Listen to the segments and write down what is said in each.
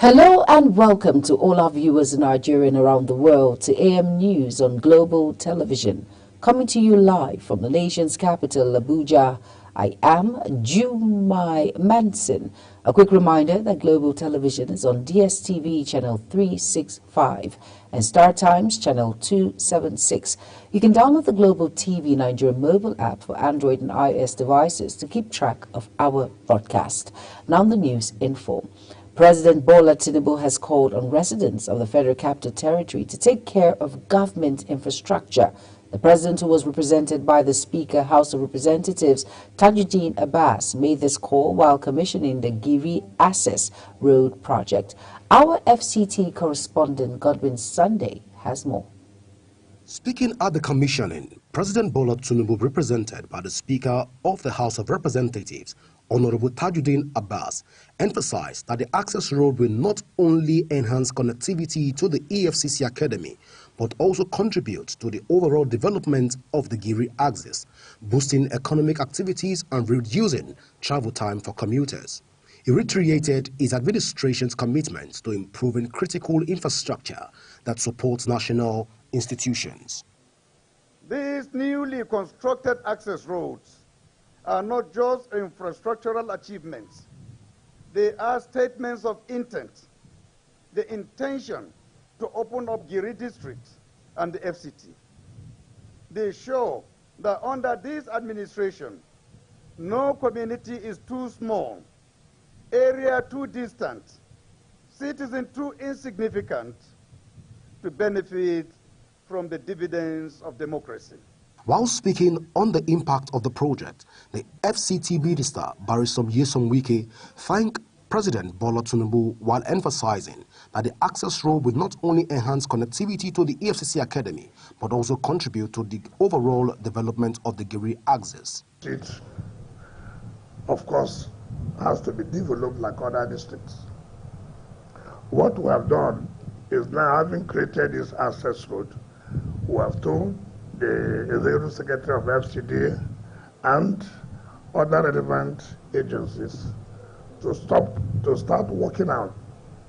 Hello and welcome to all our viewers in Nigeria and around the world to AM News on Global Television. Coming to you live from the nation's capital, Abuja, I am Jumai Manson. A quick reminder that Global Television is on DSTV channel 365 and Star Times channel 276. You can download the Global TV Nigeria mobile app for Android and iOS devices to keep track of our broadcast. Now the news info. President Bola Tinubu has called on residents of the Federal Capital Territory to take care of government infrastructure. The president, who was represented by the Speaker, House of Representatives, Tajuddin Abbas, made this call while commissioning the Giri Access Road project. Our FCT correspondent, Godwin Sunday, has more. Speaking at the commissioning, President Bola Tinubu, represented by the Speaker of the House of Representatives, Honorable Tajuddin Abbas, emphasized that the access road will not only enhance connectivity to the EFCC Academy, but also contribute to the overall development of the Giri axis, boosting economic activities and reducing travel time for commuters. He reiterated his administration's commitment to improving critical infrastructure that supports national institutions. These newly constructed access roads are not just infrastructural achievements. They are statements of intent, the intention to open up Giri District and the FCT. They show that under this administration, no community is too small, area too distant, citizen too insignificant to benefit from the dividends of democracy. While speaking on the impact of the project, the FCT Minister, Barrister Nyesom Wike, thanked President Bola Tinubu while emphasizing that the access road will not only enhance connectivity to the EFCC Academy, but also contribute to the overall development of the Giri axis. It, of course, has to be developed like other districts. What we have done is, now having created this access road, we have told the Executive Secretary of FCD and other relevant agencies to start working out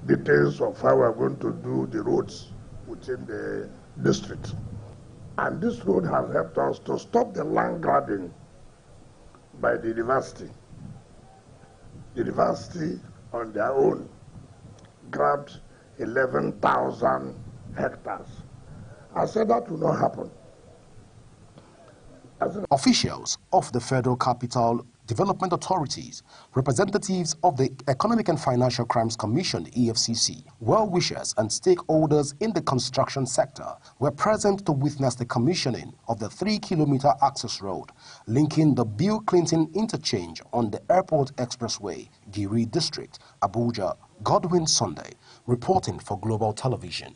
details of how we're going to do the roads within the district. And this road has helped us to stop the land grabbing by the university. The university on their own grabbed 11,000 hectares. I said that will not happen. Officials of the Federal Capital Development Authorities, representatives of the Economic and Financial Crimes Commission, EFCC, well-wishers and stakeholders in the construction sector were present to witness the commissioning of the 3-kilometer access road linking the Bill Clinton interchange on the Airport Expressway, Giri District, Abuja. Godwin Sunday, reporting for Global Television.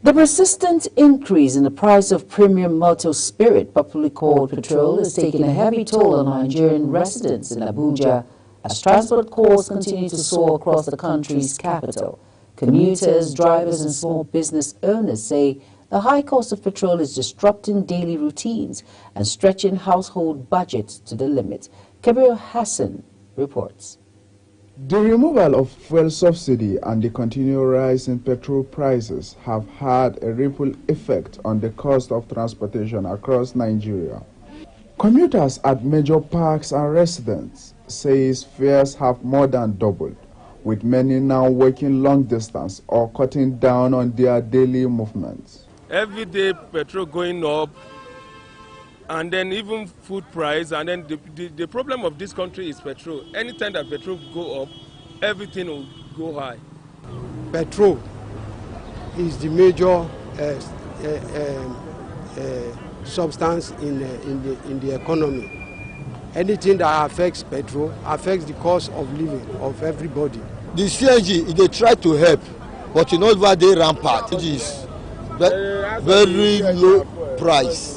The persistent increase in the price of premium motor spirit, popularly called petrol, is taking a heavy toll on Nigerian residents in Abuja as transport costs continue to soar across the country's capital. Commuters, drivers and small business owners say the high cost of petrol is disrupting daily routines and stretching household budgets to the limit. Kabir Hassan reports. The removal of fuel subsidy and the continual rise in petrol prices have had a ripple effect on the cost of transportation across Nigeria. Commuters at major parks and residents say fares have more than doubled, with many now working long distance or cutting down on their daily movements. Every day petrol going up, and then even food price, and then the problem of this country is petrol. Anytime that petrol go up, everything will go high. Petrol is the major substance in the economy. Anything that affects petrol affects the cost of living of everybody. The CNG, they try to help, but you know why they rampant. It is very low price.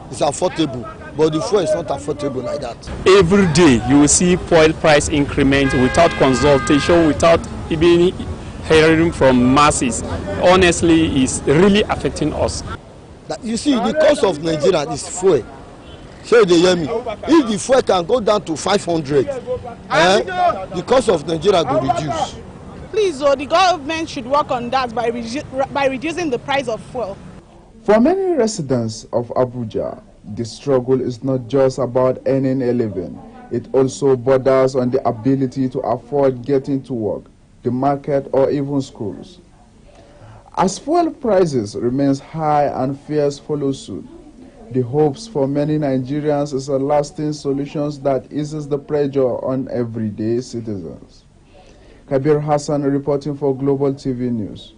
It's affordable, but the fuel is not affordable like that. Every day you will see fuel price increment without consultation, without even hearing from masses. Honestly, it's really affecting us. You see, the cost of Nigeria is fuel. Shey dey hear me? If the fuel can go down to 500, the cost of Nigeria go reduce. Please, the government should work on that by reducing the price of fuel. For many residents of Abuja, the struggle is not just about earning a living. It also borders on the ability to afford getting to work, the market, or even schools. As fuel prices remains high and fares follow suit, the hopes for many Nigerians is a lasting solution that eases the pressure on everyday citizens. Kabir Hassan reporting for Global TV News.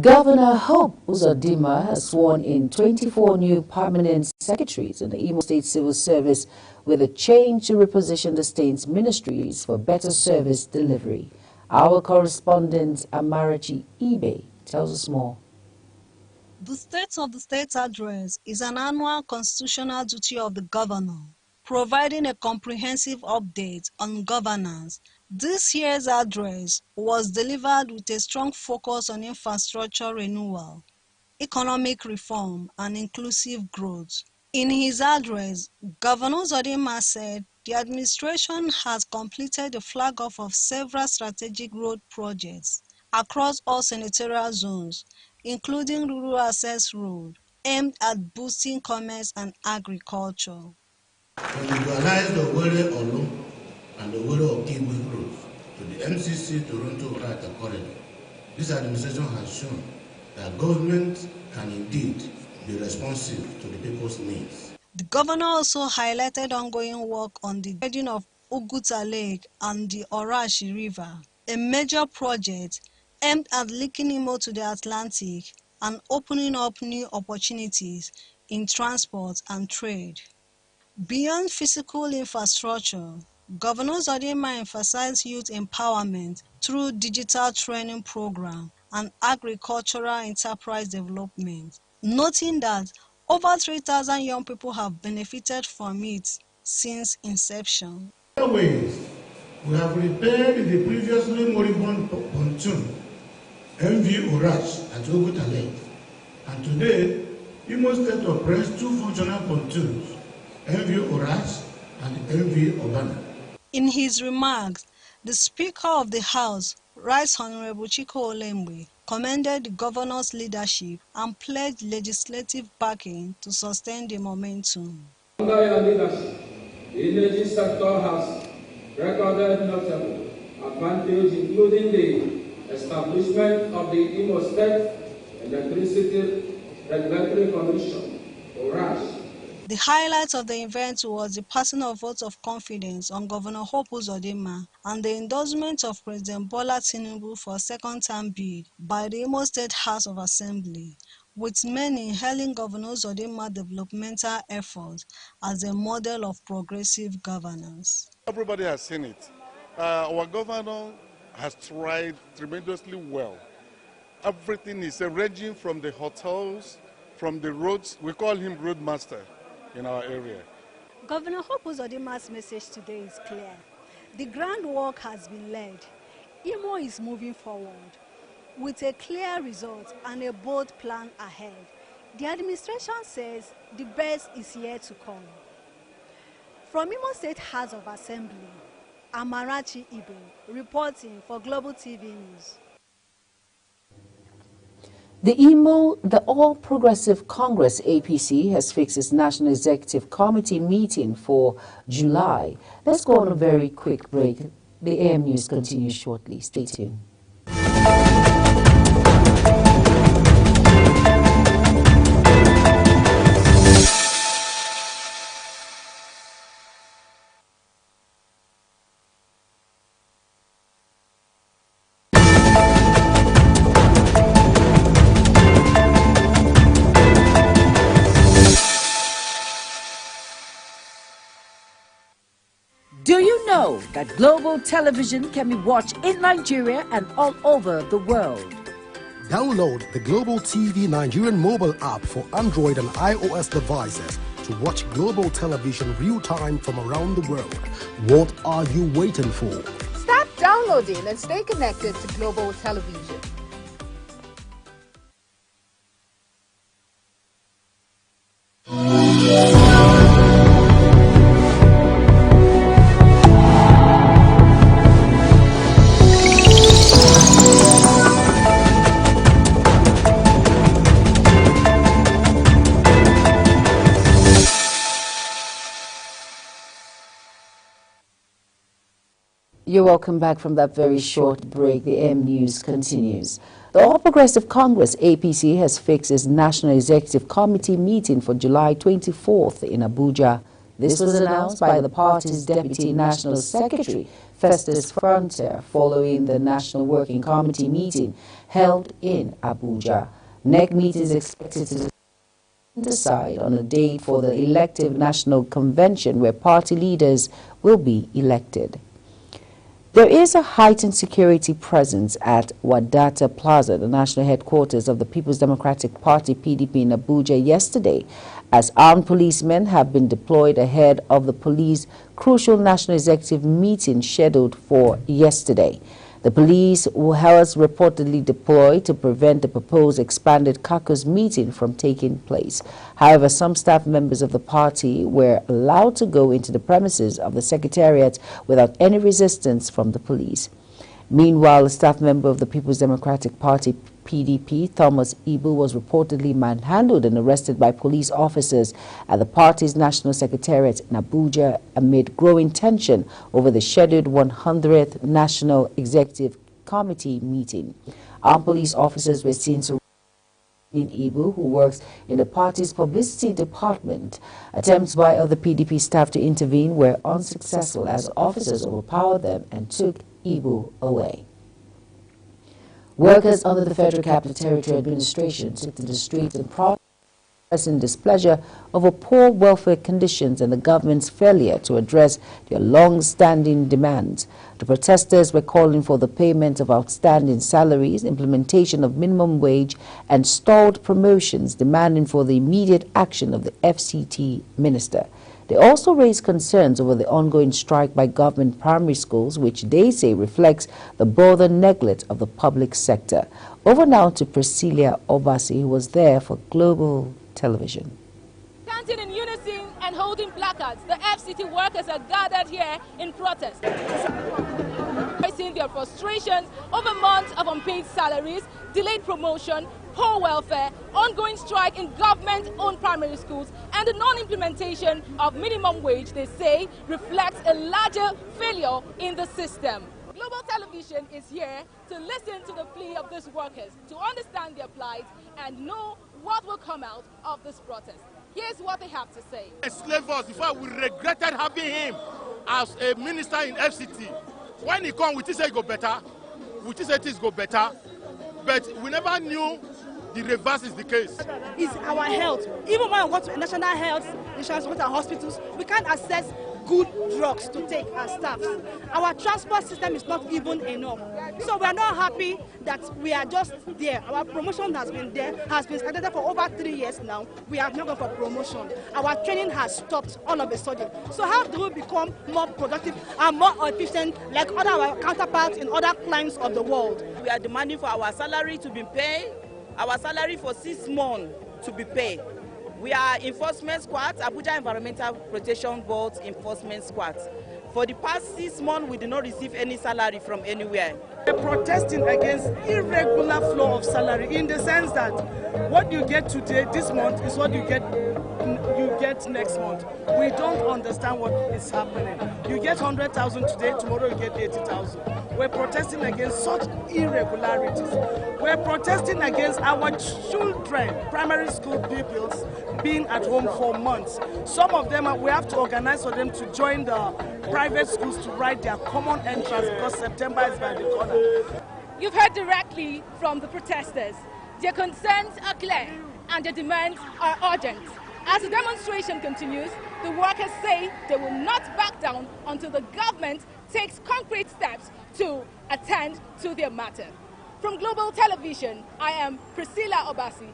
Governor Hope Uzodinma has sworn in 24 new permanent secretaries in the Imo State Civil Service with a change to reposition the state's ministries for better service delivery. Our correspondent Amarachi Ibe tells us more. The State of the State Address is an annual constitutional duty of the governor, providing a comprehensive update on governance. This year's address was delivered with a strong focus on infrastructure renewal, economic reform, and inclusive growth. In his address, Governor Uzodinma said the administration has completed the flag-off of several strategic road projects across all senatorial zones, including Rural Access Road, aimed at boosting commerce and agriculture. We legalized the Owerri Olu and the Owerri Okigwe Road to the MCC Toronto-Ota corridor. This administration has shown that government can indeed be responsive to the people's needs. The governor also highlighted ongoing work on the dredging of Oguta Lake and the Orashi River, a major project aimed at linking Imo to the Atlantic and opening up new opportunities in transport and trade. Beyond physical infrastructure, Governor Uzodinma emphasized youth empowerment through digital training program and agricultural enterprise development, noting that over 3,000 young people have benefited from it since inception. Ways, we have repaired the previously moribund pontoon, MV Orash at Oguta Lake, and today, Imo State operates two functional pontoons, MV Orash and MV Obana. In his remarks, the Speaker of the House, Right Honorable Chiko Olembe, commended the governor's leadership and pledged legislative backing to sustain the momentum. Under your leadership, the energy sector has recorded notable advantage, including the establishment of the Imo State Electricity Regulatory Commission, ORAS. The highlight of the event was the passing of votes of confidence on Governor Hope Uzodinma and the endorsement of President Bola Tinubu for a second-term bid by the Imo State House of Assembly, with many hailing Governor Uzodinma's developmental efforts as a model of progressive governance. Everybody has seen it. Our governor has tried tremendously well. Everything is ranging from the hotels, from the roads. We call him road master in our area. Governor Hope Uzodinma's message today is clear. The groundwork has been laid. Imo is moving forward with a clear result and a bold plan ahead. The administration says the best is yet to come. From Imo State House of Assembly, Amarachi Ibe reporting for Global TV News. The All Progressive Congress APC has fixed its National Executive Committee meeting for July. Let's go on a very quick break. The AM News continues shortly. Stay tuned. Do you know that global television can be watched in Nigeria and all over the world? Download the Global TV Nigerian mobile app for Android and iOS devices to watch global television real-time from around the world. What are you waiting for? Start downloading and stay connected to global television. You're welcome back from that very short break. The AM News continues. The All Progressive Congress, APC, has fixed its National Executive Committee meeting for July 24th in Abuja. This was announced by the party's Deputy National Secretary, Festus Frontier, following the National Working Committee meeting held in Abuja. NEC meeting is expected to decide on a date for the elective National Convention where party leaders will be elected. There is a heightened security presence at Wadata Plaza, the national headquarters of the People's Democratic Party PDP in Abuja yesterday, as armed policemen have been deployed ahead of the police crucial national executive meeting scheduled for yesterday. The police was reportedly deployed to prevent the proposed expanded caucus meeting from taking place. However, some staff members of the party were allowed to go into the premises of the secretariat without any resistance from the police. Meanwhile, a staff member of the People's Democratic Party PDP, Thomas Ibu, was reportedly manhandled and arrested by police officers at the party's national secretariat in Abuja amid growing tension over the scheduled 100th National Executive Committee meeting. Armed police officers were seen surrounding Ibu, who works in the party's publicity department. Attempts by other PDP staff to intervene were unsuccessful as officers overpowered them and took Ibu away. Workers under the Federal Capital Territory Administration took to the streets and protesting displeasure over poor welfare conditions and the government's failure to address their long-standing demands. The protesters were calling for the payment of outstanding salaries, implementation of minimum wage, and stalled promotions, demanding for the immediate action of the FCT minister. They also raised concerns over the ongoing strike by government primary schools, which they say reflects the broader neglect of the public sector. Over now to Priscilla Obasi, who was there for Global Television. Standing in unison and holding placards, the FCT workers are gathered here in protest, voicing their frustrations over months of unpaid salaries, delayed promotion, poor welfare, ongoing strike in government-owned primary schools, and the non-implementation of minimum wage, they say, reflects a larger failure in the system. Global Television is here to listen to the plea of these workers, to understand their plight, and know what will come out of this protest. Here's what they have to say. Slave us before we regretted having him as a minister in FCT. When he come, we think it go better. We think things go better. But we never knew the reverse is the case. It's our health. Even when we go to national health insurance and hospitals, we can't access good drugs to take as staff. Our transport system is not even enough. So we are not happy that we are just there. Our promotion has been there, has been started for over 3 years now. We have not gone for promotion. Our training has stopped all of a sudden. So how do we become more productive and more efficient like other our counterparts in other climes of the world? We are demanding for our salary to be paid, our salary for 6 months to be paid. We are enforcement squad, Abuja Environmental Protection Board enforcement squad. For the past 6 months, we did not receive any salary from anywhere. We're protesting against irregular flow of salary in the sense that what you get today, this month, is what you get next month. We don't understand what is happening. You get 100,000 today, tomorrow you get 80,000. We're protesting against such irregularities. We're protesting against our children, primary school pupils, being at home for months. Some of them, we have to organize for them to join the private schools to write their common entrance because September is by the corner. You've heard directly from the protesters. Their concerns are clear and their demands are urgent. As the demonstration continues, the workers say they will not back down until the government takes concrete steps to attend to their matter. From Global Television, I am Priscilla Obasi.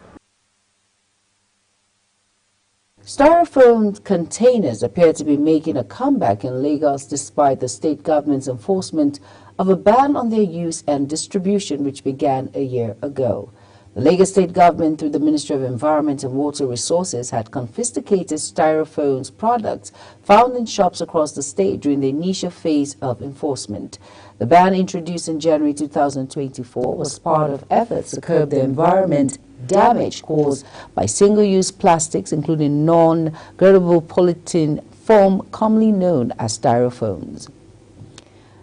Styrofoam containers appear to be making a comeback in Lagos despite the state government's enforcement of a ban on their use and distribution which began a year ago. The Lagos state government, through the Ministry of Environment and Water Resources, had confiscated Styrofoam's products found in shops across the state during the initial phase of enforcement. The ban, introduced in January 2024, was part of efforts to curb the environment damage caused by single-use plastics, including non-gradable polyethylene foam, commonly known as styrofoams.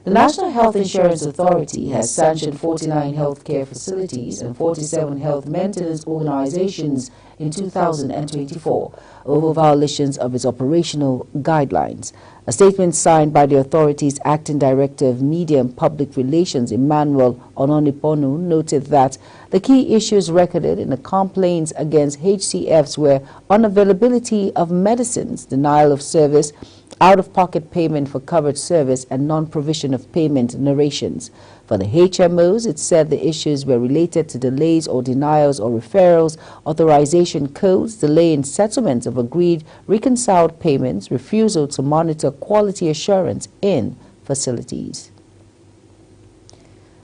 The The National Health Insurance Authority has sanctioned 49 healthcare facilities and 47 health maintenance organizations in 2024 over violations of its operational guidelines. A statement signed by the authority's acting director of media and public relations, Emmanuel Ononiponu, noted that the key issues recorded in the complaints against HCFs were unavailability of medicines, denial of service, out-of-pocket payment for covered service, and non-provision of payment narrations. For the HMOs, it said the issues were related to delays or denials or referrals, authorization codes, delay in settlement of agreed reconciled payments, refusal to monitor quality assurance in facilities.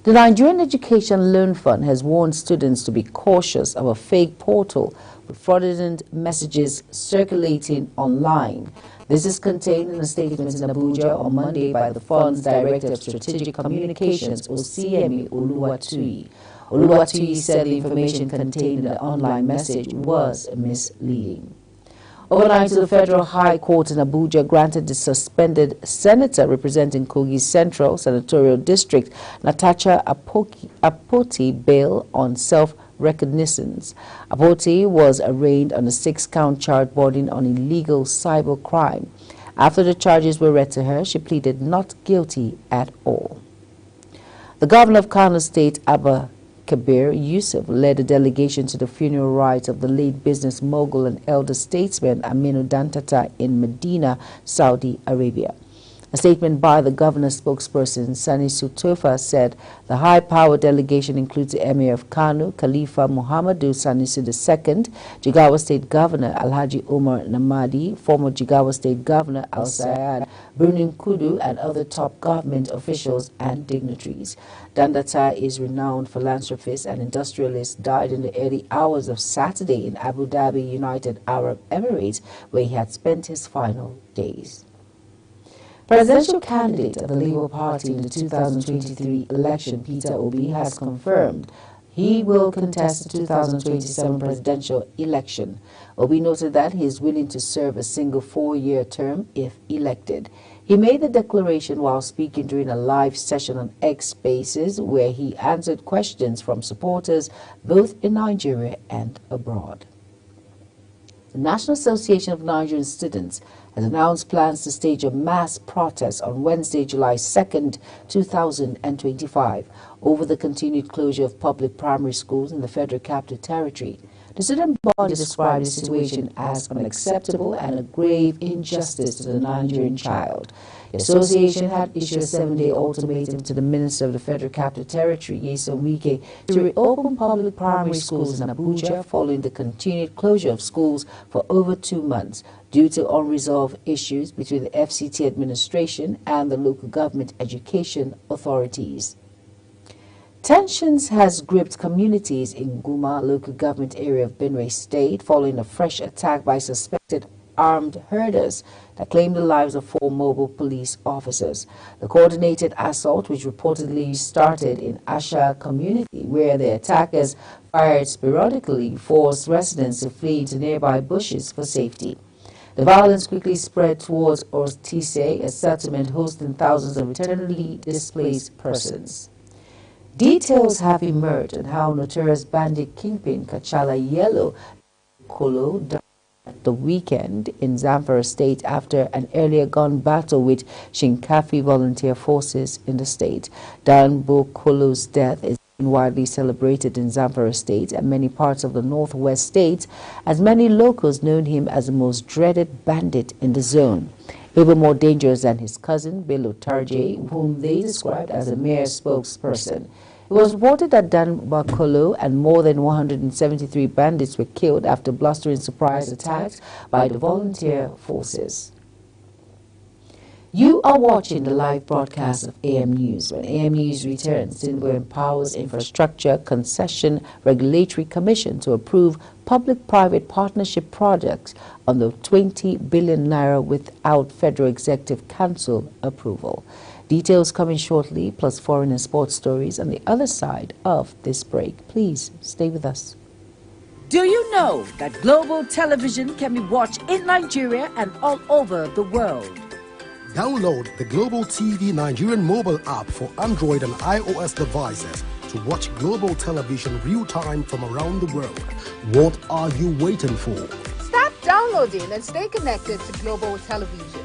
The Nigerian Education Loan Fund has warned students to be cautious of a fake portal with fraudulent messages circulating online. This is contained in a statement in Abuja on Monday by the fund's Director of Strategic Communications, Osiemi Oluwatuyi. Oluwatuyi said the information contained in the online message was misleading. Overnight, the Federal High Court in Abuja granted the suspended senator representing Kogi Central Senatorial District, Natasha Apoti, bail on self-recognizance. Apoti was arraigned on a 6-count charge bordering on illegal cyber crime. After the charges were read to her, she pleaded not guilty at all. The governor of Kano State, Abba Kabir Yusuf, led a delegation to the funeral rites of the late business mogul and elder statesman Aminu Dantata in Medina, Saudi Arabia. A statement by the governor's spokesperson, Sani Sutofa, said the high-powered delegation includes the Emir of Kano, Khalifa Muhammadu Sanusi II, Jigawa State Governor Alhaji Umar Namadi, former Jigawa State Governor Al-Sayad Birnin Kudu, and other top government officials and dignitaries. Dandata is renowned philanthropist and industrialist, died in the early hours of Saturday in Abu Dhabi, United Arab Emirates, where he had spent his final days. Presidential candidate of the Labour Party in the 2023 election, Peter Obi, has confirmed he will contest the 2027 presidential election. Obi noted that he is willing to serve a single 4-year term if elected. He made the declaration while speaking during a live session on X Spaces, where he answered questions from supporters both in Nigeria and abroad. The National Association of Nigerian Students has announced plans to stage a mass protest on Wednesday, July 2nd, 2025, over the continued closure of public primary schools in the Federal Capital Territory. The student body described the situation as unacceptable and a grave injustice to the Nigerian child. The association had issued a 7-day ultimatum to the Minister of the Federal Capital Territory, Nyesom Wike, to reopen public primary schools in Abuja following the continued closure of schools for over 2 months due to unresolved issues between the FCT administration and the local government education authorities. Tensions has gripped communities in Guma local government area of Benue State following a fresh attack by suspected armed herders that claimed the lives of 4 mobile police officers. The coordinated assault, which reportedly started in Asha community, where the attackers fired sporadically, forced residents to flee into nearby bushes for safety. The violence quickly spread towards Ortise, a settlement hosting thousands of internally displaced persons. Details have emerged on how notorious bandit kingpin Kachala Yellow Kolo died the weekend in Zamfara State after an earlier gun battle with Shinkafi volunteer forces in the state. Dan Bokolo's death is widely celebrated in Zamfara State and many parts of the northwest states, as many locals known him as the most dreaded bandit in the zone. Even more dangerous than his cousin, Bello Tarje, whom they described as a mere spokesperson. It was reported that Dan Bakolo and more than 173 bandits were killed after blustering surprise attacks by the volunteer forces. You are watching the live broadcast of AM News. When AM News returns, Tinubu empowers Infrastructure Concession Regulatory Commission to approve public-private partnership projects on the 20 billion naira without Federal Executive Council approval. Details coming shortly, plus foreign and sports stories on the other side of this break. Please stay with us. Do you know that global television can be watched in Nigeria and all over the world? Download the Global TV Nigerian mobile app for Android and iOS devices to watch global television real-time from around the world. What are you waiting for? Start downloading and stay connected to Global Television.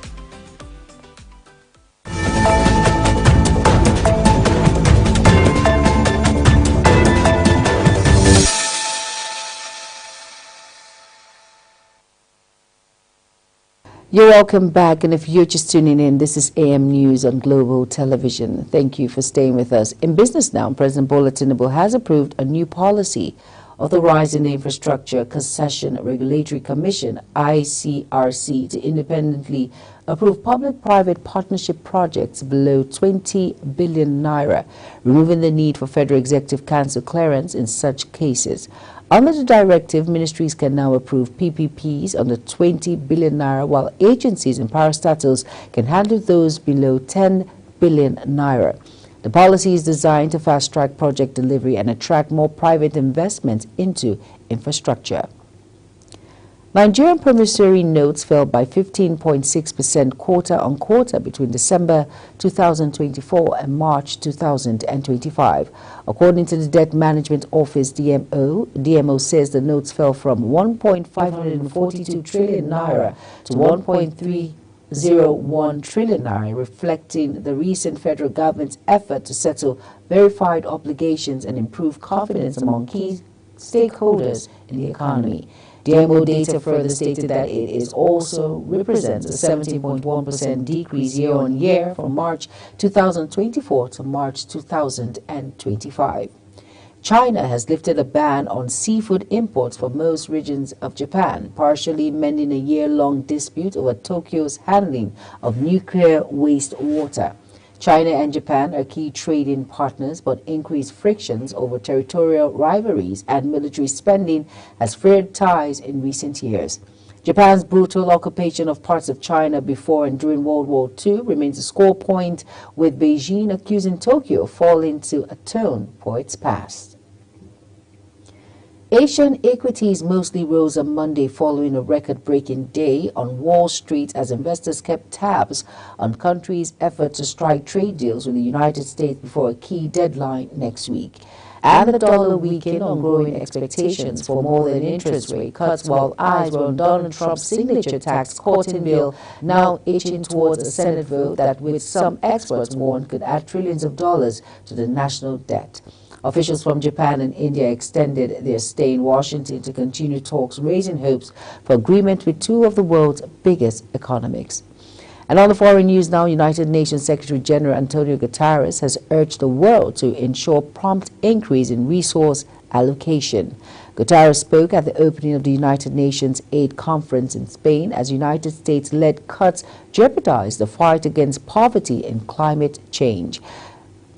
You're welcome back, and if you're just tuning in, this is AM News on Global Television. Thank you for staying with us. In business now, President Bola Tinubu has approved a new policy authorizing the Infrastructure Concession Regulatory Commission, ICRC, to independently approve public-private partnership projects below 20 billion naira, removing the need for Federal Executive Council clearance in such cases. Under the directive, ministries can now approve PPPs under 20 billion naira, while agencies and parastatals can handle those below 10 billion naira. The policy is designed to fast-track project delivery and attract more private investment into infrastructure. Nigerian promissory notes fell by 15.6% quarter-on-quarter between December 2024 and March 2025. According to the Debt Management Office, DMO says the notes fell from 1.542 trillion naira to 1.301 trillion naira, reflecting the recent federal government's effort to settle verified obligations and improve confidence among key stakeholders in the economy. DMO data further stated that it is also represents a 17.1% decrease year-on-year from March 2024 to March 2025. China has lifted a ban on seafood imports for most regions of Japan, partially mending a year-long dispute over Tokyo's handling of nuclear wastewater. China and Japan are key trading partners, but increased frictions over territorial rivalries and military spending has frayed ties in recent years. Japan's brutal occupation of parts of China before and during World War II remains a score point, with Beijing accusing Tokyo of failing to atone for its past. Asian equities mostly rose on Monday following a record-breaking day on Wall Street as investors kept tabs on countries' effort to strike trade deals with the United States before a key deadline next week. And the dollar weakened on growing expectations for more than interest rate cuts, while eyes were on Donald Trump's signature tax courting bill, now itching towards a Senate vote that, with some experts warn, could add trillions of dollars to the national debt. Officials from Japan and India extended their stay in Washington to continue talks, raising hopes for agreement with two of the world's biggest economies. And on the foreign news now, United Nations Secretary General Antonio Guterres has urged the world to ensure prompt increase in resource allocation. Guterres spoke at the opening of the United Nations Aid Conference in Spain as United States-led cuts jeopardize the fight against poverty and climate change.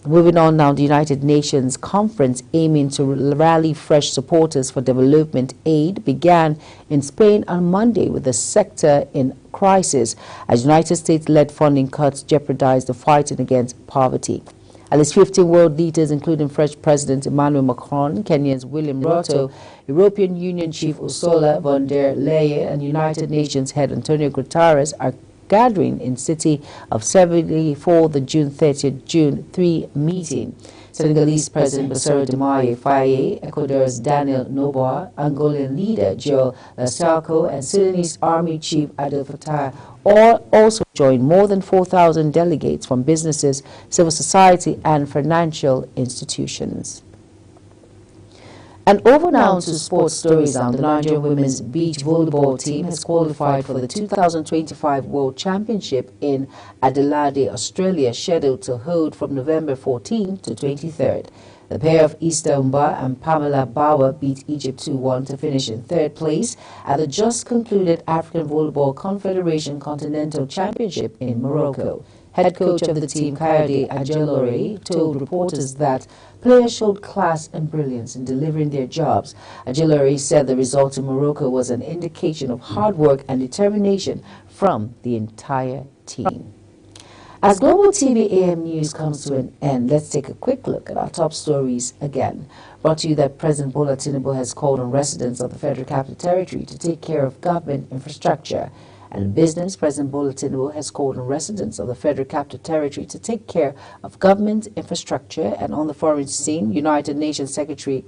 Moving on now, the United Nations Conference aiming to rally fresh supporters for development aid began in Spain on Monday with the sector in crisis as United States-led funding cuts jeopardize the fighting against poverty. At least 15 world leaders, including French President Emmanuel Macron, Kenya's William Ruto, European Union Chief Ursula von der Leyen, and United Nations head Antonio Guterres are gathering in city of Seville for the June 30th June 3 meeting. Senegalese President Bassirou Diomaye Faye, Ecuador's Daniel Noboa, Angolan leader Joe Lascaux, and Sudanese Army Chief Abdel Fattah all also joined more than 4,000 delegates from businesses, civil society, and financial institutions. And over now to sports stories now. The Nigerian women's beach volleyball team has qualified for the 2025 World Championship in Adelaide, Australia, scheduled to hold from November 14th to 23rd. The pair of Esther Umba and Pamela Bauer beat Egypt 2-1 to finish in third place at the just concluded African Volleyball Confederation Continental Championship in Morocco. Head coach of the team, Kayode Ajelore, told reporters that players showed class and brilliance in delivering their jobs. Ajelore said the result in Morocco was an indication of hard work and determination from the entire team. As Global TV AM News comes to an end, let's take a quick look at our top stories again. Brought to you that President Bola Tinubu has called on residents of the Federal Capital Territory to take care of government infrastructure. and business, President Bola Tinubu has called on residents of the Federal Capital Territory to take care of government infrastructure. And on the foreign scene, United Nations Secretary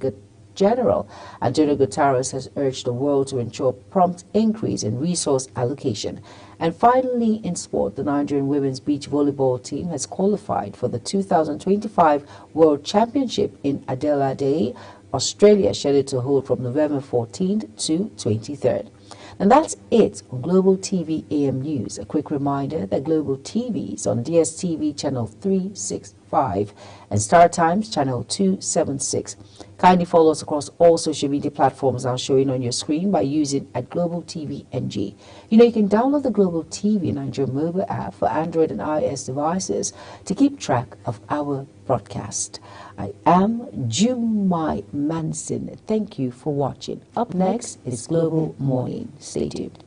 General Antonio Guterres has urged the world to ensure prompt increase in resource allocation. And finally, in sport, the Nigerian women's beach volleyball team has qualified for the 2025 World Championship in Adelaide, Australia, scheduled to hold from November 14th to 23rd. And that's it on Global TV AM News. A quick reminder that Global TV is on DSTV channel 365 and Star Times channel 276. Kindly follow us across all social media platforms now showing on your screen by using @Global TV NG. You can download the Global TV Nigeria mobile app for Android and iOS devices to keep track of our broadcast. I am Jumai Manson. Thank you for watching. Up next is Global Morning. Stay tuned.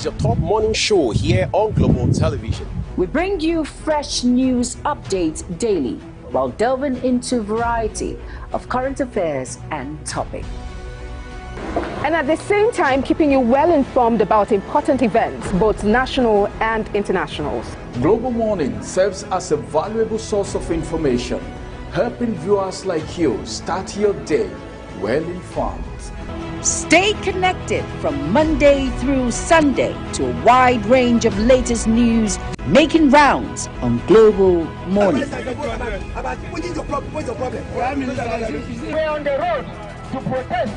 is your top morning show here on Global Television. We bring you fresh news updates daily while delving into a variety of current affairs and topics. And at the same time, keeping you well informed about important events, both national and international. Global Morning serves as a valuable source of information, helping viewers like you start your day well informed. Stay connected from Monday through Sunday to a wide range of latest news making rounds on Global Morning. We're on the road to protest.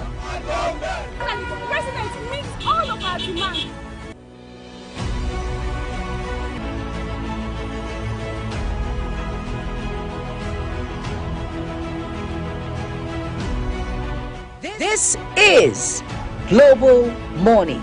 And the president meets all of our demands. This is Global Morning.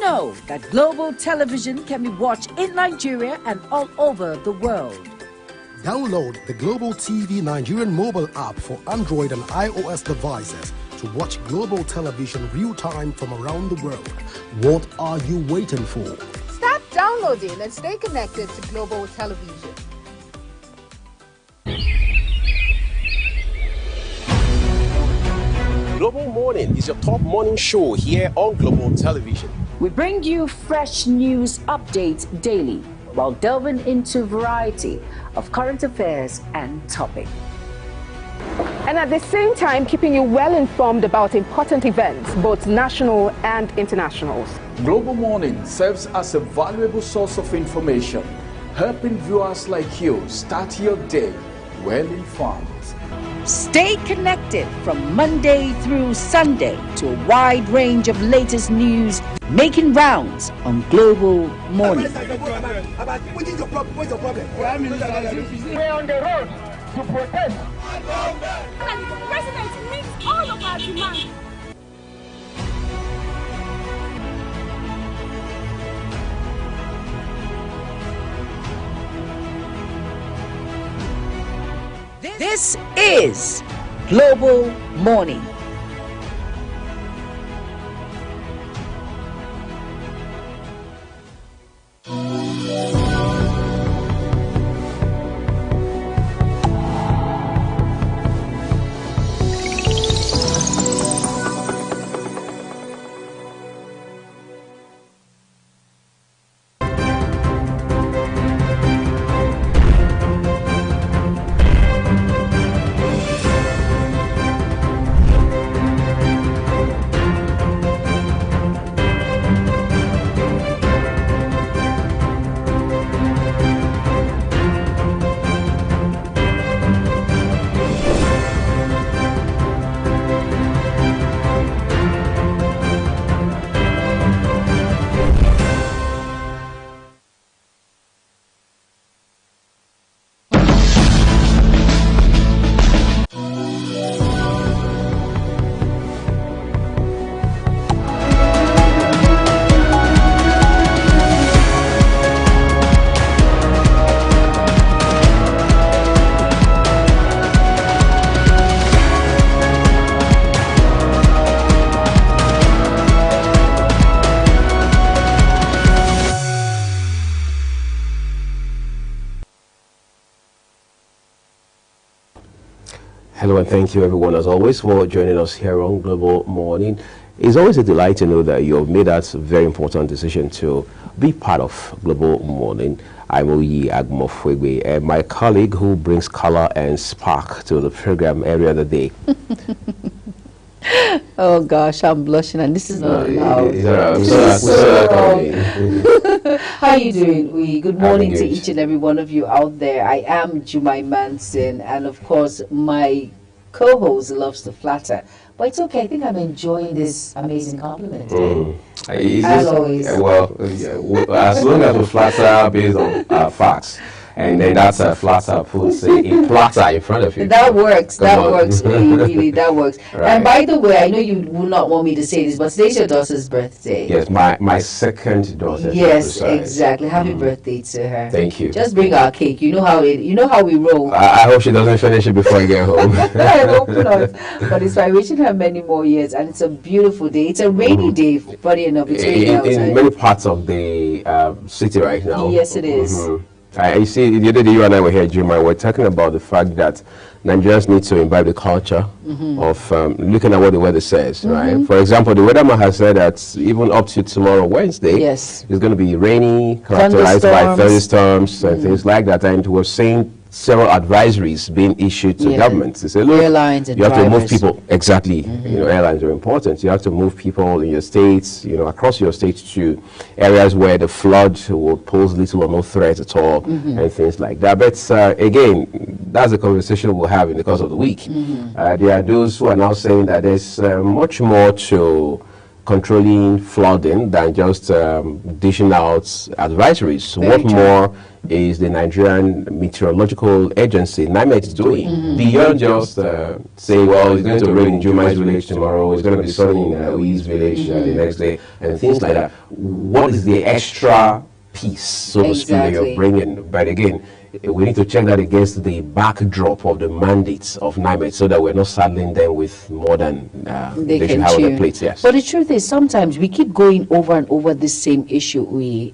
know that Global Television can be watched in Nigeria and all over the world? Download the Global TV Nigerian mobile app for Android and iOS devices to watch Global Television real-time from around the world. What are you waiting for? Start downloading and stay connected to Global Television. Global Morning is your top morning show here on Global Television. We bring you fresh news updates daily while delving into a variety of current affairs and topics. And at the same time, keeping you well informed about important events, both national and international. Global Morning serves as a valuable source of information, helping viewers like you start your day well informed. Stay connected from Monday through Sunday to a wide range of latest news making rounds on Global Morning. We're on the road to protest. And the president meets all of our demands. This is Global Morning. Hello and thank you everyone as always for joining us here on Global Morning. It's always a delight to know that you have made that very important decision to be part of Global Morning. I'm Oyi Agmofwegwe, and my colleague who brings color and spark to the program every other day. Oh gosh, I'm blushing and this is not loud. How are you doing? Good morning to each and every one of you out there. I am Jumai Manson, and of course my co-host loves to flatter. But it's okay, I think I'm enjoying this amazing compliment. As always. Well, as long as we flatter based on facts. And then that's a flatter, puts a platter in front of you. That works. Really, that works. Right. And by the way, I know you will not want me to say this, but today's your daughter's birthday. Yes, my second daughter. Yes, exactly. Happy birthday to her. Thank you. Just bring our cake. You know how we roll. I hope she doesn't finish it before I get home. I hope not. But it's by wishing her many more years, and it's a beautiful day. It's a rainy day. Funny enough, it's raining outside. In many parts of the city right now. Yes, it is. You see, the other day you and I were here, Jim, and we're talking about the fact that Nigerians need to imbibe the culture of looking at what the weather says, right? For example, the weatherman has said that even up to tomorrow, Wednesday, it's going to be rainy, characterized by thunderstorms and things like that. And we're seeing several advisories being issued to governments. They say, look, airlines and you have drivers. to move people. Exactly. You know, airlines are important. You have to move people in your states, across your states to areas where the flood will pose little or no threat at all and things like that. But again, that's a conversation we'll have in the course of the week. There are those who are now saying that there's much more to controlling flooding than just dishing out advisories. Very What true. more is the Nigerian Meteorological Agency, NIMET, doing? Beyond just saying, well, it's going to rain in Jumai's village tomorrow, it's going to be sunny in Oi's village the next day, and things like that. What is the extra piece, so to speak, that you're bringing? But again, we need to check that against the backdrop of the mandates of NIMET so that we're not saddling them with more than they should have on their plates. Yes. But the truth is, sometimes we keep going over and over this same issue,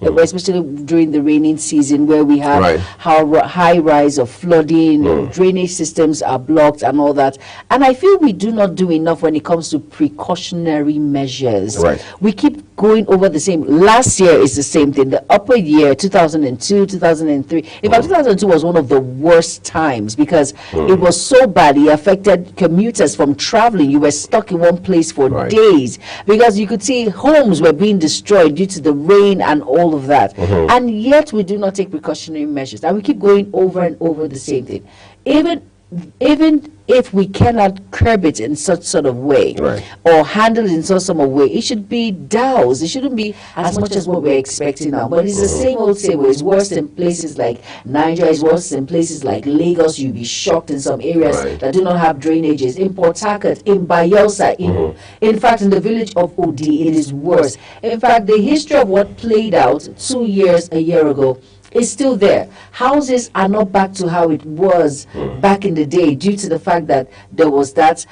especially during the raining season, where we have high rise of flooding, drainage systems are blocked and all that. And I feel we do not do enough when it comes to precautionary measures. We keep going over the same. Last year is the same thing. The upper year, 2002, 2003. In fact, 2002 was one of the worst times because it was so bad. It affected commuters from traveling. You were stuck in one place for days because you could see homes were being destroyed due to the rain and all of that. And yet we do not take precautionary measures. And we keep going over and over the same thing. Even if we cannot curb it in such sort of way or handle it in such sort of way, it should be doused. It shouldn't be as much as what we're expecting now. But it's the same old same way. It's worse in places like Niger, it's worse in places like Lagos. You'll be shocked in some areas that do not have drainages. In Port Harcourt, in Bayelsa, in fact, in the village of Odi, it is worse. In fact, the history of what played out a year ago, is still there. Houses are not back to how it was back in the day due to the fact that there was that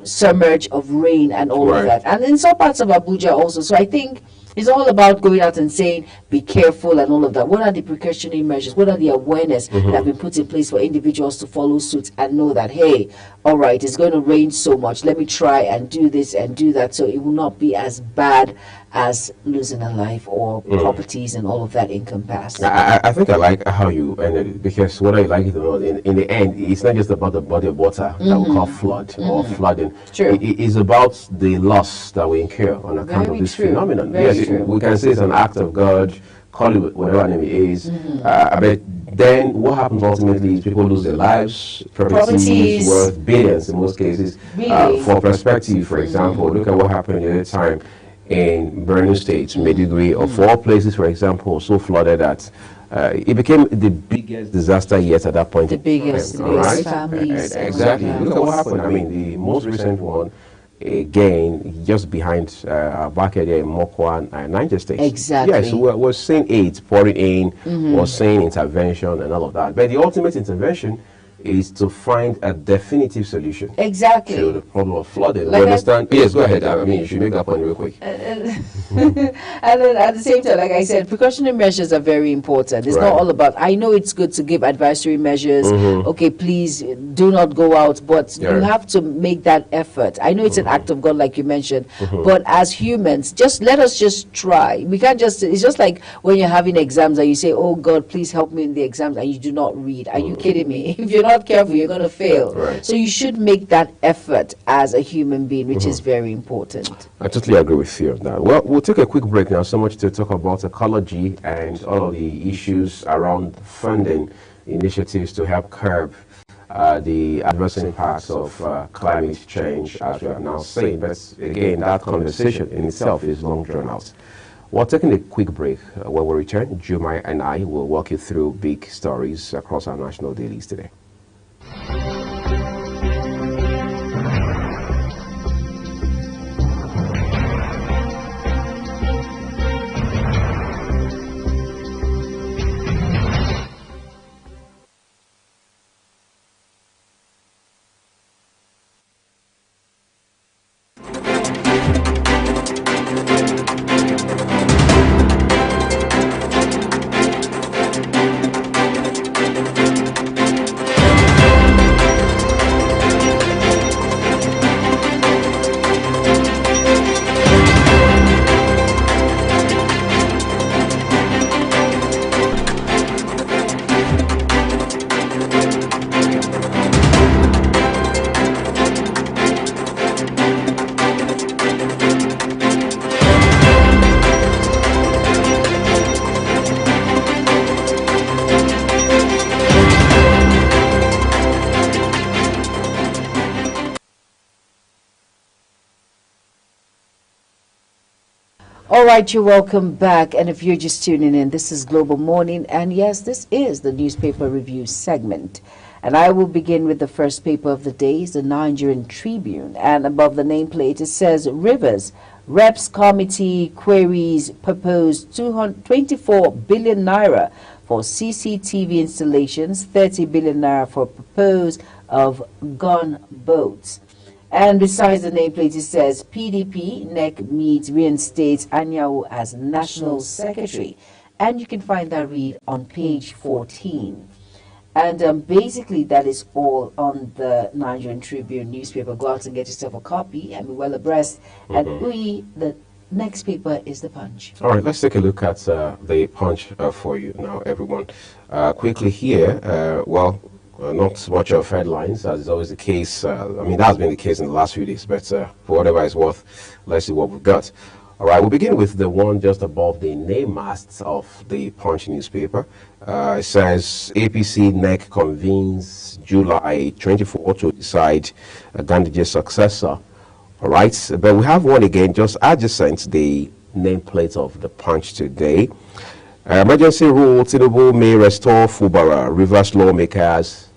submerge of rain and all of that. And in some parts of Abuja also. So I think it's all about going out and saying, be careful and all of that. What are the precautionary measures? What are the awareness that have been put in place for individuals to follow suit and know that, hey, all right, it's going to rain so much. Let me try and do this and do that so it will not be as bad as losing a life or properties and all of that encompassed. I think I like how you ended it, because what I like is in the end, it's not just about the body of water that we call flood or flooding. It is about the loss that we incur on account of this phenomenon. Yes, we can say it's an act of God, call it whatever name it is. But then what happens ultimately is people lose their lives, properties worth billions in most cases. For perspective, for example, look at what happened the other time in Borno State, Maiduguri, of all places, for example, so flooded that it became the biggest disaster yet at that point. The biggest families. Exactly. Look at what happened. I mean, the most recent one, again, just behind our back area in Mokwa, Niger State. Exactly. Yes, we're seeing aid pouring in, we're seeing intervention and all of that. But the ultimate intervention is to find a definitive solution to the problem of flooding. Like we understand. Yes, go ahead. I mean, you should make that point real quick. And then at the same time, like I said, precautionary measures are very important. It's not all about, I know it's good to give advisory measures. Okay, please do not go out, but you have to make that effort. I know it's an act of God, like you mentioned, but as humans, let us just try. We can't just, it's just like when you're having exams and you say, oh God, please help me in the exams, and you do not read. Are you kidding me? If you're not careful, you're going to fail. So you should make that effort as a human being, which is very important. I totally agree with you on that. Well, we'll take a quick break now, so much to talk about ecology and all of the issues around funding initiatives to help curb the adverse impacts of climate change, as we are now saying. But again, that conversation in itself is long drawn out. We're taking a quick break. When we return, Jumai and I will walk you through big stories across our national dailies today. All right, you're welcome back. And if you're just tuning in, this is Global Morning. And yes, this is the newspaper review segment. And I will begin with the first paper of the day, the Nigerian Tribune. And above the nameplate, it says, Rivers Reps Committee queries proposed 24 billion naira for CCTV installations, 30 billion naira for proposed of gun boats. And besides the nameplate, it says PDP, NEC meets, reinstates Anyanwu as National Secretary. And you can find that read on page 14. And basically, that is all on the Nigerian Tribune newspaper. Go out and get yourself a copy and be well abreast. And the next paper is The Punch. All right, let's take a look at The Punch for you now, everyone. Quickly here, not much of headlines, as is always the case. I mean, that has been the case in the last few days, but for whatever it's worth, let's see what we've got. All right, we'll begin with the one just above the name masts of the Punch newspaper. It says APC NEC convenes July 24 to decide Gandije's successor. All right, but we have one again just adjacent the nameplate of the Punch today. Emergency rule, Tinubu may restore Fubara, Rivers lawmakers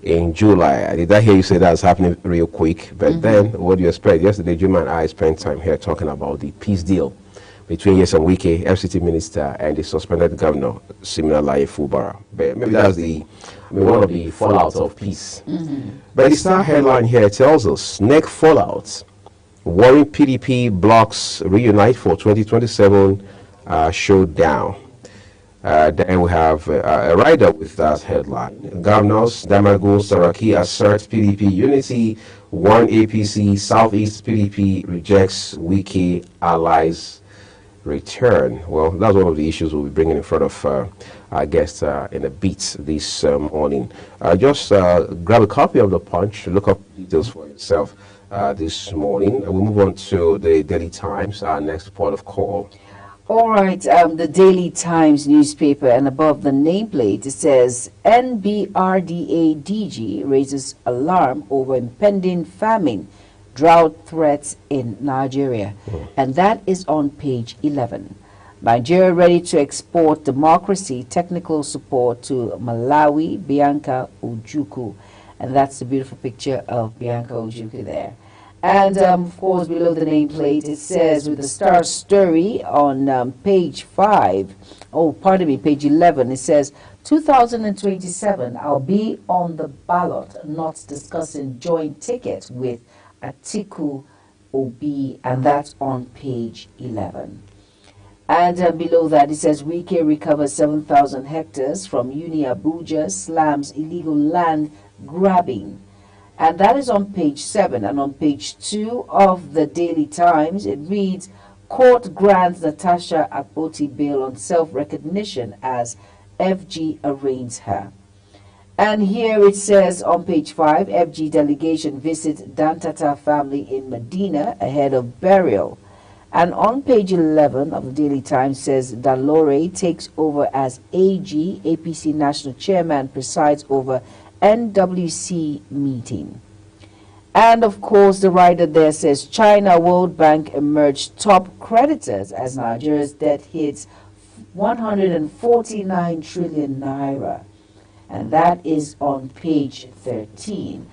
in July. Did I hear you say that's happening real quick? But then, what do you expect? Yesterday, Juma and I spent time here talking about the peace deal between Nyesom Wike, FCT minister, and the suspended governor, Siminalayi Fubara. But maybe that's one of the fallouts of peace. But the star headline here tells us, NEC fallout, worrying PDP blocks reunite for 2027 showdown. Then we have a rider with that headline. Governors Damagun Saraki assert PDP unity, warn APC, Southeast PDP rejects Wike allies return. Well, that's one of the issues we'll be bringing in front of our guests in a bit this morning. Just grab a copy of The Punch, look up details for yourself this morning. We'll move on to the Daily Times, our next port of call. All right, the Daily Times newspaper, and above the nameplate, it says NBRDA DG raises alarm over impending famine, drought threats in Nigeria. And that is on page 11. Nigeria ready to export democracy, technical support to Malawi, Bianca Ojukwu. And that's the beautiful picture of Bianca Ojukwu there. And, of course, below the nameplate, it says, with the star story on page 5, page 11, it says, 2027, I'll be on the ballot, not discussing joint ticket with Atiku Obi, and that's on page 11. And below that, it says, Wike recovers 7,000 hectares from Uni Abuja, slams illegal land grabbing. And that is on page 7. And on page 2 of the Daily Times, it reads, Court grants Natasha Akpoti bail on self-recognition as FG arraigns her. And here it says on page 5, FG delegation visits Dantata family in Medina ahead of burial. And on page 11 of the Daily Times says, Dalore takes over as AG, APC national chairman, presides over NWC meeting. And of course, the writer there says China World Bank emerged top creditors as Nigeria's debt hits 149 trillion naira. And that is on page 13.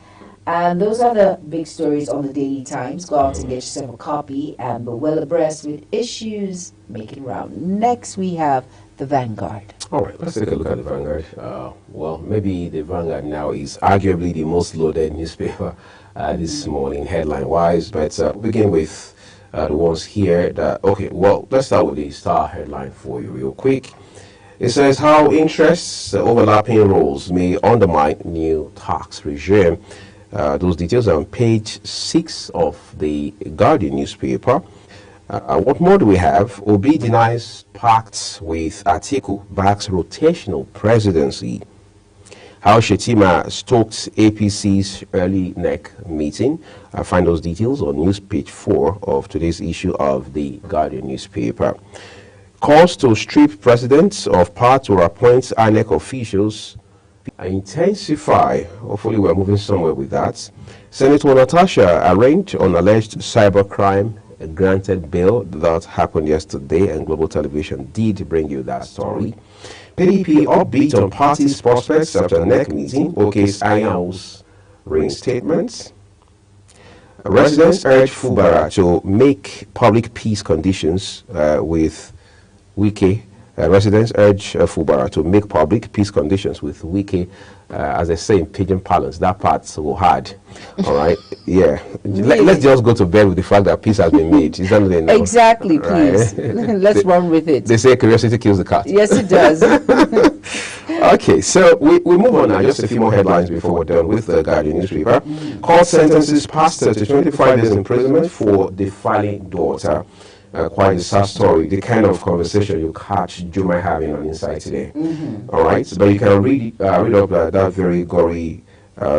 And those are the big stories on the Daily Times. Go out and get yourself a copy and be well abreast with issues making round. Next, we have the Vanguard. All right, let's take a look at the Vanguard. Well, maybe the Vanguard now is arguably the most loaded newspaper this morning, headline-wise. But we'll begin with the ones here. Let's start with the star headline for you real quick. It says how interests, overlapping roles may undermine new tax regime. Those details are on page 6 of the Guardian newspaper. What more do we have? Obi denies pact with Atiku, backs rotational presidency. How Shetima stoked APC's early NEC meeting. I find those details on news page 4 of today's issue of the Guardian newspaper. Calls to strip presidents of power to appoint INEC officials intensify. Hopefully we're moving somewhere with that. Senator Natasha arraigned on alleged cybercrime granted bail. That happened yesterday, and Global Television did bring you that story. PDP upbeat on party's prospects after NEC meeting. OK's Anyau's reinstatement. Residents urge Fubara to make public peace conditions with Wike. Residents urge Fubara to make public peace conditions with Wike. As I say in Pidgin parlance, that part's so hard. All right, yeah. Let's just go to bed with the fact that peace has been made. Is that what they know? Exactly, please. Right? Let's run with it. They say curiosity kills the cat. Yes, it does. Okay, so we move on now. Just a few more headlines before we're done with the Guardian newspaper. Court sentences pastor to 25 days imprisonment for defiling daughter. Quite a sad story, the kind of conversation you catch Juma having on Inside Today. All right, but you can read up that very gory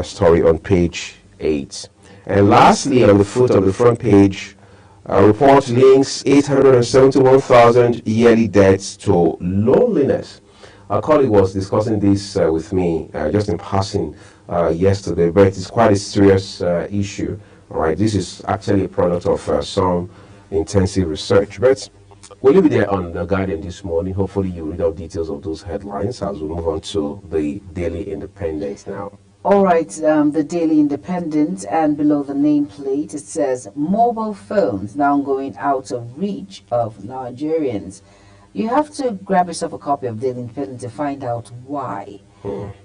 story on page 8. And lastly, on the foot of the front page, report links 871,000 yearly deaths to loneliness. A colleague was discussing this with me just in passing yesterday, but it's quite a serious issue. All right, this is actually a product of some intensive research, but we'll leave it there on the Guardian this morning. Hopefully you read out details of those headlines as we move on to the Daily Independent now. All right, the Daily Independent, and below the nameplate it says mobile phones now going out of reach of Nigerians. You have to grab yourself a copy of Daily Independent to find out why.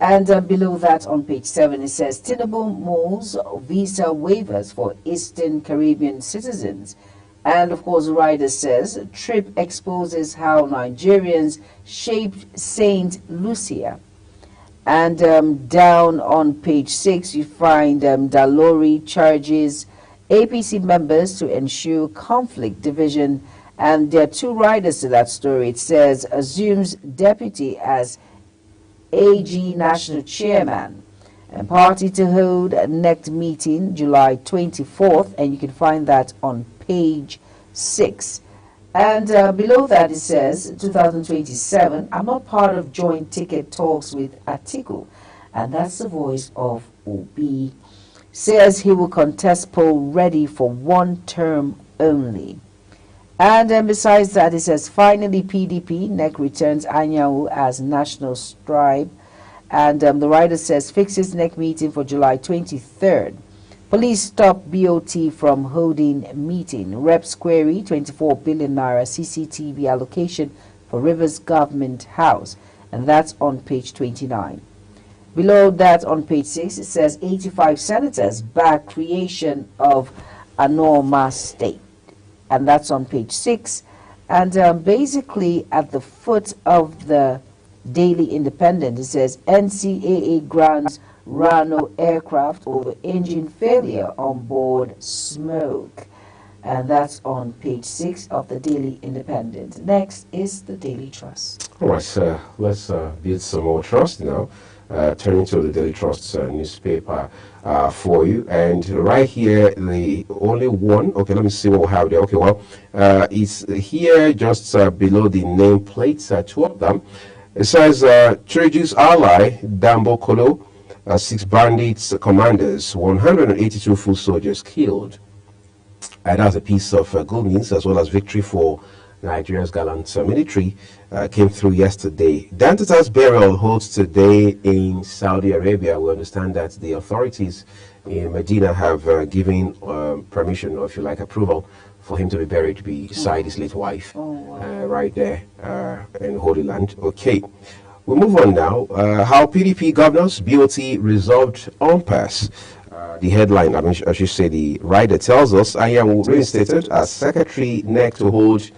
And below that on page 7 it says Tinubu moves visa waivers for Eastern Caribbean citizens. And of course, the writer says, trip exposes how Nigerians shaped Saint Lucia. And down on page 6, you find Dalori charges APC members to ensure conflict division. And there are two writers to that story. It says, assumes deputy as AG national chairman. And party to hold a NEC meeting July 24th. And you can find that on page 6. And below that it says 2027, I'm not part of joint ticket talks with Atiku. And that's the voice of Obi. Says he will contest poll ready for 1 term only. And besides that it says finally PDP, NEC returns Anyau as national scribe. And the writer says fixes NEC meeting for July 23rd. Police stop BOT from holding meeting. Reps query 24 billion naira CCTV allocation for Rivers Government House. And that's on page 29. Below that on page 6 it says 85 senators back creation of a Norma state. And that's on page 6. And basically at the foot of the Daily Independent it says NCAA grants Rano aircraft over engine failure on board smoke. And that's on page 6 of the Daily Independent. Next is the Daily Trust. All right, let's build some more trust now. Turning to the Daily Trust newspaper for you. And right here, the only one, okay, let me see what we have there. Okay, well, it's here just below the nameplates, 2 of them. It says, Treju's ally, Dambo Kolo, 6 bandits commanders, 182 full soldiers killed. And that's a piece of good news as well as victory for Nigeria's gallant military came through yesterday. Dantata's burial holds today in Saudi Arabia. We understand that the authorities in Medina have given permission, or if you like, approval for him to be buried beside his late wife right there in Holy Land. Okay. We move on now. How PDP governors BOT resolved impasse. The headline, I should say, the writer tells us, I am reinstated as Secretary NEC to hold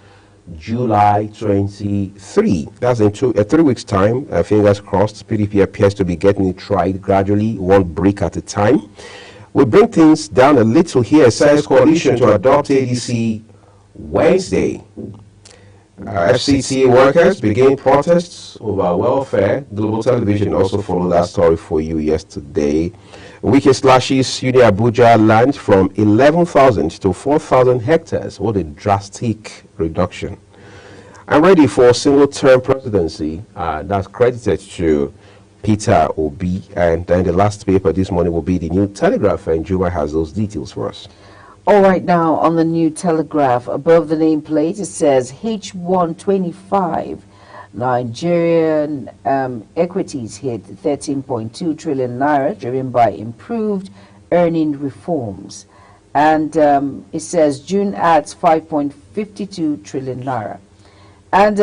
July 23. That's in 3 weeks' time. Fingers crossed. PDP appears to be getting it tried gradually, 1 brick at a time. We bring things down a little here. Says coalition to adopt ADC Wednesday. FCT workers begin protests over welfare. Global Television also followed that story for you yesterday. Wike slashes Uni Abuja land from 11,000 to 4,000 hectares. What a drastic reduction. I'm ready for a single-term presidency. That's credited to Peter Obi. And then the last paper this morning will be the New Telegraph, and Juma has those details for us. All right, now on the New Telegraph, above the nameplate, it says H125. Nigerian equities hit 13.2 trillion naira, driven by improved earning reforms. And it says June adds 5.52 trillion naira. And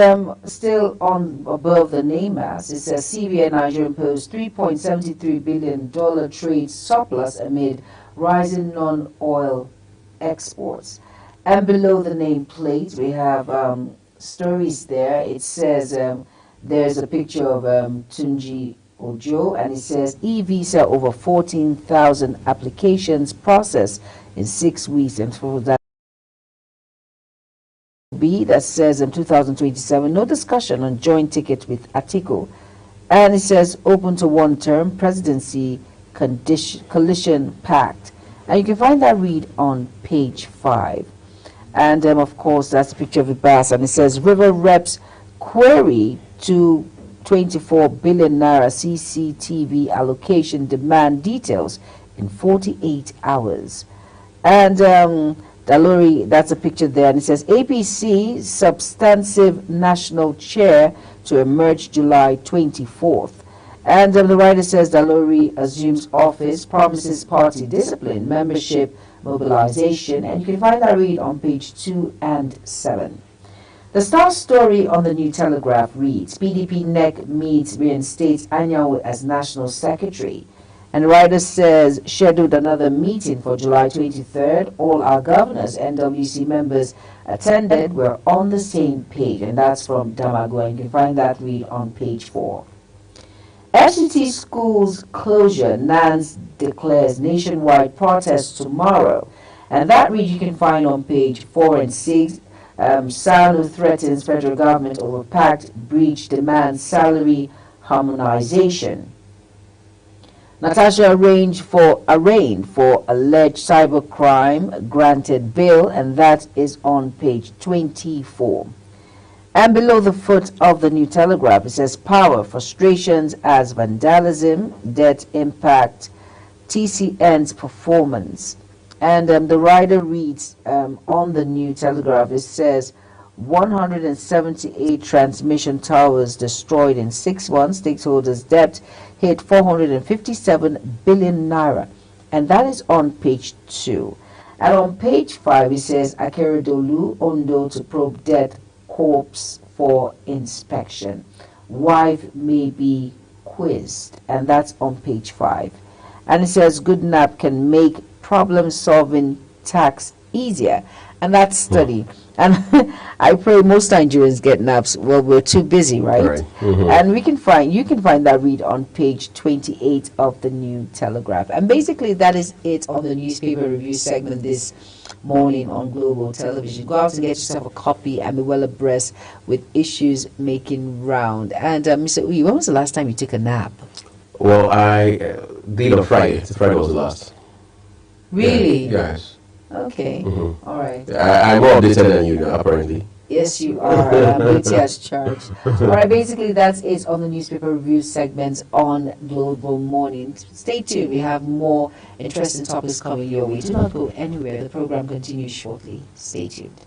still on above the name as, it says CBN Nigeria imposed $3.73 billion trade surplus amid rising non-oil exports. And below the nameplate, we have stories there. It says there's a picture of Tunji Ojo, and it says e-visa over 14,000 applications processed in 6 weeks. And for that B, that says in 2027, no discussion on joint ticket with Atiku. And it says open to one term presidency coalition pact. And you can find that read on page 5. And of course, that's a picture of Ibas, and it says River Reps query to 24 billion naira CCTV allocation demand details in 48 hours. And Dalori, that's a picture there, and it says APC substantive national chair to emerge July 24th. And the writer says Dalori assumes office, promises party discipline, membership, mobilization, and you can find that read on page 2 and 7. The star story on the New Telegraph reads, PDP NEC meets reinstates Anyanwu as national secretary. And the writer says, scheduled another meeting for July 23rd. All our governors, NWC members attended, were on the same page. And that's from Damagua. You can find that read on page 4. FCT schools closure, NANS declares nationwide protest tomorrow. And that read you can find on page 4 and 6. SANU threatens federal government over pact breach, demands salary harmonization. Natasha arraigned for alleged cybercrime, granted bail, and that is on page 24. And below the foot of the New Telegraph, it says power, frustrations as vandalism, debt impact, TCN's performance. And the writer reads on the New Telegraph, it says 178 transmission towers destroyed in 6 months. Stakeholders' debt hit 457 billion naira. And that is on page 2. And on page 5, it says Akeredolu, Ondo to probe debt corpse for inspection. Wife may be quizzed. And that's on page 5. And it says Goodnap can make problem-solving tax easier. And that's study. And I pray most Nigerians get naps. Well, we're too busy, right? Mm-hmm. And you can find that read on page 28 of the New Telegraph. And basically that is it on the newspaper review segment this morning on Global Television. Go out and get yourself a copy and be well abreast with issues making round. And Mr. Uyi, when was the last time you took a nap? Well, I did on Friday. Friday was the last. Really? Yeah, yes. Okay. Mm-hmm. All right. I'm more updated than you now, apparently. Yes, you are. Beauty has charged. All right. Basically, that's it on the newspaper review segments on Global Morning. Stay tuned. We have more interesting topics coming your way. Do not go anywhere. The program continues shortly. Stay tuned.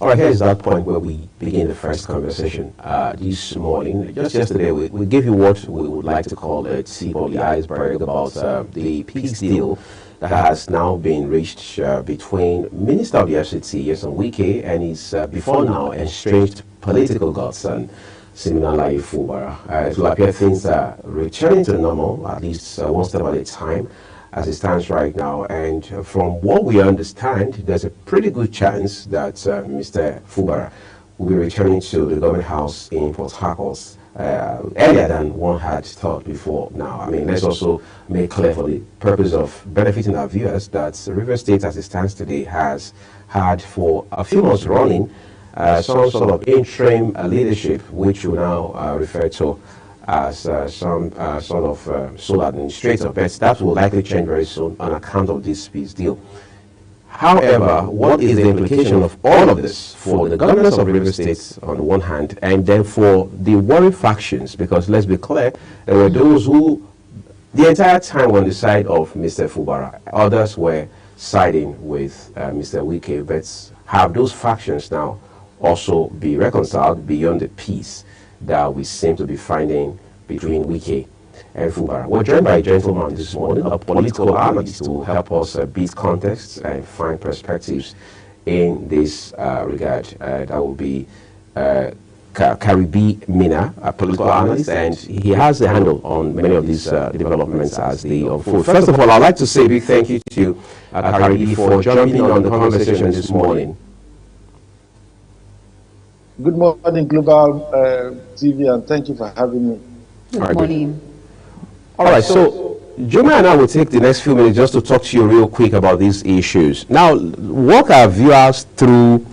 All right, here's that point where we begin the first conversation this morning. Just yesterday, we gave you what we would like to call the tip of the iceberg about the peace deal that has now been reached between Minister of the FCT, Nyesom Wike, and his before now estranged political godson, Siminalayi Fubara. It will appear things are returning to normal, at least one step at a time, as it stands right now. And from what we understand, there's a pretty good chance that Mr. Fubara will be returning to the government house in Port Harcourt earlier than one had thought before now. I mean, let's also make clear for the purpose of benefiting our viewers that Rivers State, as it stands today, has had for a few months running some sort of interim leadership, which we now refer to as some sort of sole administrator, but that will likely change very soon on account of this peace deal. However, what is the implication of all of this for the governors of Rivers State on the one hand, and then for the warring factions? Because let's be clear, there were those who the entire time were on the side of Mr. Fubara. Others were siding with Mr. Wike. But have those factions now also be reconciled beyond the peace that we seem to be finding between Wike and Fubara? We're joined by a gentleman this morning, a political analyst, to help us beat contexts and find perspectives in this regard. That will be Karibi Mina, a political analyst, and he has a handle on many of these developments as they unfold. First of all, I'd like to say a big thank you to you, Karibi, for jumping on the conversation this morning. Good morning, Global TV, and thank you for having me. Good morning. All right, so Juma and I will take the next few minutes just to talk to you real quick about these issues. Now, walk our viewers through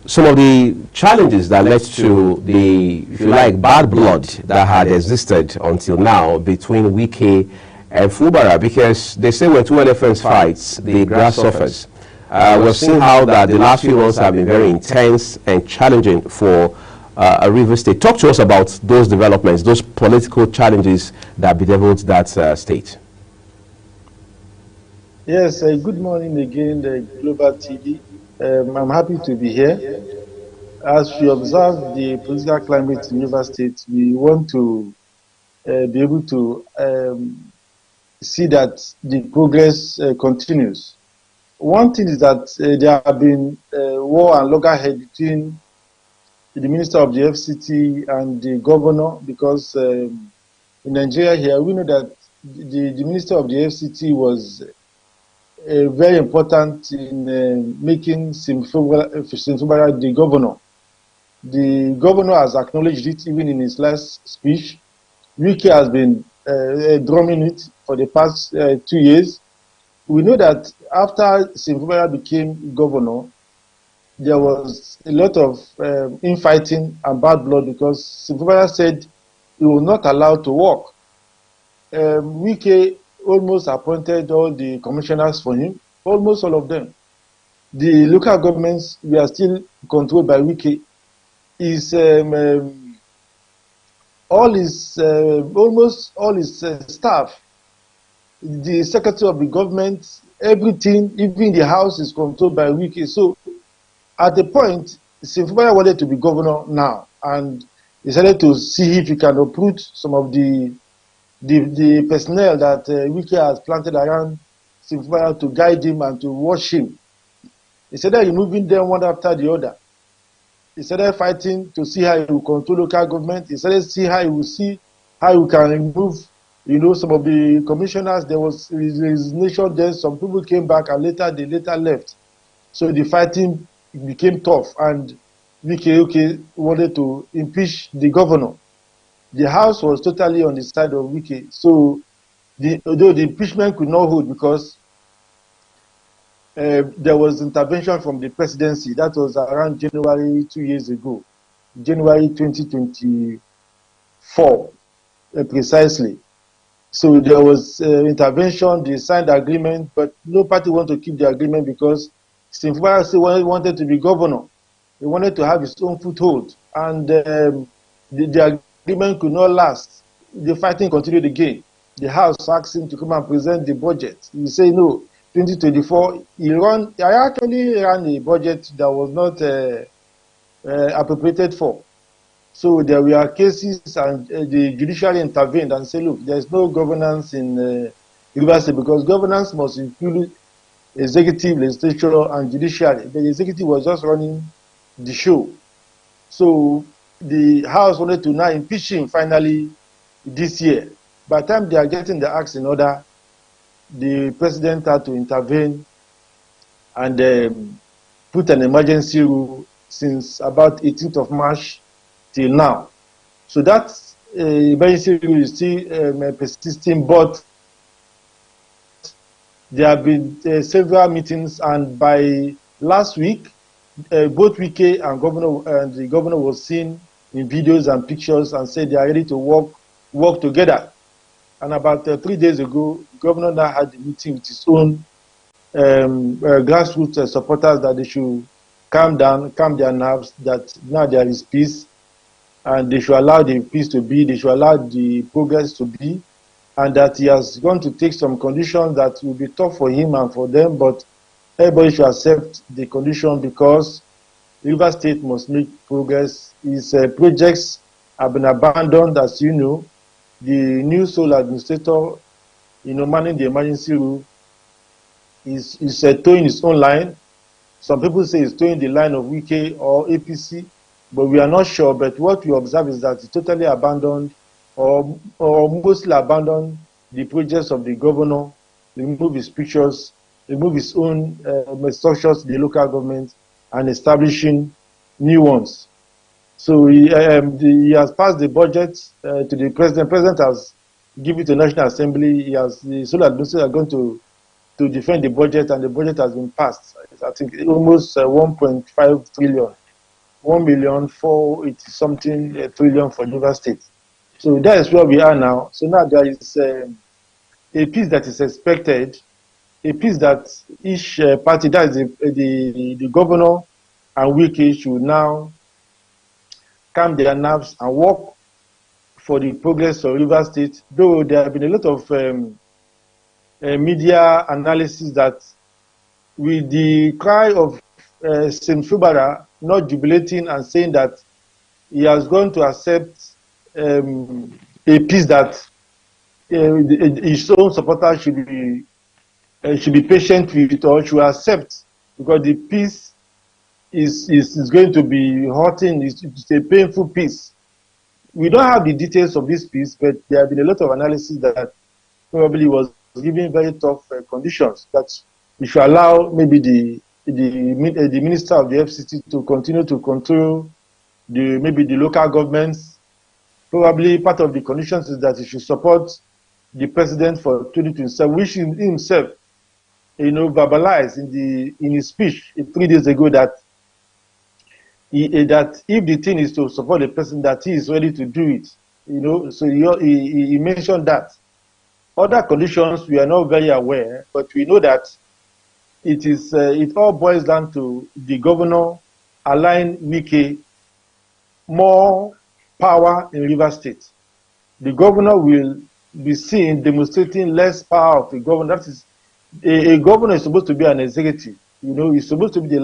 some of the challenges that led to the, if you like, bad blood that had existed until now between Wike and Fubara, because they say when two elephants fight, the grass suffers. We've seen how that the last few months have been very intense and challenging for Rivers State. Talk to us about those developments, those political challenges that bedeviled that state. Yes, good morning again, the Global TV. I'm happy to be here. As we observe the political climate in Rivers State, we want to be able to see that the progress continues. One thing is that there have been war and loggerhead between the Minister of the FCT and the Governor, because in Nigeria here, we know that the Minister of the FCT was very important in making Fubara the Governor. The Governor has acknowledged it even in his last speech. Wike has been drumming it for the past 2 years. We know that after Fubara became governor, there was a lot of infighting and bad blood because Fubara said he was not allowed to work. Wike almost appointed all the commissioners for him, almost all of them. The local governments were still controlled by Wike. Almost all his staff, the secretary of the government, everything, even the house is controlled by Wike. So at the point, Fubara wanted to be governor now, and he decided to see if he can uproot some of the personnel that Wike has planted around Fubara to guide him and to watch him. He started removing them one after the other. He started fighting to see how he will control local government. He started to see how he can remove, some of the commissioners. There was resignation there. Some people came back and they later left. So the fighting became tough, and Wike wanted to impeach the governor. The House was totally on the side of Wike. So although the impeachment could not hold because there was intervention from the presidency. That was around January 2 years ago, January 2024, precisely. So there was intervention, they signed the agreement, but no party wanted to keep the agreement because Fubara still wanted to be governor. He wanted to have his own foothold, and the agreement could not last. The fighting continued again. The House asked him to come and present the budget. He said no. 2024, I actually ran a budget that was not appropriated for. So there were cases, and the judiciary intervened and said, look, there's no governance in Rivers State, because governance must include executive, legislature, and judiciary. The executive was just running the show. So the House wanted to now impeach him finally this year. By the time they are getting the acts in order, the president had to intervene and put an emergency rule since about 18th of March till now. So that emergency rule is still persisting, but there have been several meetings, and by last week, both Wike and the governor was seen in videos and pictures and said they are ready to work together. And about 3 days ago, the governor now had a meeting with his own grassroots supporters that they should calm down, calm their nerves, that now there is peace, and they should allow the peace to be, they should allow the progress to be, and that he has gone to take some conditions that will be tough for him and for them, but everybody should accept the condition because Rivers State must make progress. His projects have been abandoned, as you know. The new sole administrator, manning the emergency rule, is towing his own line. Some people say he's towing the line of Wike or APC, but we are not sure. But what we observe is that he totally abandoned or mostly abandoned the projects of the governor, remove his pictures, remove his own structures in the local government, and establishing new ones. So he has passed the budget to the president. The president has given it to the National Assembly. The sole administrator are going to defend the budget, and the budget has been passed. I think almost 1.5 trillion, 1,480 something trillion for Rivers State. So that is where we are now. So now there is a peace that is expected, a peace that each party, that is the governor and Wike, should now calm their nerves and work for the progress of Rivers State. Though there have been a lot of media analysis that with the cry of St. Fubara not jubilating and saying that he has gone to accept a peace that his own supporters should be patient with or should accept, because the peace is going to be hurting. It's a painful peace. We don't have the details of this peace, but there have been a lot of analysis that probably was given very tough conditions that we should allow maybe the minister of the FCT to continue to control maybe the local governments. Probably part of the conditions is that he should support the president for 2027, which he himself, verbalized in his speech 3 days ago that that if the thing is to support the president, that he is ready to do it. So he mentioned that. Other conditions we are not very aware, but we know that it all boils down to the governor allowing Wike more power in Rivers State. The governor will be seen demonstrating less power of the governor. That is, a governor is supposed to be an executive. He's supposed to be the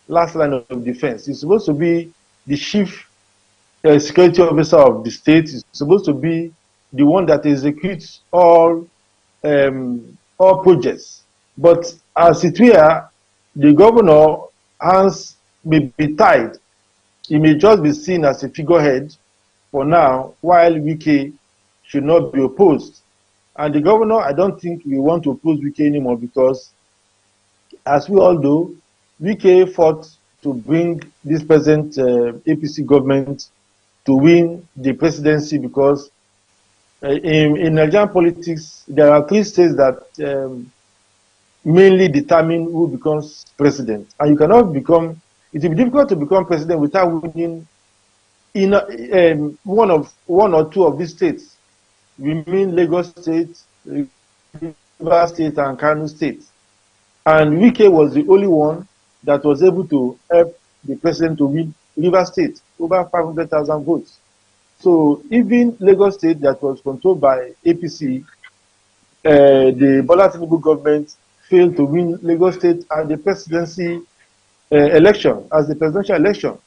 last line of defense. He's supposed to be the chief security officer of the state. He's supposed to be the one that executes all projects. But as it were, the governor hands may be tied. He may just be seen as a figurehead for now, while Wike should not be opposed. And the governor, I don't think we want to oppose Wike anymore, because as we all know, Wike fought to bring this present APC government to win the presidency, because in Nigerian politics, there are 3 states that mainly determine who becomes president. And you cannot become, it will be difficult to become president without winning in one or two of these states. We mean Lagos State, Rivers State, and Kano State. And Wike was the only one that was able to help the president to win Rivers State, over 500,000 votes. So even Lagos State, that was controlled by APC, the Bola Tinubu government failed to win Lagos State at the presidency election, as the presidential election.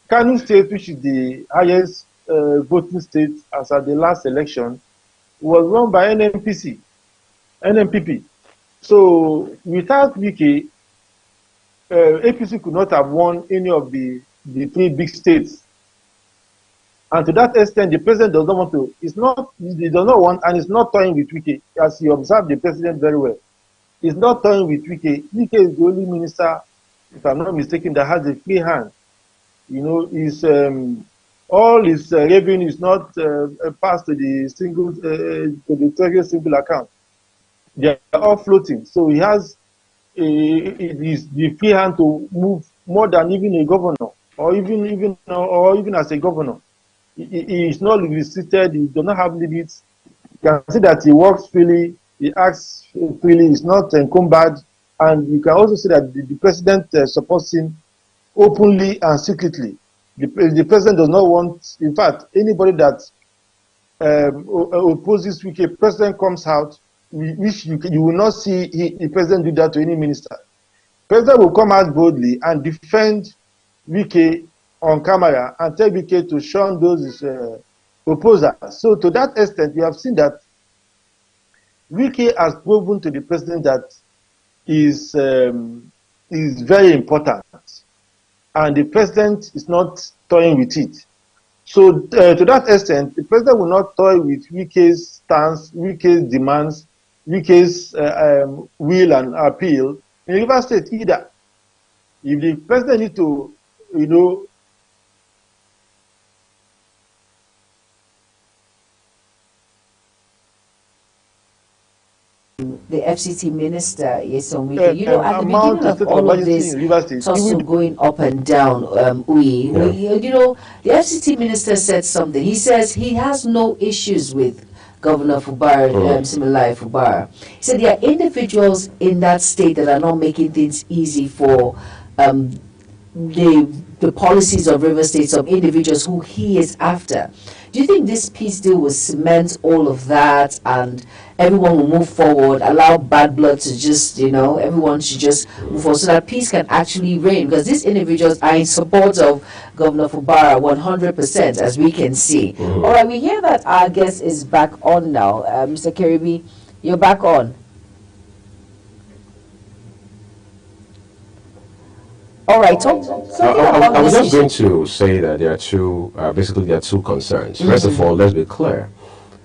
Kano State, which is the highest voting state as at the last election, was won by NNPP. So without Wike, APC could not have won any of the three big states. And to that extent, the president does not want to, he does not want, and is not toying with Wike, as you observed the president very well. He's not toying with Wike. Wike is the only minister, if I'm not mistaken, that has a free hand. You know, all his revenue is not passed to the treasury single account. They are all floating. So he has the free hand to move more than even a governor, or even as a governor. He is not restricted. He does not have limits. You can see that he works freely. He acts freely. He's not encumbered, and you can also see that the president supports him openly and secretly. The president does not want, in fact, anybody that opposes Wike, president comes out, which you will not see the president do that to any minister. President will come out boldly and defend Wike on camera and tell Wike to shun those opposers. So to that extent, we have seen that Wike has proven to the president that is very important, and the president is not toying with it. So to that extent, the president will not toy with Wike's stance, Wike's demands, Wike's will and appeal in Rivers State either. If the president needs to, you know, the FCT minister, Nyesom Wike. You know, at the beginning of all of this tussle going up and down, you know, the FCT minister said something. He says he has no issues with Governor Fubara, Siminalayi Fubara. He said there are individuals in that state that are not making things easy for the policies of River State, some individuals who he is after. Do you think this peace deal will cement all of that and everyone will move forward, allow bad blood to just, you know, everyone should just move forward so that peace can actually reign? Because these individuals are in support of Governor Fubara 100%, as we can see. All right, we hear that our guest is back on now. Mr. Keribi, you're back on. All right, I was just going to say that there are two, basically there are two concerns. First of all, let's be clear.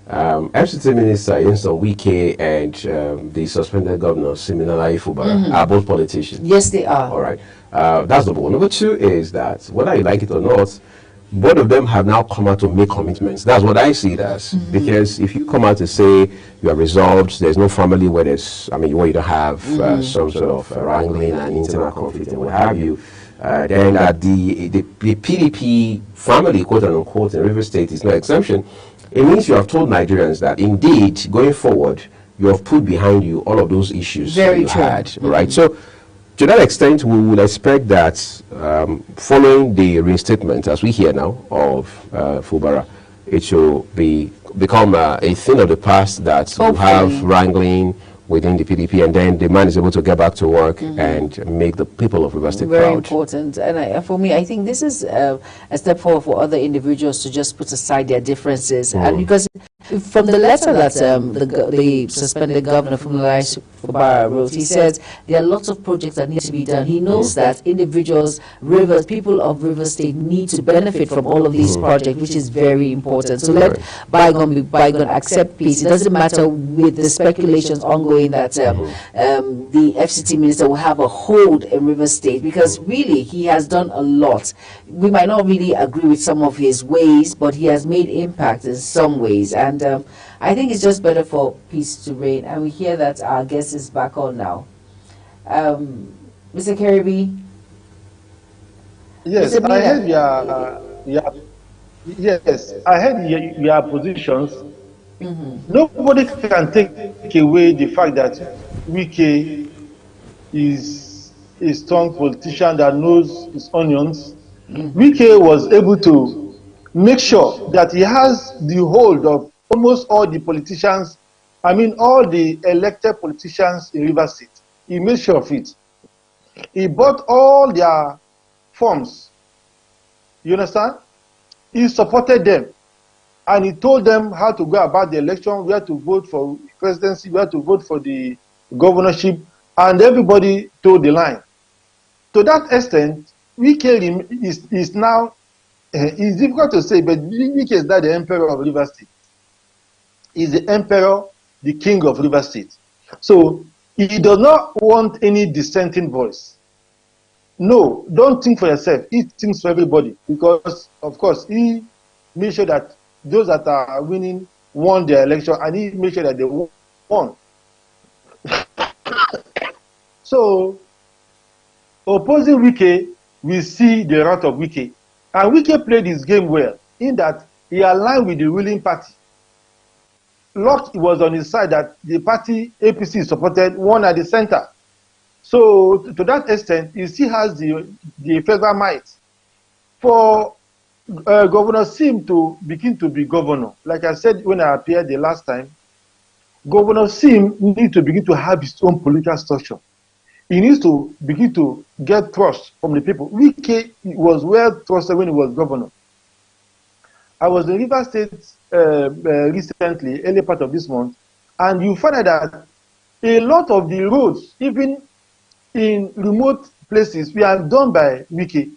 FCT Minister Nyesom Wike and the suspended governor Siminalayi Fubara are both politicians. Yes, they are. All right. That's number one. Number two is that, whether you like it or not, both of them have now come out to make commitments. That's what I see it as. Because if you come out to say you are resolved, there's no family where there's, I mean, where you don't have some sort of wrangling and internal conflict and what have you, then the PDP family, quote unquote, in River State is no exemption. It means you have told Nigerians that indeed, going forward, you have put behind you all of those issues that you had, right? So, to that extent, we will expect that following the reinstatement, as we hear now, of Fubara, it will become a thing of the past that will have wrangling within the PDP, and then the man is able to get back to work and make the people of Rivers State proud. Very important. And for me, I think this is a step forward for other individuals to just put aside their differences. And because from the letter that the suspended governor from Fubara wrote, he says there are lots of projects that need to be done. He knows that individuals, people of River State need to benefit from all of these projects, which is very important. So let bygone be bygone, accept peace. It doesn't matter with the speculations ongoing that the FCT minister will have a hold in River State, because really he has done a lot. We might not really agree with some of his ways, but he has made impact in some ways, and I think it's just better for peace to reign. And we hear that our guest is back on now. Mr. Keribi? Yes, I heard yes, I heard your positions. Nobody can take away the fact that Wike is a strong politician that knows his onions. Wike was able to make sure that he has the hold of almost all the politicians, all the elected politicians in Rivers State. He made sure of it. He bought all their forms You understand? He supported them. And he told them how to go about the election, where to vote for presidency, where to vote for the governorship, and everybody told the line. To that extent, Wike is now, it's difficult to say, but Wike is now the emperor of Rivers State. He's the emperor, the king of Rivers State. So he does not want any dissenting voice. No, don't think for yourself. He thinks for everybody, because, of course, he made sure that those that are winning won their election, and he made sure that they won. So, opposing Wike, we see the wrath of Wike. And Wike played his game well, in that he aligned with the ruling party. Luck was on his side that the party APC supported won at the center. So, to that extent, he still has the federal might. For Governor Sim to begin to be governor, like I said when I appeared the last time, Governor Sim needs to begin to have his own political structure. He needs to begin to get trust from the people. Wike was well trusted when he was governor. I was in Rivers State recently, early part of this month, and you find out that a lot of the roads, even in remote places, we are done by Wike.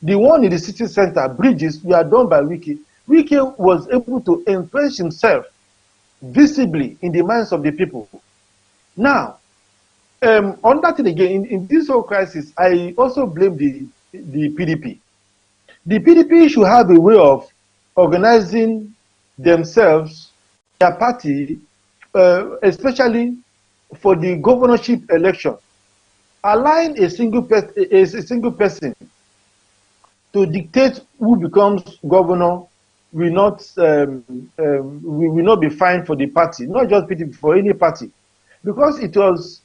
The one in the city center, bridges, we are done by Wike. Wike was able to entrench himself visibly in the minds of the people. Now, on that thing again, in this whole crisis, I also blame the PDP. The PDP should have a way of organizing themselves, their party, especially for the governorship election. Allowing a single person to dictate who becomes governor will not be fine for the party, not just PDP, for any party, because it was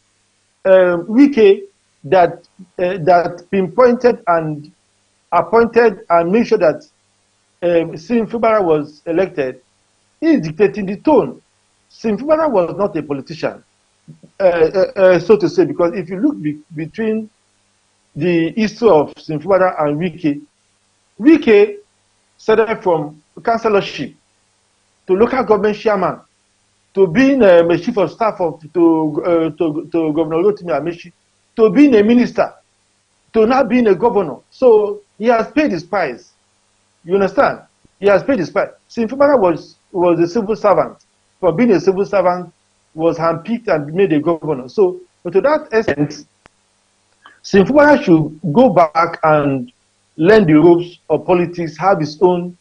Wike that pinpointed and appointed and made sure that Sim Fubara was elected. He is dictating the tone. Sim Fubara was not a politician, so to say, because if you look between the history of Sim Fubara and Wike started from councillorship to local government chairman to being a chief of staff to Governor Rotimi Amaechi, to being a minister, to now being a governor. So he has paid his price. You understand? He has paid his price. Sim Fubara was a civil servant. For being a civil servant, was handpicked and made a governor. So to that extent, Sim Fubara should go back and learn the ropes of politics, have his own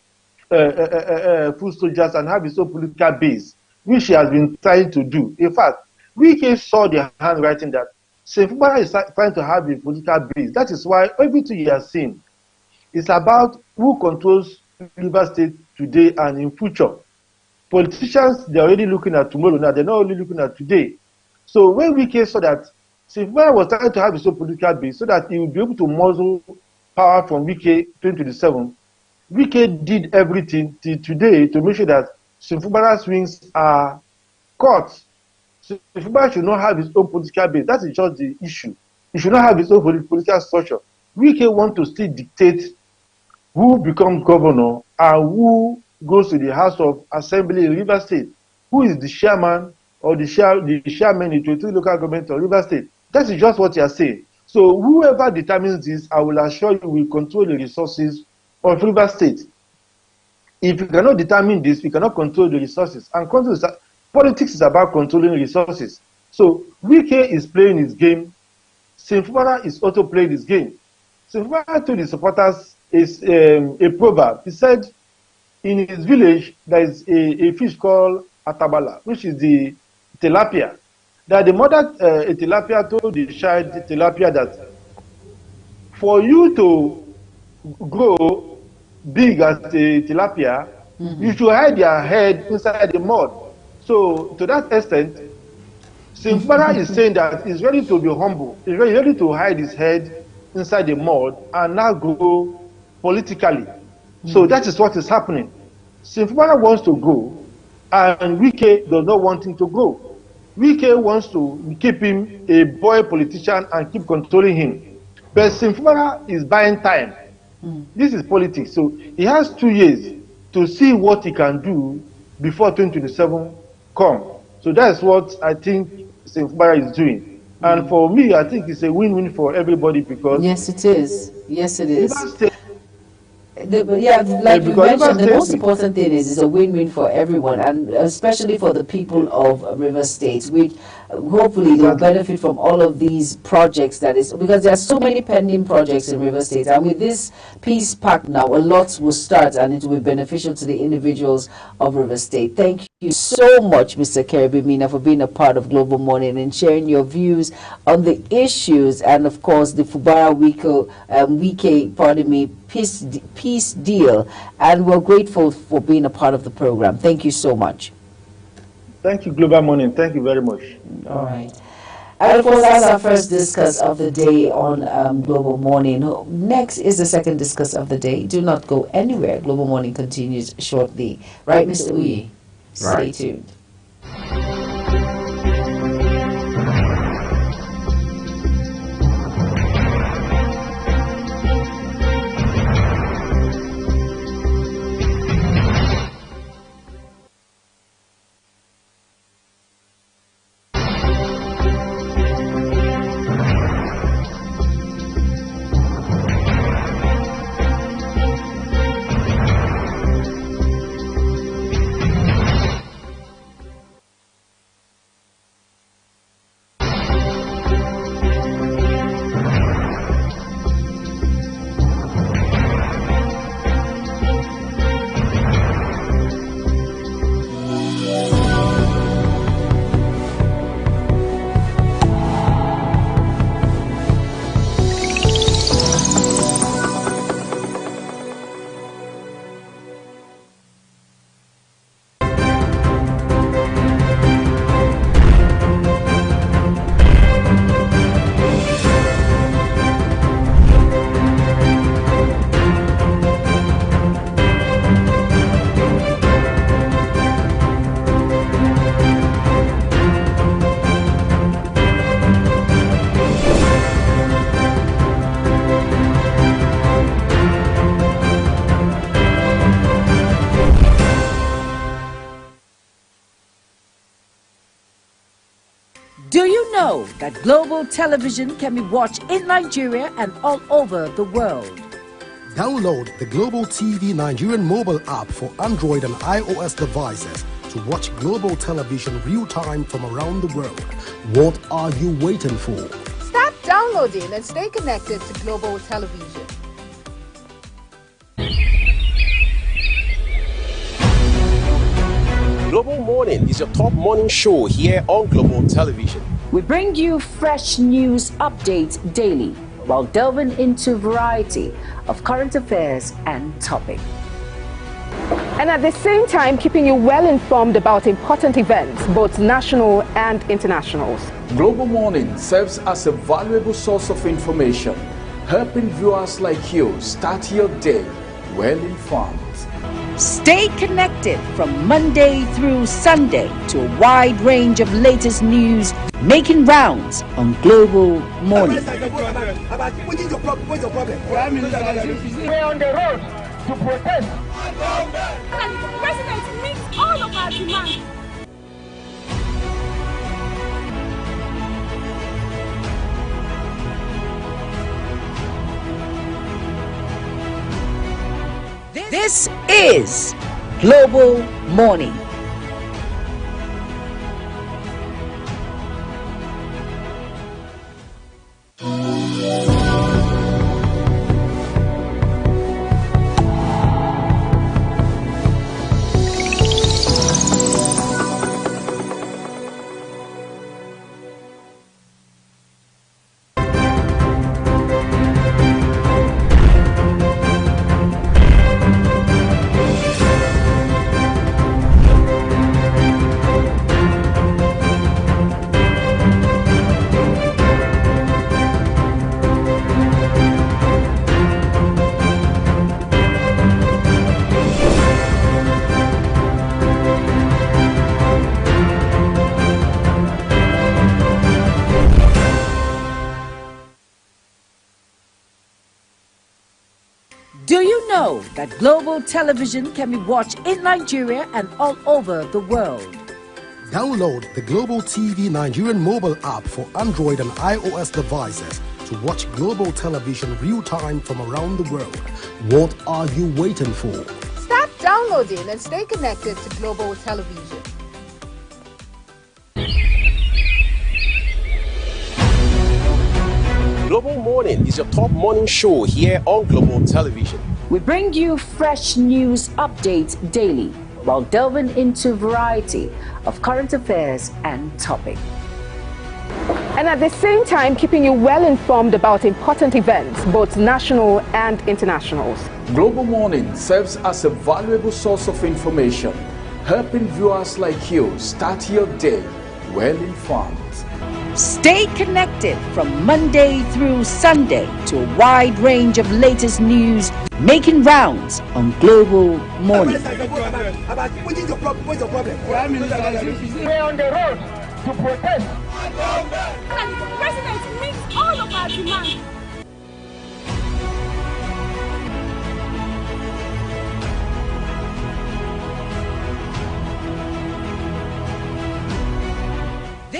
foot soldiers, and have his own political base, which he has been trying to do. In fact, Wike saw the handwriting that Sim Fubara is trying to have a political base. That is why everything he has seen is about who controls Rivers State today and in future. Politicians, they're already looking at tomorrow now, they're not only looking at today. So when Wike saw that Sim Fubara was trying to have his own political base so that he would be able to muzzle power from Wike 2027, Wike did everything till today to make sure that Sim Fubara's wings are caught. Sim Fubara should not have his own political base. That is just the issue. He should not have his own political structure. Wike wants to still dictate who becomes governor and who goes to the House of Assembly in Rivers State, who is the chairman or the chairman in 23 local government of Rivers State. That is just what you are saying. So whoever determines this, I will assure you, will control the resources of Rivers State. If you cannot determine this, you cannot control the resources. And politics is about controlling resources. So Wike is playing his game. Sim Fubara is also playing his game. Sim Fubara told his supporters is a proverb. He said in his village there is a fish called atabala, which is the tilapia. That the mother tilapia told the child tilapia that for you to grow big as a tilapia, you should hide your head inside the mud. So to that extent, Sim Fubara is saying that he's ready to be humble. He's ready to hide his head inside the mud and now grow politically. So that is what is happening. Sim Fubara wants to grow, and Wike does not want him to grow. Wike wants to keep him a boy politician and keep controlling him. But Sim Fubara is buying time. This is politics. So he has 2 years to see what he can do before 2027 come. So that's what I think St. Fubara is doing. And for me, I think it's a win-win for everybody because... Yes, it is. Yes, it is. Like you because mentioned, the most important thing is it's a win-win for everyone, and especially for the people of River State, which hopefully they will benefit from all of these projects. That is because there are so many pending projects in River State, and with this Peace Pact now, a lot will start, and it will be beneficial to the individuals of River State. Thank you so much, Mr. Kerebi Mina, for being a part of Global Morning and sharing your views on the issues, and of course the Fubara peace deal, and we're grateful for being a part of the program. Thank you so much. Thank you, Global Morning. Thank you very much. All right. And of course, that's our first discuss of the day on Global Morning. Next is the second discuss of the day. Do not go anywhere. Global Morning continues shortly. Right, Mr. Uyi? Stay tuned. Do you know that global television can be watched in Nigeria and all over the world? Download the Global TV Nigerian mobile app for Android and iOS devices to watch global television real-time from around the world. What are you waiting for? Start downloading and stay connected to Global Television. Global Morning is your top morning show here on Global Television. We bring you fresh news updates daily while delving into a variety of current affairs and topics. And at the same time, keeping you well informed about important events, both national and internationals. Global Morning serves as a valuable source of information, helping viewers like you start your day well informed. Stay connected from Monday through Sunday to a wide range of latest news making rounds on Global Morning. We're on the road to protest. And the president meets all of our demands. This is Global Morning. know that Global Television can be watched in Nigeria and all over the world? Download the Global TV Nigerian mobile app for Android and iOS devices to watch Global Television real-time from around the world. What are you waiting for? Start downloading and stay connected to Global Television. Global Morning is your top morning show here on Global Television. We bring you fresh news updates daily while delving into a variety of current affairs and topics. And at the same time, keeping you well informed about important events, both national and internationals. Global Morning serves as a valuable source of information, helping viewers like you start your day well informed. Stay connected from Monday through Sunday to a wide range of latest news making rounds on Global Morning. We're on the road to protest. And the president meets all of our demands.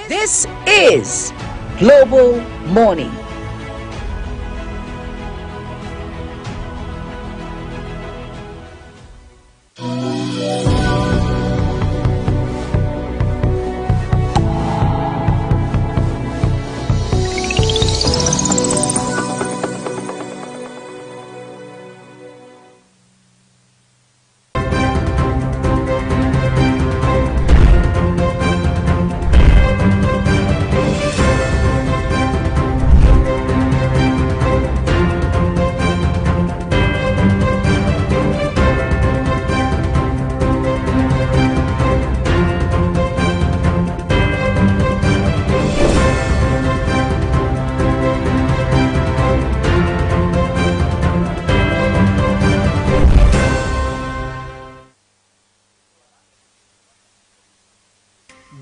This is Global Morning.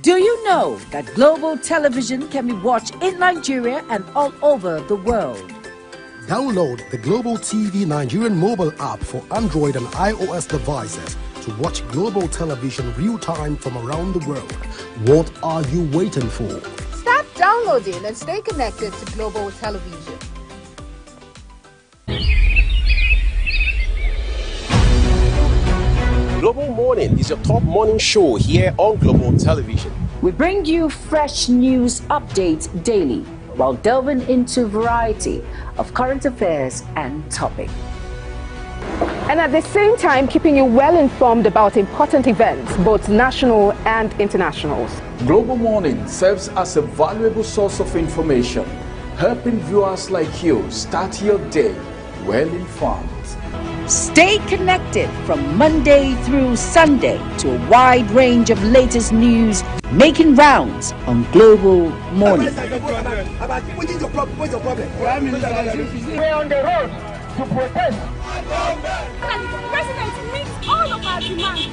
Do you know that Global Television can be watched in Nigeria and all over the world? Download the Global TV Nigerian mobile app for Android and iOS devices to watch Global Television real-time from around the world. What are you waiting for? Start downloading and stay connected to Global Television. Global Morning is your top morning show here on Global Television. We bring you fresh news updates daily while delving into a variety of current affairs and topics. And at the same time, keeping you well informed about important events, both national and internationals. Global Morning serves as a valuable source of information, helping viewers like you start your day well informed. Stay connected from Monday through Sunday to a wide range of latest news making rounds on Global Morning. We're on the road to protest. And the president meets all of our demands.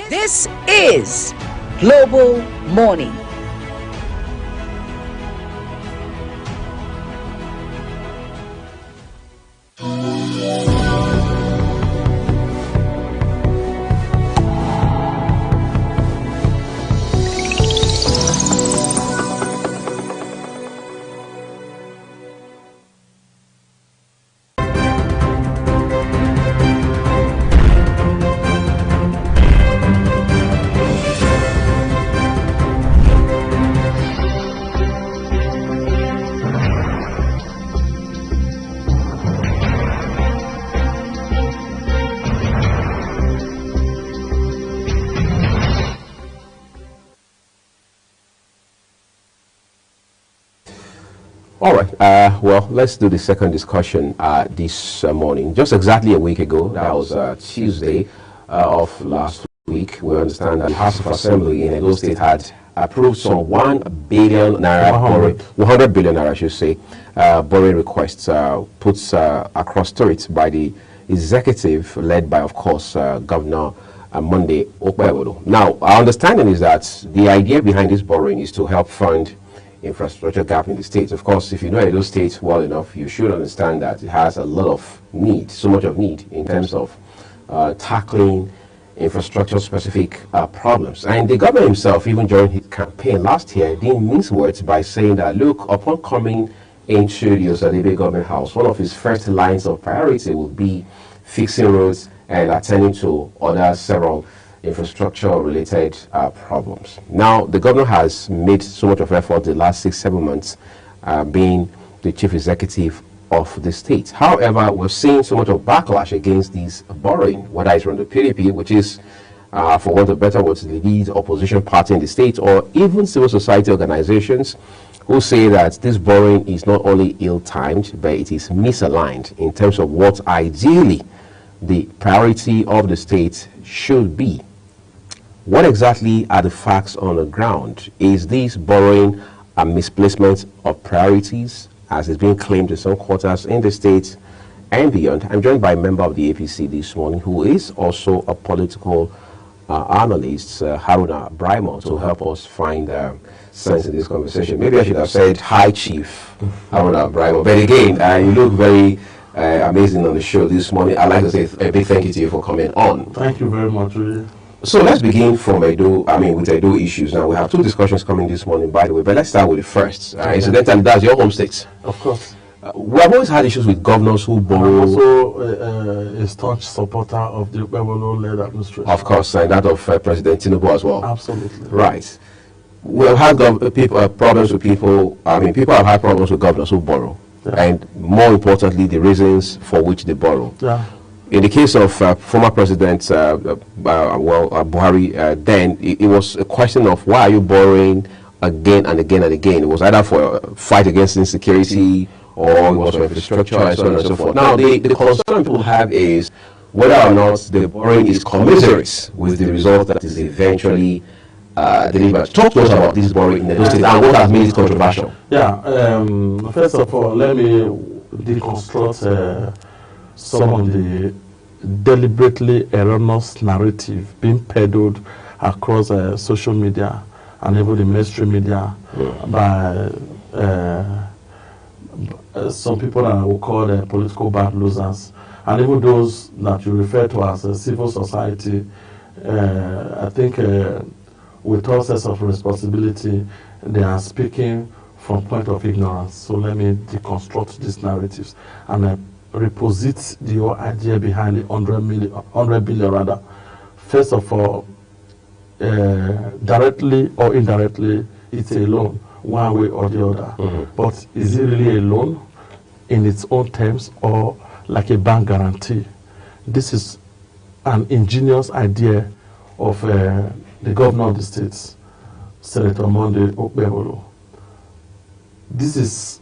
This is Global Morning. All right. Well, let's do the second discussion this morning. Just exactly a week ago, that was Tuesday of last week, we understand that the House of Assembly in Edo State had approved some 1 billion naira, 100 billion naira, I should say, borrowing requests put across to it by the executive, led by, of course, Governor Monday Okpebolo. Now, our understanding is that the idea behind this borrowing is to help fund infrastructure gap in the state. Of course, if you know Edo State well enough, you should understand that it has a lot of need, so much of need in terms of tackling infrastructure-specific problems. And the governor himself, even during his campaign last year, didn't mince words by saying that, look, upon coming into the Osadebe government house, one of his first lines of priority will be fixing roads and attending to other several infrastructure-related problems. Now, the governor has made so much of effort the last 6-7 months being the chief executive of the state. However, we're seeing so much of backlash against these borrowing, whether it's from the PDP, which is, for want of better words, the lead opposition party in the state, or even civil society organizations who say that this borrowing is not only ill-timed, but it is misaligned in terms of what ideally the priority of the state should be. What exactly are the facts on the ground? Is this borrowing a misplacement of priorities, as is being claimed in some quarters in the state and beyond? I'm joined by a member of the APC this morning who is also a political analyst, Haruna Braimo, to help us find sense in this conversation. Maybe I should have said, hi, Chief Haruna Braimo. But again, you look very amazing on the show this morning. I'd like to say a big thank you to you for coming on. Thank you very much, really. So let's begin from with Edo issues. Now, we have 2 discussions coming this morning, by the way, but let's start with the first. Incidentally, that's your home state. Of course. We have always had issues with governors who borrow. I'm also a staunch supporter of the Okpebolo-led administration. Of course, and that of President Tinubu as well. Absolutely. Right. We have had problems with people. People have had problems with governors who borrow. Yeah. And more importantly, the reasons for which they borrow. Yeah. In the case of former President Buhari, then it was a question of why are you borrowing again and again and again. It was either for a fight against insecurity or it was for infrastructure and so on and so forth. Now, the concern people have is whether or not the borrowing is commensurate with the result that is eventually delivered. Talk to us about this borrowing in the state and what has made it controversial. Yeah, first of all, let me deconstruct some of the deliberately erroneous narrative being peddled across social media and even the mainstream media by some people that we call political bad losers, and even those that you refer to as civil society. I think with all sense of responsibility, they are speaking from point of ignorance. So let me deconstruct these narratives and reposit the whole idea behind the 100 billion rather. First of all, directly or indirectly, it's a loan, one way or the other. But is it really a loan in its own terms or like a bank guarantee? This is an ingenious idea of the governor of the state, Senator Monday Okpebolo. This is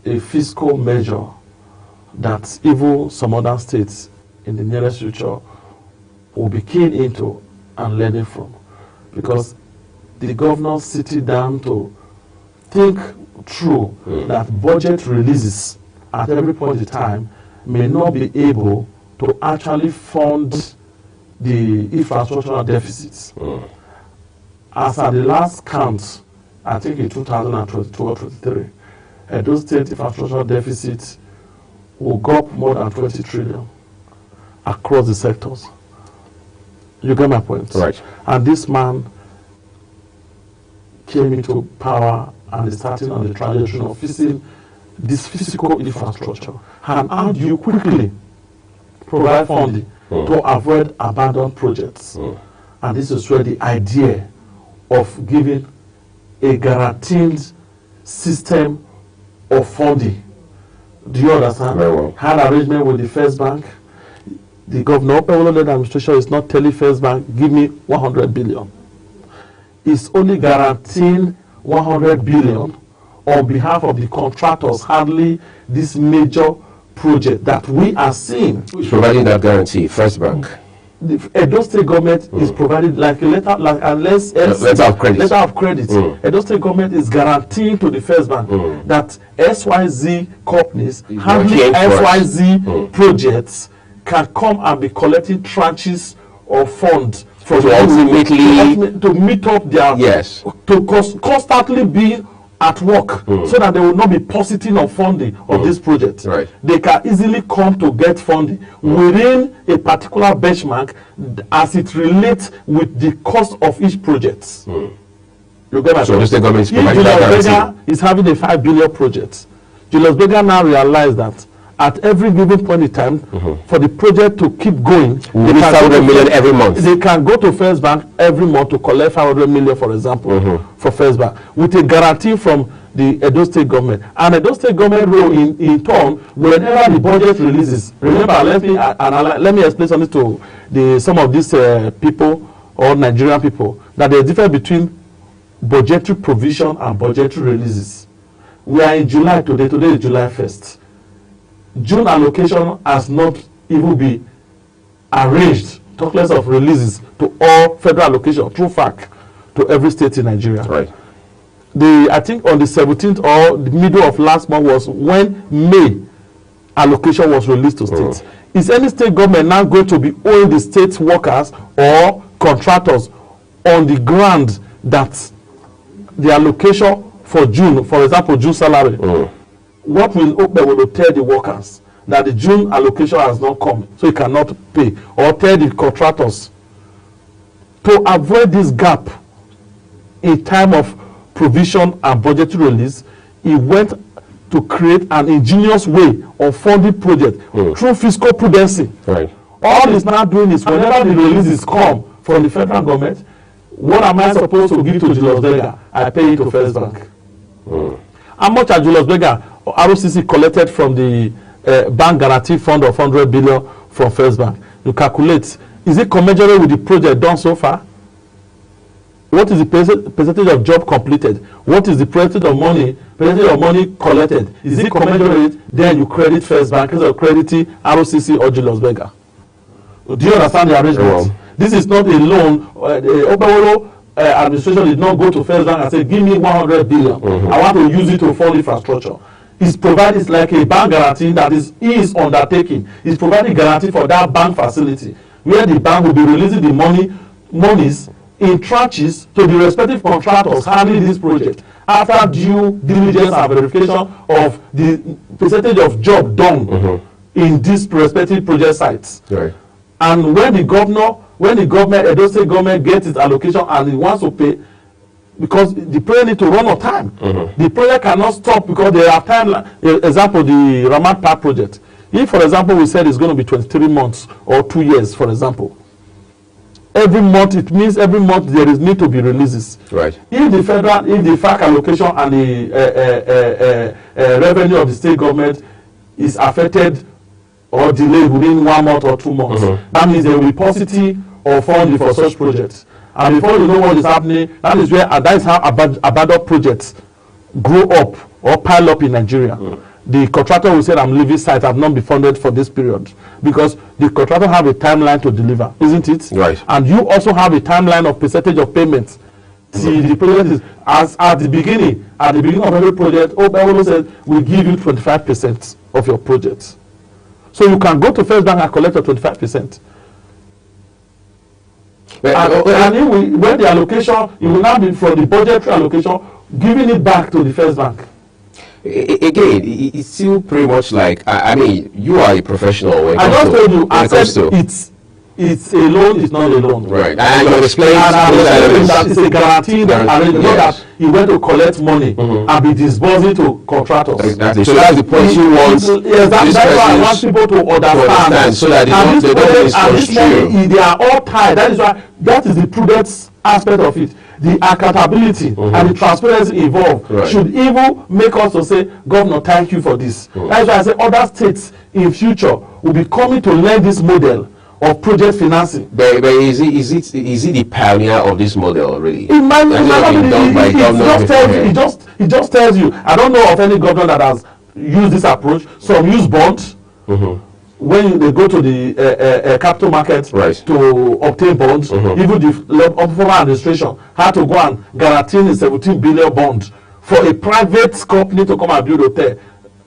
a fiscal measure that even some other states in the nearest future will be keen into and learning from, because the governor sitting down to think through that budget releases at every point in time may not be able to actually fund the infrastructural deficits. As at the last count, I think in 2022 or 23, those state infrastructural deficits will go up more than 20 trillion across the sectors. You get my point? Right. And this man came into power and is starting on the trajectory of fixing this physical infrastructure. And how do you quickly provide funding to avoid abandoned projects? And this is where the idea of giving a guaranteed system of funding. Do you understand? Very well. Had arrangement with the First Bank. The governor of Okpebolo-led administration is not telling First Bank, give me 100 billion. It's only guaranteeing 100 billion on behalf of the contractors handling this major project that we are seeing. Who is providing that guarantee? First Bank. The Edo State government is providing like a letter, letter of credit. Letter of credit. Edo State government is guaranteeing to the First Bank that XYZ companies handling XYZ projects can come and be collecting tranches of funds for to ultimately to meet up their to constantly be at work so that they will not be positing of funding of this project. Right. They can easily come to get funding within a particular benchmark as it relates with the cost of each project. You get my So the state government is providing Julius that Berger guarantee. is having a 5 billion project. Julius Berger now realized that at every given point in time, for the project to keep going, We need 500 million every month. They can go to First Bank every month to collect 500 million, for example, for First Bank, with a guarantee from the Edo State government. And Edo State government will, in turn, whenever the budget releases, remember, let me explain something to some of these people or Nigerian people, that there's a difference between budgetary provision and budgetary releases. We are in July today. Today is July 1st. June allocation has not even been arranged, talk less of releases, to all federal allocation through FAC to every state in Nigeria. Right. I think on the 17th or the middle of last month was when May allocation was released to states. Is any state government now going to be owing the state workers or contractors on the ground that the allocation for June, for example, June salary, what will OPE will tell the workers that the June allocation has not come, so he cannot pay, or tell the contractors to avoid this gap in time of provision and budgetary release? He went to create an ingenious way of funding project through fiscal prudency. Right. All he's now doing is whenever the releases come from the federal government, what am I supposed to give to Julius Berger? I pay it to First Bank. How much has Julius Berger or ROCC collected from the bank guarantee fund of 100 billion from First Bank? You calculate, is it commensurate with the project done so far? What is the percentage of job completed? What is the percentage of money collected? Is it commensurate? Then you credit First Bank instead of crediting ROCC or Julius Berger. Do you understand the arrangement? This is not a loan. Obawolo administration did not go to First Bank and say, give me 100 billion. I want to use it to fund infrastructure. It's provided like a bank guarantee that is his undertaking. It's providing guarantee for that bank facility where the bank will be releasing the monies in tranches to the respective contractors handling this project after due diligence and verification of the percentage of job done in these respective project sites. Right. And when the government, Edo State government gets its allocation and it wants to pay, because the project need to run on time. The project cannot stop because they have time. Example, the Ramat Park project. If, for example, we said it's going to be 23 months or 2 years, for example, every month, it means every month there is need to be releases. Right. If the FAC allocation and the revenue of the state government is affected or delayed within 1 month or 2 months, that means there will be paucity of funding for such projects. And before you know what is happening, that is how abandoned projects grow up or pile up in Nigeria. The contractor will say, I'm leaving site, I've not been funded for this period. Because the contractor have a timeline to deliver, isn't it? Right. And you also have a timeline of percentage of payments. See, the project is, as at the beginning of every project, OPE says, we give you 25% of your project. So you can go to First Bank and collect your 25%. And when the allocation, it will now be from the budgetary allocation, giving it back to the First Bank. Again, it's still pretty much like, I mean, you are a professional. I just told you, I said it's a loan, it's not a loan. Right. And you explained that it's a guarantee that he went to collect money and be disbursing to contractors. Exactly. So that's the point you want. Yes, that's why I want people to understand. So that this money, they are all tied. That is why, that is the prudence aspect of it. The accountability and the transparency involved should even make us to say, Governor, thank you for this. That's why I say other states in future will be coming to learn this model of project financing. But is it the pioneer of this model already? It might it just tells you. I don't know of any governor that has used this approach. Some use bonds. When they go to the capital market to obtain bonds, even the former administration had to go and guarantee a 17 billion bond for a private company to come and build hotel,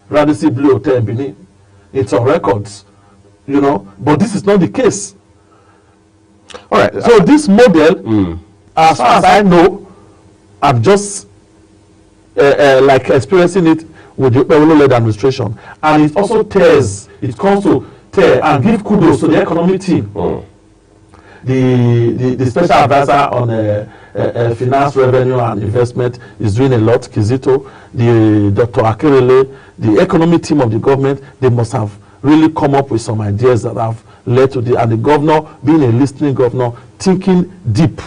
Radisson Blue Hotel in Benin. It's on records, you know. But this is not the case. All right. So this model, as far as I know, I'm just like experiencing it with the Okpebholo-led administration, and it also it comes to tear and give kudos to the economic team. The special advisor on finance, revenue, and investment is doing a lot. Kizito, the Dr. Akerele, the economic team of the government, they must have really come up with some ideas that have led to and the governor, being a listening governor, thinking deep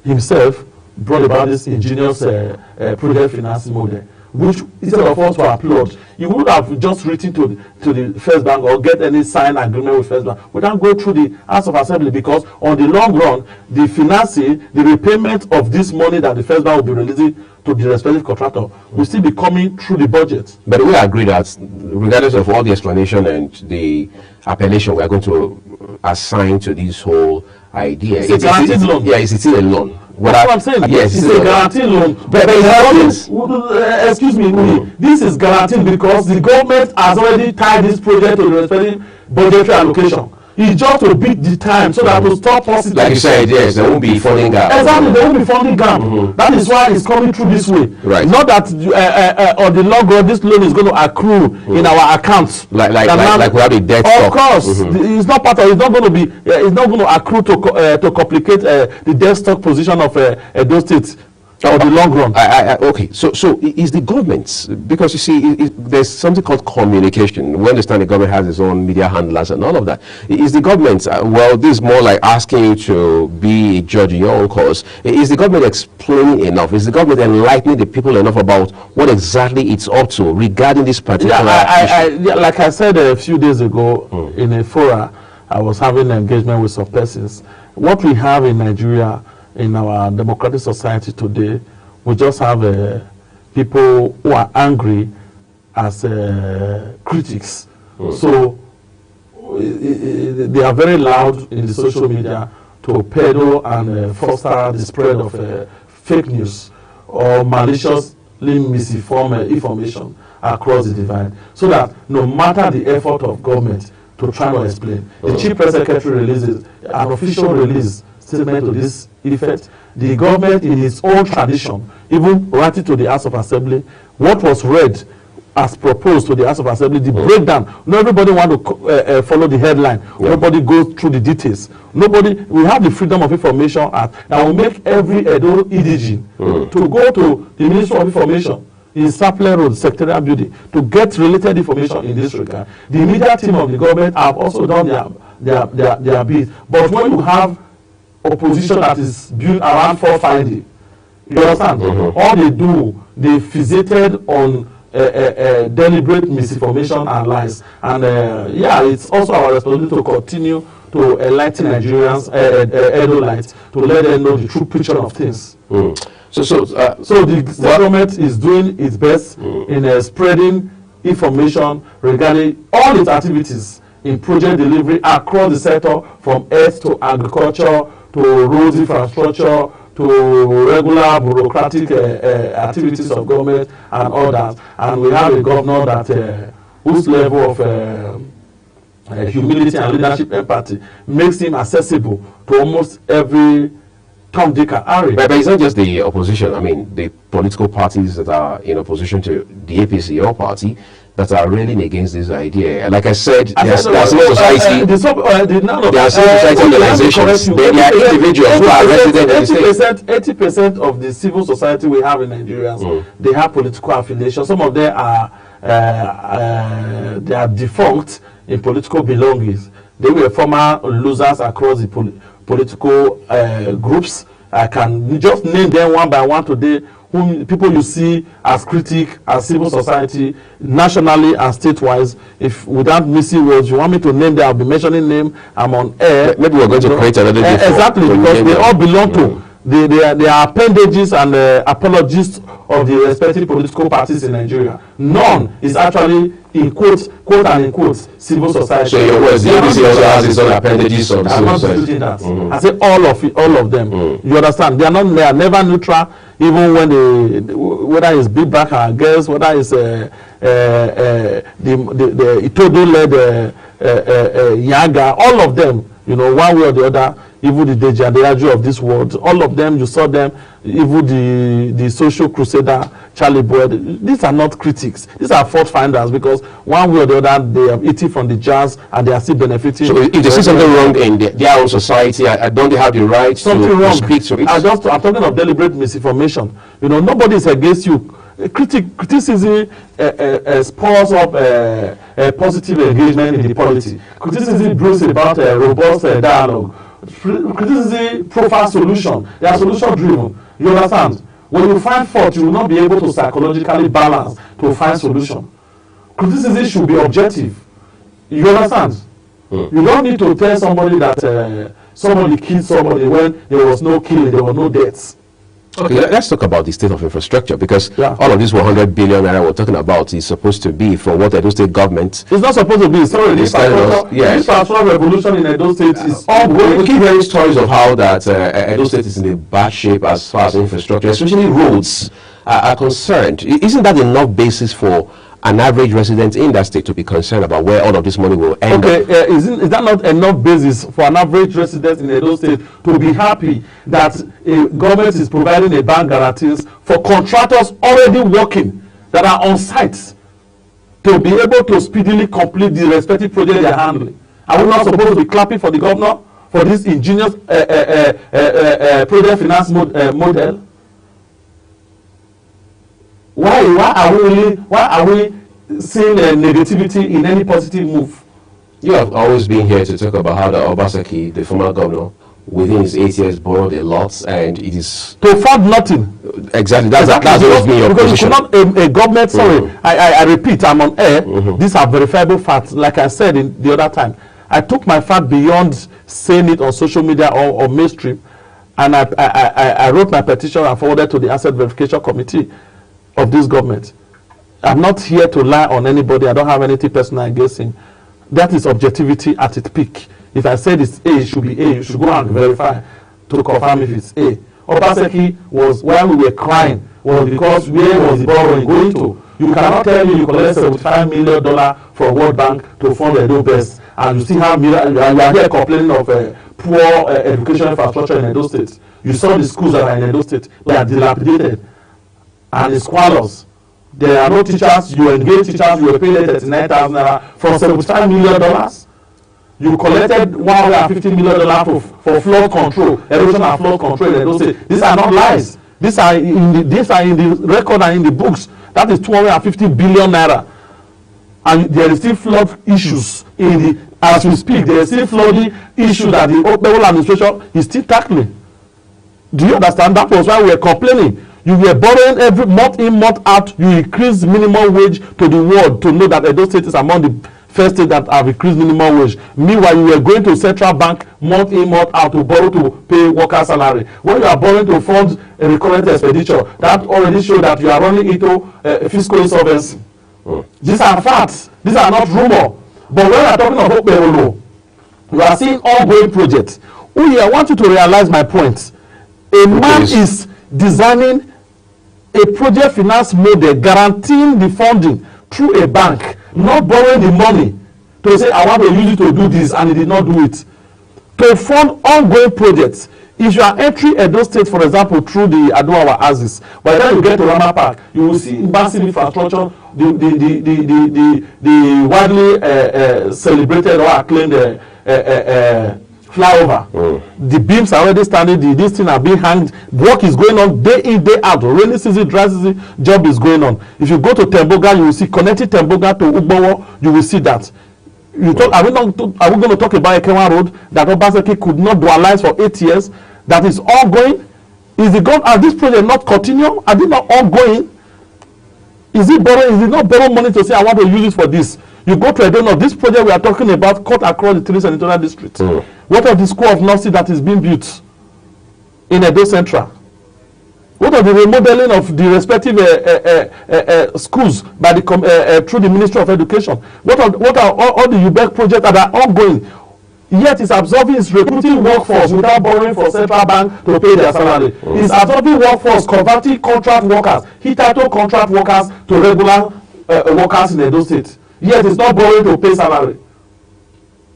himself, brought about this ingenious project financing model, which instead of us to applaud, you would have just written to the First Bank or get any signed agreement with First Bank without going through the House of Assembly, because on the long run, the financing, the repayment of this money that the First Bank will be releasing to the respective contractor will still be coming through the budget. But we agree that regardless of all the explanation and the appellation we are going to assign to this whole idea, it's a guaranteed loan. Yeah, it's still a loan. That's what I'm saying. Yes, it's a guaranteed loan. But excuse me, this is guaranteed because the government has already tied this project to the respective budgetary allocation. It's just to beat the time so that to stop us. Like you said, yes, there won't be funding gap. Exactly, there won't be funding gap. That is why it's coming through this way. Right. Not that on the long run this loan is going to accrue in our accounts. Like we have a debt stock. Of course, it's not part of. It's not going to be. It's not going to accrue to complicate the debt stock position of those states. For the long run. Okay, so is the government, because you see, there's something called communication. We understand the government has its own media handlers and all of that. Is the government, well, this is more like asking you to be a judge in your own cause. Is the government explaining enough? Is the government enlightening the people enough about what exactly it's up to regarding this particular issue? Like I said a few days ago in a forum, I was having an engagement with some persons. What we have in Nigeria, in our democratic society today, we just have people who are angry as critics. So they are very loud in the social media to peddle and foster the spread of fake news or maliciously misinformed information across the divide, so that no matter the effort of government to try to explain, the Chief Press Secretary releases an official release statement to this effect. The government, in its own tradition, even writing to the House of Assembly, what was read as proposed to the House of Assembly, the breakdown. Not everybody want to follow the headline. Nobody goes through the details. We have the Freedom of Information Act that will make every Edo EDG to go to the Ministry of Information in Sapler Road, Secretariat Building, to get related information in this regard. The media team of the government have also done their bit. But when you have opposition that is built around fault finding, you understand? All they do, they fixated on deliberate misinformation and lies. And it's also our responsibility to continue to enlighten Nigerians, Edo-lites, to let them know the true picture of things. So the government is doing its best in spreading information regarding all its activities in project delivery across the sector, from health to agriculture to roads infrastructure to regular bureaucratic activities of government and all that. And we have a governor that whose level of humility and leadership empathy makes him accessible to almost every Tom, Dick, and Harry. But it's not just the opposition. I mean, the political parties that are in opposition to the APC, your party, that are railing against this idea. Like I said, there's civil society, there are civil society organizations, there are individuals who are resident in the state. 80% of the civil society we have in Nigeria, they have political affiliation. Some of them are they are defunct in political belongings. They were former losers across the political groups. I can just name them one by one today, whom people you see as critic, as civil society, nationally and state-wise. If without missing words, you want me to name them, I'll be mentioning name. I'm on air. Maybe we're going to create another exactly, because they all belong to. They are appendages and apologists of the respective political parties in Nigeria. None is actually, in quotes, quote and in quotes, civil society. So your words, the APC also has its own appendages of the civil society. I say all of them. You understand? They are never neutral, even when whether it's Big Back and Girls, whether it's the Itodo-led Yaga, all of them, one way or the other, even the Deji Adeaju of this world, all of them, you saw them, even the social crusader, Charlie Boyd, these are not critics. These are fault finders, because one way or the other, they have eaten from the jars and they are still benefiting. So if they see something wrong in their own society, don't they have the right to speak to it? I'm talking of deliberate misinformation. You know, nobody is against you. Criticism spurs up positive engagement in the polity. Criticism brings about a robust dialogue. Criticism profiles solution. They are solution driven. You understand? When you find fault, you will not be able to psychologically balance to find solution. Criticism should be objective. You understand? You don't need to tell somebody that somebody killed somebody when there was no killing, there were no deaths. Okay, let's talk about the state of infrastructure, because all of this 100 billion naira we're talking about is supposed to be from what Edo State government. It's not supposed to be. Sorry, this infrastructure revolution in Edo State is ongoing. We keep hearing stories of how that Edo State is in a bad shape as far as infrastructure, especially roads are concerned. Isn't that enough basis for an average resident in that state to be concerned about where all of this money will end up? Is that not enough basis for an average resident in Edo State to be happy that a government is providing a bank guarantees for contractors already working that are on site to be able to speedily complete the respective project they are handling? Are we not supposed to be clapping for the governor for this ingenious project finance model? Why are we seeing negativity in any positive move? You have always been here to talk about how the Obaseki, the former governor, within his 8 years borrowed a lot, and it is to fund nothing. Exactly. That's always been your position. Because you cannot a government. Sorry, I repeat, I'm on air. These are verifiable facts. Like I said in the other time, I took my fact beyond saying it on social media or mainstream, and I wrote my petition and forwarded to the Asset Verification Committee of this government. I'm not here to lie on anybody. I don't have anything personal against him. That is objectivity at its peak. If I said it's A, it should be A. You should go and verify to confirm if it's A. Obaseki was, while we were crying, was because where was the borrowing going to? You cannot tell me you collect $75 million from World Bank to fund Edo Best, and you still have you are here complaining of poor education infrastructure in Edo State. You saw the schools that are in Edo State, they are dilapidated and in squalors. There are no teachers. You engage teachers. You were paid 39,000 naira for $75 million. You collected $150 million for flood control, erosion and flood control in Edo State. These are not lies. These are in the record and in the books. That is 250 billion naira. And there is still flood issues as we speak. There is still flooding issues that the Okpebholo administration is still tackling. Do you understand? That was why we were complaining. You were borrowing every month in, month out. You increase minimum wage to the world to know that Edo State is among the first states that have increased minimum wage. Meanwhile, you were going to central bank month in, month out to borrow to pay worker salary. When you are borrowing to fund a recurrent expenditure, that already shows that you are running into fiscal insolvency. These are facts. These are not rumor. But when we are talking about Okpebholo, you are seeing ongoing projects. I want you to realize my point. A man is designing a project finance model guaranteeing the funding through a bank, not borrowing the money to say I want to use it to do this, and he did not do it. To fund ongoing projects. If you are entering Edo State, for example, through the Aduawa Axis, by the time you get to Rama Park, you will see massive infrastructure, the widely celebrated or acclaimed flyover. The beams are already standing, this thing are being hanged. Work is going on day in, day out. Rainy season, dry season, job is going on. If you go to Temboga, you will see, connecting Temboga to Ugbowo, you will see that. Are we going to talk about Ekewa Road that Obaseki could not dualize for 8 years? That is ongoing? Are this project not continue? Are they not ongoing? Is it not borrow money to say I want to use it for this? You go to Edo North, this project we are talking about cut across the 3 senatorial districts. What of the school of nursing that is being built in Edo Central? What of the remodeling of the respective schools by through the Ministry of Education? What are all the UBEC projects that are ongoing? Yet it's absorbing its recruiting workforce without borrowing for central bank to pay their salary. It's absorbing workforce, converting contract workers, hitherto contract workers to regular workers in Edo State. Yet it's not borrowing to pay salary.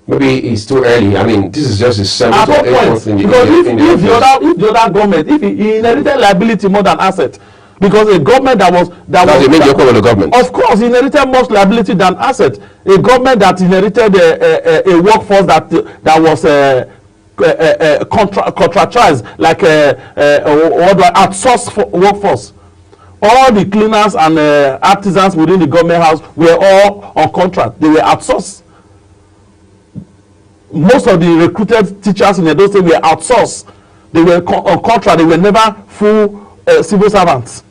Maybe it's too early. I mean, this is just the 7th or 8th month in the because if the other government, if he inherited liability more than asset, because a government that was a major problem of the government. Of course, he inherited more liability than asset. A government that inherited a workforce that was contractualized, like outsourced workforce. All the cleaners and artisans within the government house were all on contract. They were outsourced. Most of the recruited teachers in Edo State were outsourced. They were on contract. They were never full civil servants.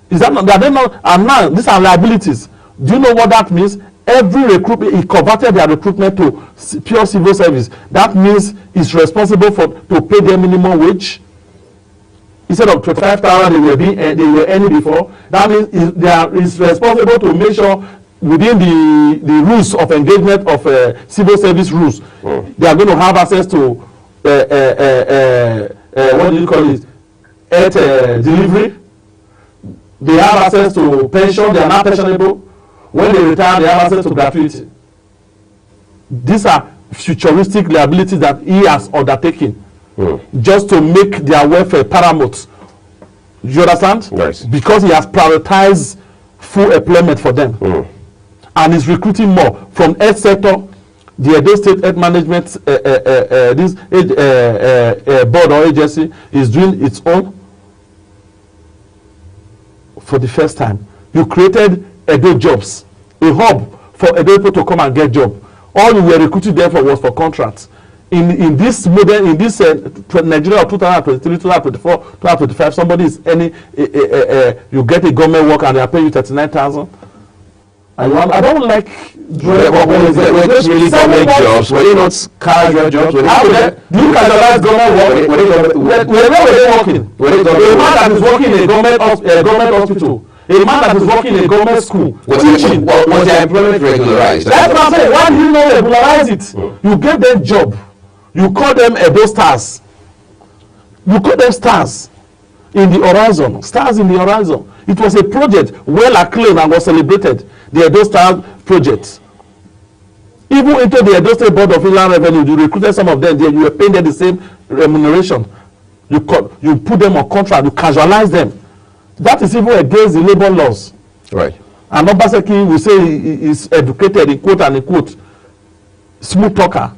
Is that not? Are they not? And now these are liabilities. Do you know what that means? Every recruitment, he converted their recruitment to pure civil service. That means he's responsible to pay their minimum wage. Instead of 25,000 they were earning before. That means he's responsible to make sure within the rules of engagement of civil service rules, they are going to have access to what do you call it? Delivery. They have access to pension. They are not pensionable. When they retire, they have access to gratuity. These are futuristic liabilities that he has undertaken just to make their welfare paramount. You understand? Yes. Because he has prioritized full employment for them. And is recruiting more from health sector. The Edo State Health Management board or agency is doing its own for the first time. You created Edo Jobs, a hub for Edo people to come and get job. All you were recruited there for was for contracts. In this model, in this Nigeria of 2023, 2024, 2025, somebody is you get a government work and they are paying you 39,000. I don't like were those really government jobs? Were they not casual jobs? Do you casualize government work? Where were they working? A man that is working in a government hospital, a man that is working in a government school, teaching. Was their employment regularized? That's what I'm saying. Why do you not regularize it? You give them job. You call them Edo stars. You call them stars in the horizon. Stars in the horizon. It was a project well acclaimed and was celebrated. The Edo Star project. Even into the Edo State Board of Inland Revenue, you recruited some of them there. You were paying them the same remuneration. You put them on contract. You casualize them. That is even against the labor laws. Right. And Obaseki will say he is educated, in quote and in quote, smooth talker,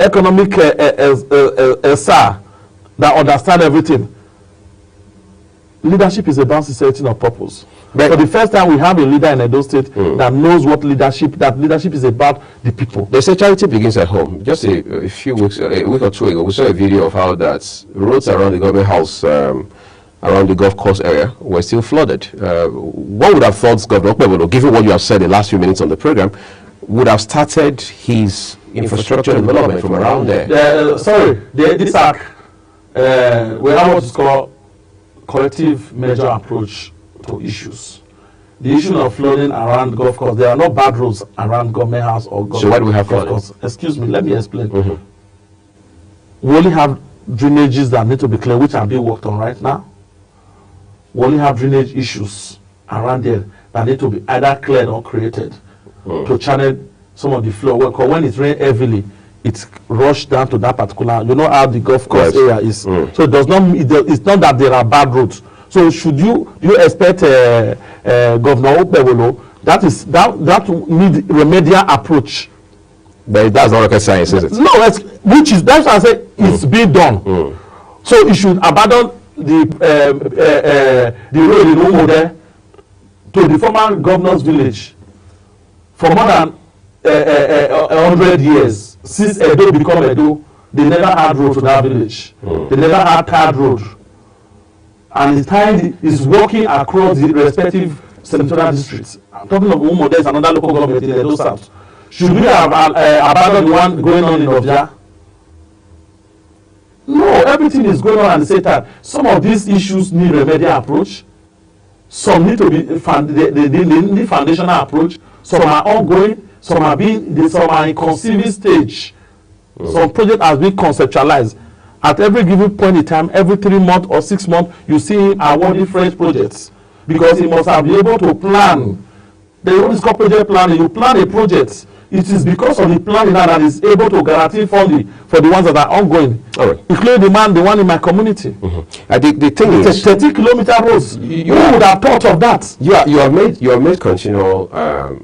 economic sir that understand everything. Leadership is about sincerity of purpose. But for the first time, we have a leader in Edo State that knows what leadership is about the people. They say charity begins at home. Just a few weeks, a week or two ago, we saw a video of how that roads around the government house, around the golf course area, were still flooded. What would have thought Governor Okpebholo, given what you have said the last few minutes on the program, would have started his infrastructure development from around there? This act, we have what is called collective measure approach to issues. The issue of flooding around golf course, there are no bad roads around government house or government. So why do we have flooding? Excuse me, let me explain. We only have drainages that need to be cleared, which are being worked on right now. We only have drainage issues around there that need to be either cleared or created to channel some of the flow. Because when it rains heavily, it's rushed down to that particular, you know how the golf course area is. So it does not, it's not that there are bad roads. So should you expect Governor Okpebholo, that need remedial approach. But that's not rocket science, is it? No, that's what I say, it's being done. So you should abandon the road in Umo there to the former governor's village for more than 100 years. Since Edo become Edo, they never had road to that village. They never had tarred road. And the time is working across the respective senatorial districts. I'm talking of Umo, there's another local government in Edo South. Should we have abandoned the one going on in Ovia? No, everything is going on at the same time. Some of these issues need remedial approach. Some need to be they need foundational approach. Some are ongoing. Some are in conceiving stage. Some project has been conceptualized. At every given point in time, every 3 months or 6 months, you see him awarding French projects because he must have been able to plan. They always call project planning. You plan a project. it is because of the planning that is able to guarantee funding for the ones that are ongoing, including the one in my community. The thing is, 30-kilometer roads. Who would have thought of that? You have made continual,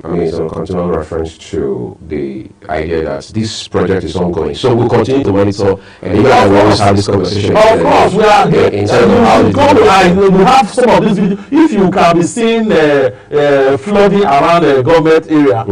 continual reference to the idea that this project is ongoing. So we'll continue to monitor, and you and I will always have this conversation. Of course, we are. You have some of these videos. If you can be seen flooding around the government area,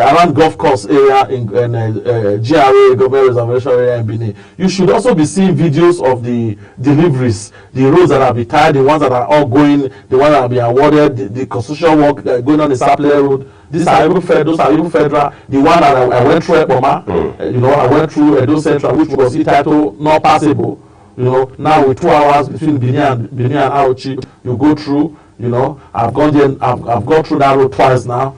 around golf course area in GRA, government reservation area in Benin, you should also be seeing videos of the deliveries, the roads that have been tied, the ones that are ongoing, the ones that have been awarded, the construction work going on the Sapele Road. These are even federal, those are even federal. The one that I went through Ekpoma, I went through Edo Central, which was entitled not passable. Now with 2 hours between Benin and Aochi, you go through. I've gone there. I've gone through that road twice now.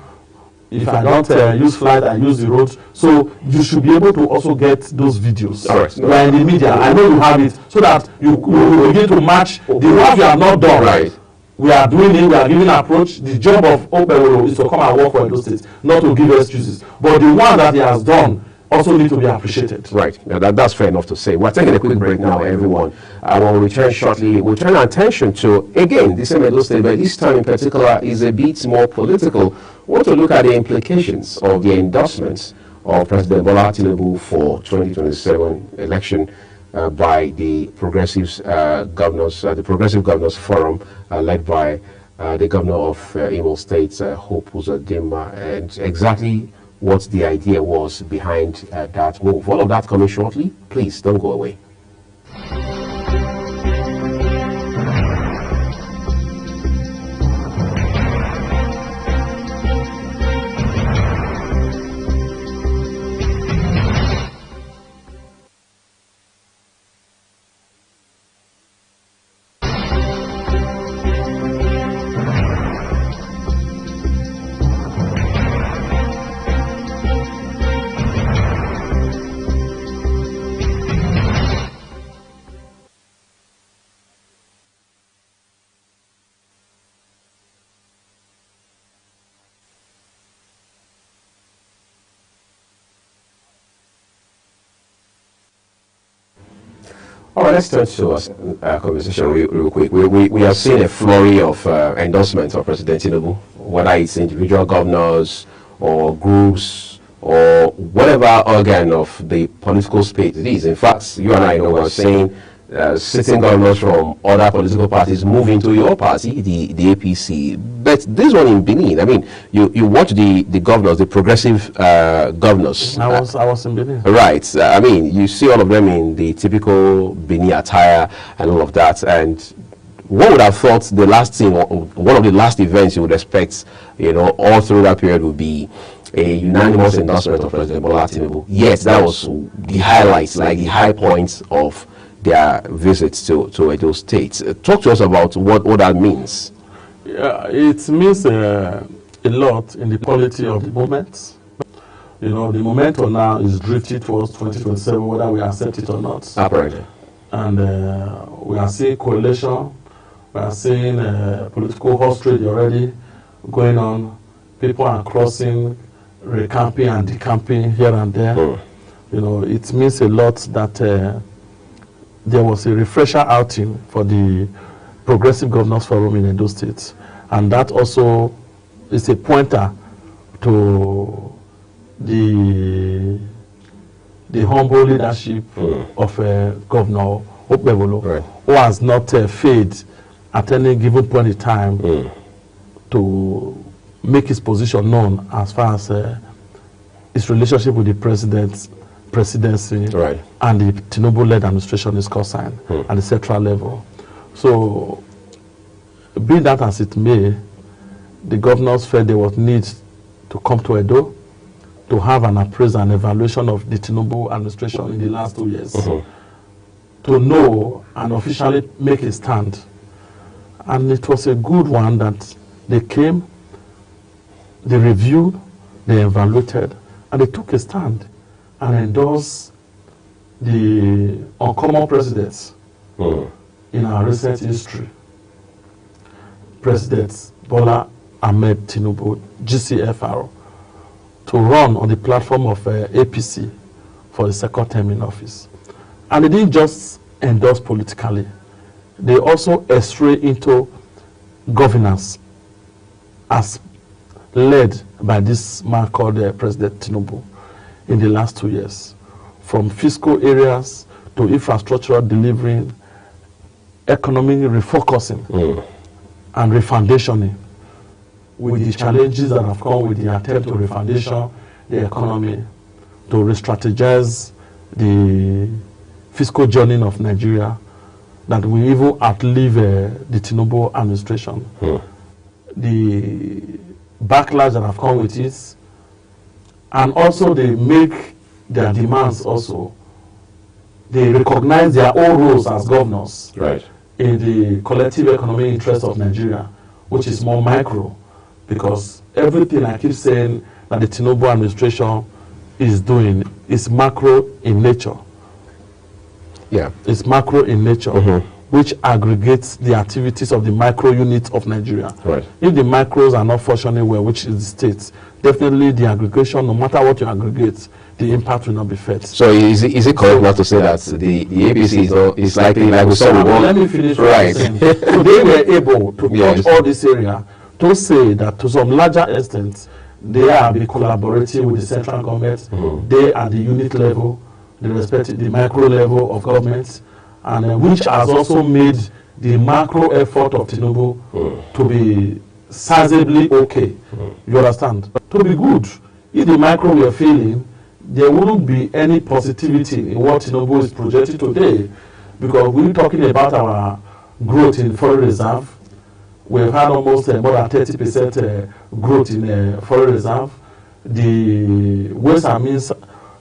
If I don't use flight, I use the road. So you should be able to also get those videos. All right. You are in the media. I know you have it, so that you begin to match the ones you have not done. Right. We are doing it. We are giving approach. The job of Opewolo is to come and work for Edo State, not to give excuses. But the one that he has done also need to be appreciated. Right. Yeah, that's fair enough to say. We're taking a quick break now, everyone. When we return shortly, we'll turn our attention to, again, the same Edo State, but this time in particular is a bit more political. We want to look at the implications of the endorsements of President Bola Tinubu for 2027 election by the Progressive Governors Forum, led by the Governor of Imo State, Hope Uzodimma, and exactly what the idea was behind that move. All of that coming shortly. Please don't go away. All right, let's turn to our conversation real quick. We have seen a flurry of endorsements of President Tinubu, whether it's individual governors or groups or whatever organ of the political space it is. In fact, you and I know we're saying sitting governors from other political parties move into your party, the APC. But this one in Benin, I mean, you watch the governors, the progressive governors. I was in Benin. Right. I mean, you see all of them in the typical Benin attire and all of that. And one would have thought the last thing, one of the last events you would expect, all through that period would be a unanimous endorsement of President Bola Tinubu. Yes, that was the highlights, like the high points of their visits to Edo State. Talk to us about what that means. Yeah, it means a lot in the quality of the moment. The momentum now is drifted towards 2027, whether we accept it or not. Apparently. And we are seeing coalition, we are seeing political horse trade already going on. People are crossing, recamping and decamping here and there. It means a lot that there was a refresher outing for the Progressive Governors Forum in Edo State, and that also is a pointer to the humble leadership of Governor Opewolo, who has not failed at any given point in time to make his position known as far as his relationship with the presidency and the Tinubu-led administration is concerned at the central level. So, be that as it may, the governors felt there was need to come to Edo to have an appraisal and evaluation of the Tinubu administration in the last 2 years, to know and officially make a stand. And it was a good one that they came, they reviewed, they evaluated, and they took a stand and endorsed the uncommon presidents in our recent history. President Bola Ahmed Tinubu, GCFR, to to run on the platform of APC for the second term in office. And they didn't just endorse politically. They also estray into governance as led by this man called President Tinubu in the last 2 years. From fiscal areas to infrastructural delivery, economic refocusing and refoundationing with the challenges that have come with the attempt to refoundation the economy, to re-strategize the fiscal journey of Nigeria, that we even outlive the Tinubu administration. The backlash that have come with it, and also they make their demands also. They recognize their own roles as governors in the collective economic interest of Nigeria, which is more micro, because everything I keep saying that the Tinubu administration is doing is macro in nature. Yeah. It's macro in nature, which aggregates the activities of the micro unit of Nigeria. If the macros are not functioning well, which is the states, definitely the aggregation, no matter what you aggregate, the impact will not be felt. So is it correct not to say that the APC is likely, like we saw with one? Let me finish what I'm saying. So they were able to touch all this area to say that to some larger extent, they are collaborating with the central government. They at the unit level, the respective, the micro level of government, and which has also made the macro effort of Tinubu to be sizably okay. You understand? To be good. If the micro were failing, there wouldn't be any positivity in what Tinubu is projecting today, because we're talking about our growth in foreign reserve. We've had almost more than 30% growth in foreign reserve. The ways and means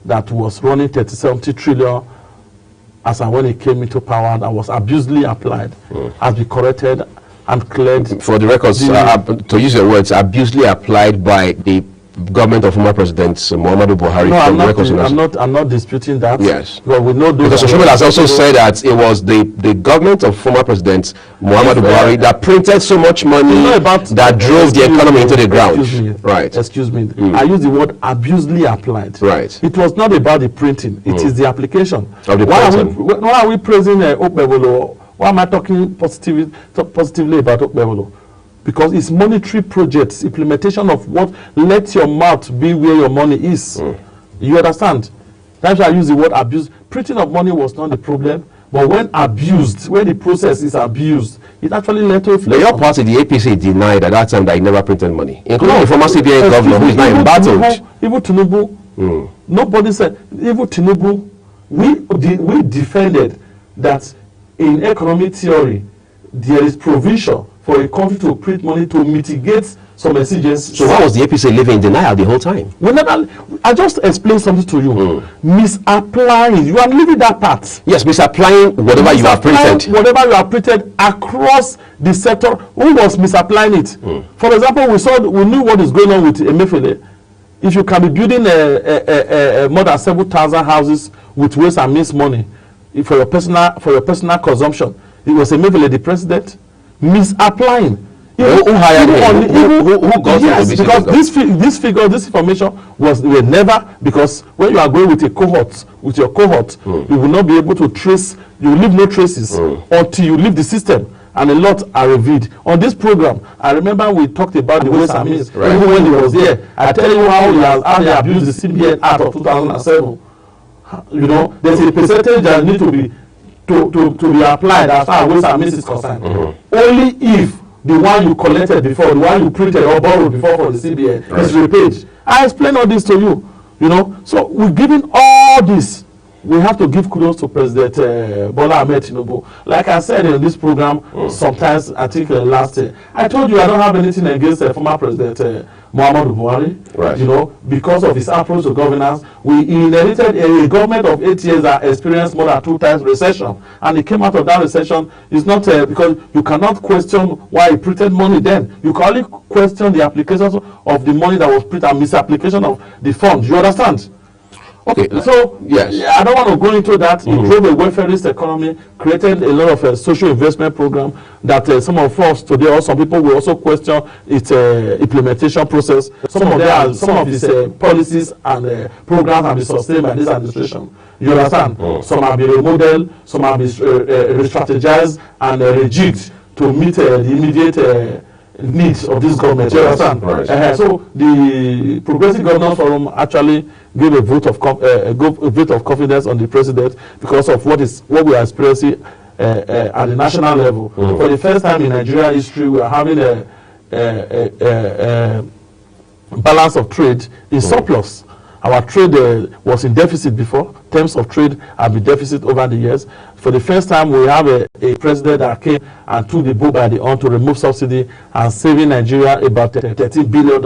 that was running 30-70 trillion as and when it came into power, that was abusively applied, has been corrected and cleared. For the records, to use your words, abusively applied by the government of former President Muhammadu Buhari. No, I'm not disputing that. Yes. Well, we know because Oshomole has also said that it was the government of former President Muhammadu Buhari that printed so much money that drove the economy into the ground. Excuse me. I use the word abusively applied. It was not about the printing. It is the application. Of the why are we praising Okpebholo? Why am I talking positively about Okpebholo? Because it's monetary projects, implementation of what lets your mouth be where your money is. You understand? That's why I use the word abuse. Printing of money was not the problem, but when abused, when the process is abused, it actually led to inflation. Your party, the APC, denied at that time that he never printed money, including the former CBN governor who is now embattled. Even Tinubu, nobody said, even Tinubu, we defended that in economic theory, there is provision for a country to print money to mitigate some exigencies. So why was the APC living in denial the whole time? I just explained something to you. Misapplying. You are leaving that part. Yes, misapplying whatever you have printed. Whatever you have printed across the sector. Who was misapplying it? For example, we knew what is going on with Emefiele. If you can be building more than several thousand houses with waste and means money for your personal consumption, it was Emefiele the president. Misapplying. Who hired him? Who got yes, because this information were never, because when you are going with your cohort, you will not be able to trace, you will leave no traces until you leave the system, and a lot are revealed. On this program, I remember we talked about the ways and means, even when he was there. I tell you how they abused the CBN Act of 2007. You know, there's a percentage that need to be applied as far as ways and means is concerned. Only if the one you collected before, the one you printed or borrowed before from the CBN is repaid. I explain all this to you, you know. So we're giving all this. We have to give kudos to President Bola Ahmed Tinubu. Like I said in this program, sometimes I think last year, I told you I don't have anything against former President Muhammadu Buhari. You know, because of his approach to governance, we inherited a government of 8 years that experienced more than 2 times recession, and he came out of that recession. It's not because you cannot question why he printed money then. You can only question the applications of the money that was printed and misapplication of the funds. You understand? Okay. So yes, I don't want to go into that. It drove a welfareist economy, created a lot of social investment program that some of us today, or some people will also question its implementation process. Some of its policies and programs have been sustained by this administration. You understand? Some have been remodeled, some have been re-strategized and rejigged to meet the immediate needs of this government. You understand? Right. So the Progressive Governors Forum actually gave a vote of confidence on the president because of what we are experiencing at the national level. For the first time in Nigeria history, we are having a balance of trade in surplus. Our trade was in deficit before. Terms of trade have been deficit over the years. For the first time, we have a president that came and took the bull by the horn to remove subsidy and saving Nigeria about $13 billion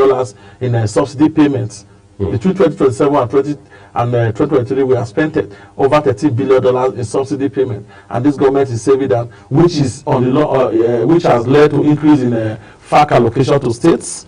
in subsidy payments. Between 2027 and 2023, we have spent over $13 billion in subsidy payment, and this government is saving that, which is on the law, which has led to increase in FAC allocation to states.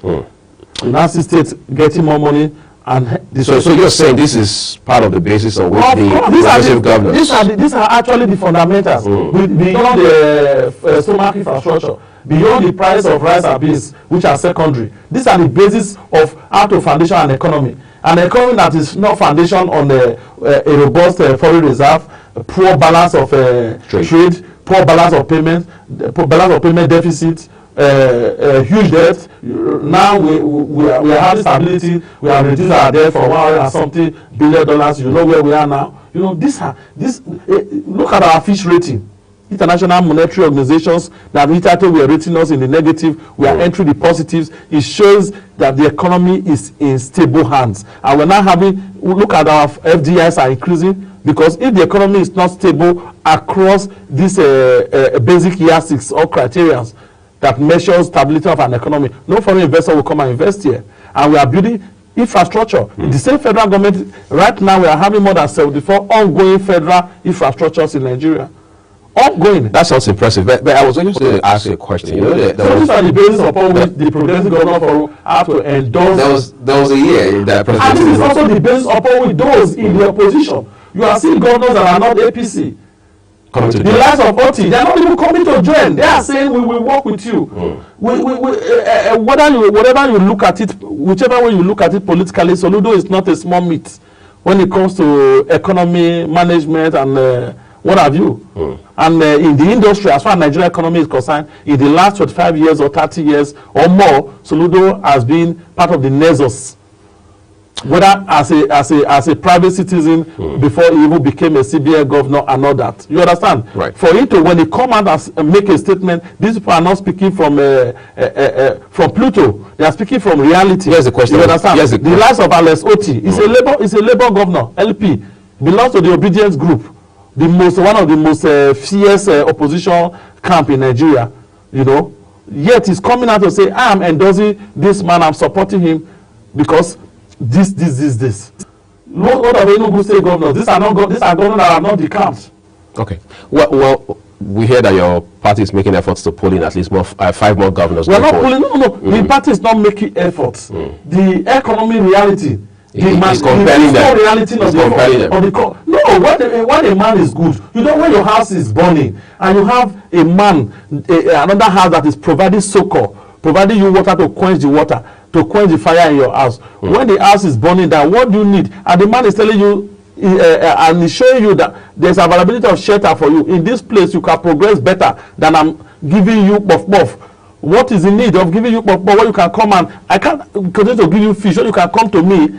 Now see states getting more money. And so you're saying this is part of the basis of which the progressive governors. These are actually the fundamentals. Beyond the stomach infrastructure, beyond the price of rice and beans, which are secondary. These are the basis of how to foundation an economy. An economy that is not foundation on a robust foreign reserve, poor balance of trade, poor balance of payment deficit, huge debt. Now we are having stability. We have reduced our debt for $100 billion. You know where we are now. You know look at our Fitch rating. International monetary organizations that hitherto were rating us in the negative, we are entering the positives. It shows that the economy is in stable hands, and we're now look at our FDIs are increasing, because if the economy is not stable across these basic yardsticks or criteria that measures stability of an economy, no foreign investor will come and invest here. And we are building infrastructure. The same federal government, right now we are having more than 74 ongoing federal infrastructures in Nigeria. Ongoing. That sounds impressive. But I was going to ask you a question. You know, so these are the basis upon which the Progressive Governors Forum have to endorse. There was a year that and this is also the basis upon which those in the opposition. You are seeing governors that are not APC. The likes of Oti, they are not even coming to join. They are saying we will work with you. Whatever you look at it, whichever way you look at it politically, Soludo is not a small meat when it comes to economy, management, and what have you. And in the industry, as far as Nigerian economy is concerned, in the last 25 years or 30 years or more, Soludo has been part of the nexus. Whether as a private citizen before he even became a CBN governor and all that. You understand? Right. For him to, when he come out and make a statement, these people are not speaking from Pluto. They are speaking from reality. Here's the question. You understand? The likes of Alex Oti is a labor governor, LP, belongs to the Obedience Group, one of the most fierce opposition camp in Nigeria. You know, yet he's coming out to say, I am endorsing this man, I'm supporting him because this. What of Enugu state governors? These are governors that are not decamped. Okay. Well, we hear that your party is making efforts to pull in at least 5 more governors. We're not pulling. No. The party is not making efforts. The economy reality. It's comparing them. When a man is good, you know, when your house is burning and you have a man, another house that is providing succor, providing you water to quench the fire in your house. When the house is burning down, what do you need? And the man is telling you and he's showing you that there's availability of shelter for you. In this place, you can progress better than I'm giving you puff. What is the need of giving you puff? Where you can come and I can't continue to give you fish. Or you can come to me.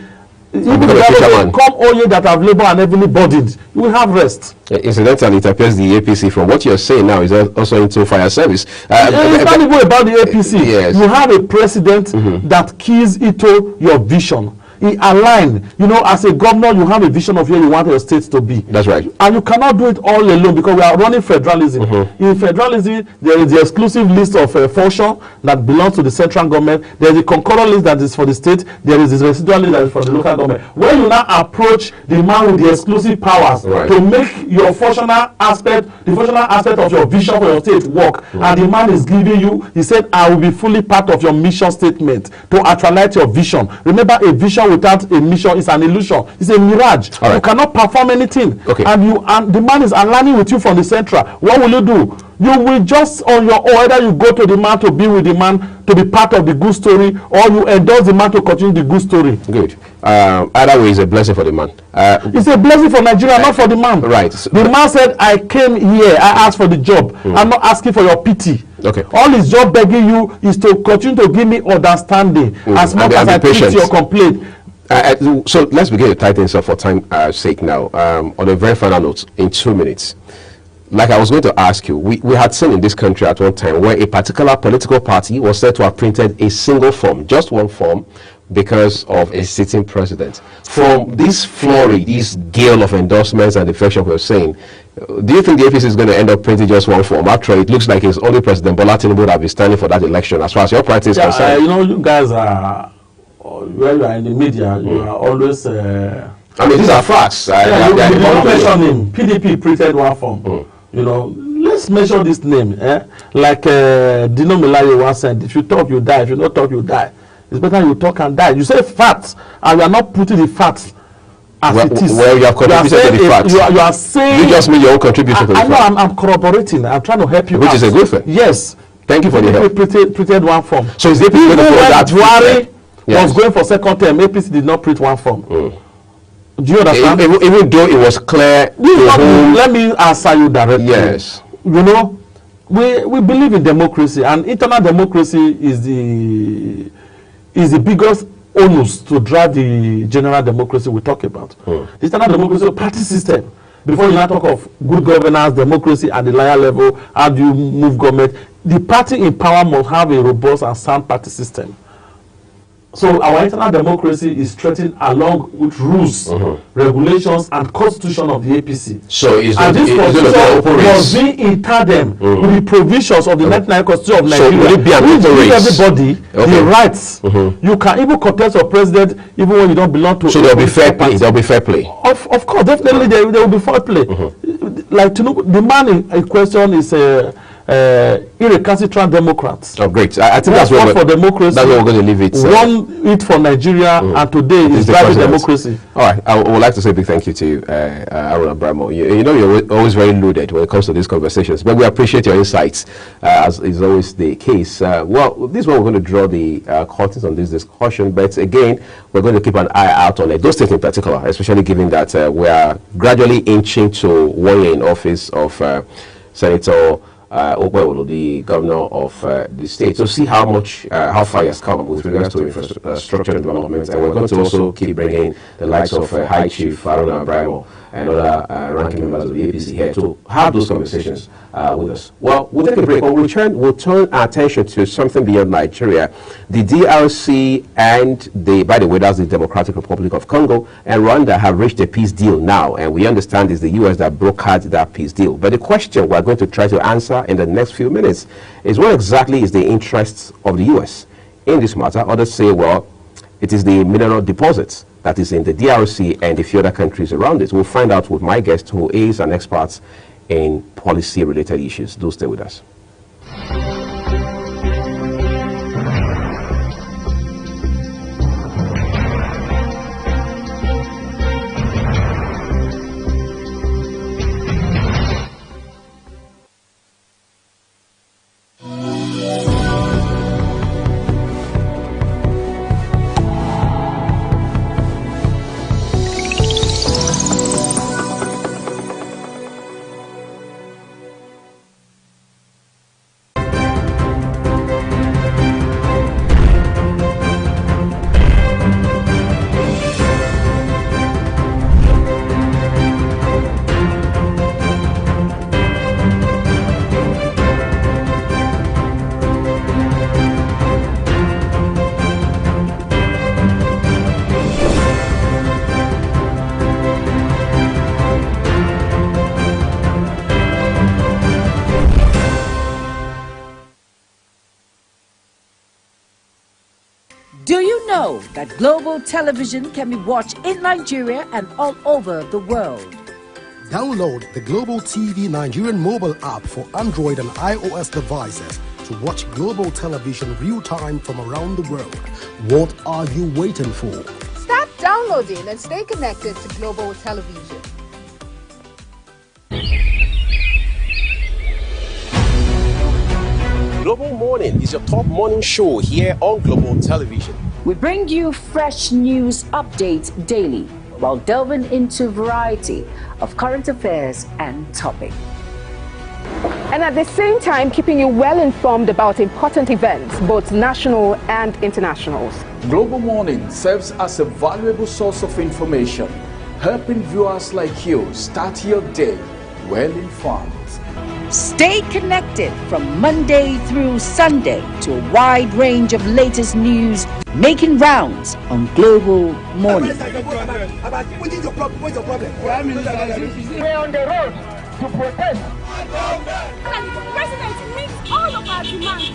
Even if come all you that have labor and heavily burdened, you will have rest. Incidentally, it appears the APC, from what you're saying now, is also into fire service. It's not even about the APC. Yes. You have a president that keys into your vision. He aligned. You know, as a governor, you have a vision of where you want your state to be. That's right. And you cannot do it all alone because we are running federalism. In federalism, there is the exclusive list of function that belongs to the central government. There is the concurrent list that is for the state. There is the residual list that is for the local government. When you now approach the man with the exclusive powers to make your functional aspect, the functional aspect of your vision for your state work, and the man is giving you, he said, I will be fully part of your mission statement to actualize your vision. Remember, a vision without a mission is an illusion. It's a mirage. You cannot perform anything. And the man is aligning with you from the central. What will you do? You will just on your own, either you go to the man to be with the man to be part of the good story, or you endorse the man to continue the good story. Good. Either way, it's a blessing for the man. It's a blessing for Nigeria, not for the man. Right. The man said, I came here, I asked for the job. I'm not asking for your pity. Okay. All his job begging you is to continue to give me understanding as much as I treat your complaint. So let's begin to tighten this up for time's sake now. On a very final note, in 2 minutes. Like I was going to ask you, we had seen in this country at one time where a particular political party was said to have printed a single form, just one form, because of a sitting president. From this flurry, this gale of endorsements and defection we're saying, do you think the APC is going to end up printing just one form? Actually, it looks like it's only President Bola Tinubu that will be standing for that election, as far as your party is concerned. You know, you guys are, where you are in the media, you are always... I mean, these are facts. You mention him. PDP printed one form. You know, let's measure this name. Like Dino Melaye once said, if you talk, you die. If you don't talk, you die. It's better you talk and die. You say facts, and you are not putting the facts as it is. Well, you have contributed to the facts. You are saying... You just mean your own contribution to the facts. I know, I'm corroborating. I'm trying to help you Which out. is a good thing. Yes. Thank you for the help. Printed one form. So is the APC going to follow that? Buhari was going for second term, APC did not print one form. Do you understand? Even though it was clear. Let me answer you directly. Yes. You know, we believe in democracy, and internal democracy is the biggest onus to drive the general democracy we talk about. The internal democracy, party system. Before you now talk of good governance, democracy at the lower level, how do you move government? The party in power must have a robust and sound party system. So our internal democracy is strengthened along with rules, regulations, and constitution of the APC. So is and this constitution must be in tandem with the provisions of the 1999 Constitution of Nigeria. So will it be an open race? Everybody the rights. You can even contest for president even when you don't belong to. So there will be fair play. There will be fair play. Of course, definitely there will be fair play. Like the man in question is recalcitrant Democrats. Oh, great! I think that's where for democracy. That's where we're going to leave it. One it for Nigeria, and today is driving democracy. All right, I would like to say a big thank you to you, Aaron Abramo. You know, you're always very loaded when it comes to these conversations, but we appreciate your insights, as is always the case. Well, this is where we're going to draw the curtains on this discussion, but again, we're going to keep an eye out on those states in particular, especially given that we are gradually inching to 1 year in office of Senator Okpebholo, the governor of the state, to see how far he has come with regards to infrastructure development. And we're going to also keep bringing the likes of High Chief Haruna Abramo and other ranking members of the APC here to have those conversations with us. Well, we'll take a break. When we return, we'll turn our attention to something beyond Nigeria. The DRC and by the way, that's the Democratic Republic of Congo and Rwanda have reached a peace deal now, and we understand it's the U.S. that brokered that peace deal. But the question we're going to try to answer in the next few minutes is what exactly is the interests of the U.S. in this matter? Others say, well, it is the mineral deposits that is in the DRC and a few other countries around it. We'll find out with my guest, who is an expert in policy-related issues. Do stay with us. Do you know that global television can be watched in Nigeria and all over the world? Download the Global TV Nigerian mobile app for Android and iOS devices to watch global television real-time from around the world. What are you waiting for? Start downloading and stay connected to Global Television. Global Morning is your top morning show here on Global Television. We bring you fresh news updates daily while delving into a variety of current affairs and topics. And at the same time, keeping you well informed about important events, both national and internationals. Global Morning serves as a valuable source of information, helping viewers like you start your day well informed. Stay connected from Monday through Sunday to a wide range of latest news making rounds on Global Morning. We're on the road to protest. And the president meets all of our demands.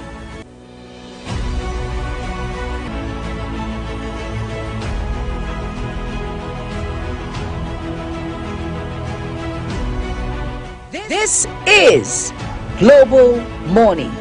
This is Global Morning.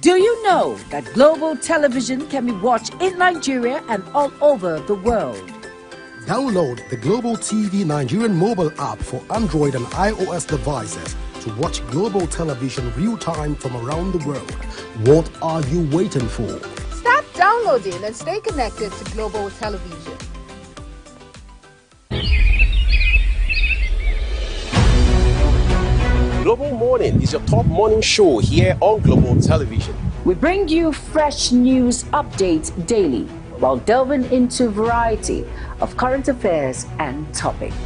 Do you know that Global Television can be watched in Nigeria and all over the world? Download the Global TV Nigerian mobile app for Android and iOS devices to watch Global Television real-time from around the world. What are you waiting for? Start downloading and stay connected to Global Television. Global Morning is your top morning show here on Global Television. We bring you fresh news updates daily while delving into a variety of current affairs and topics.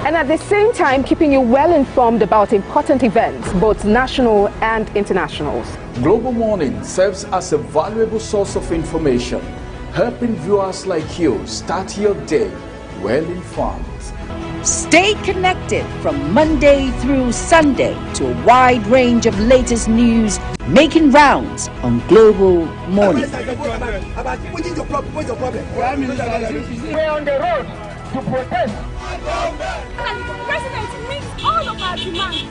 And at the same time, keeping you well informed about important events, both national and internationals. Global Morning serves as a valuable source of information, helping viewers like you start your day well informed. Stay connected from Monday through Sunday to a wide range of latest news making rounds on Global Morning. We're on the road to protest. And the president meets all of our demands.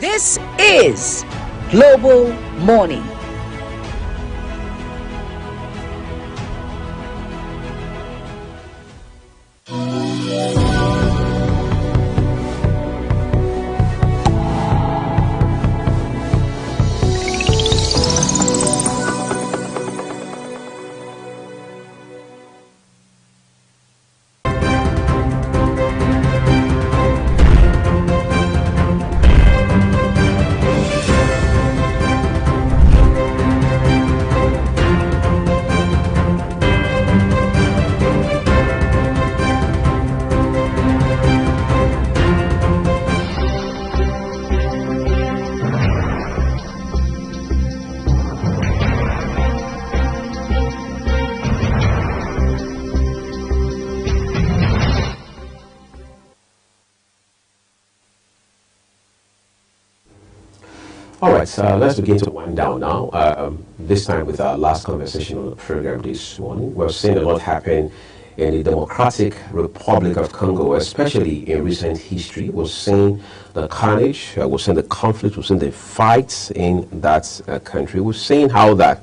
This is Global Morning. All right, so let's begin to wind down now. This time with our last conversation on the program this morning. We're seeing a lot happen in the Democratic Republic of Congo, especially in recent history. We're seeing the carnage, we're seeing the conflict, we're seeing the fights in that country. We're seeing how that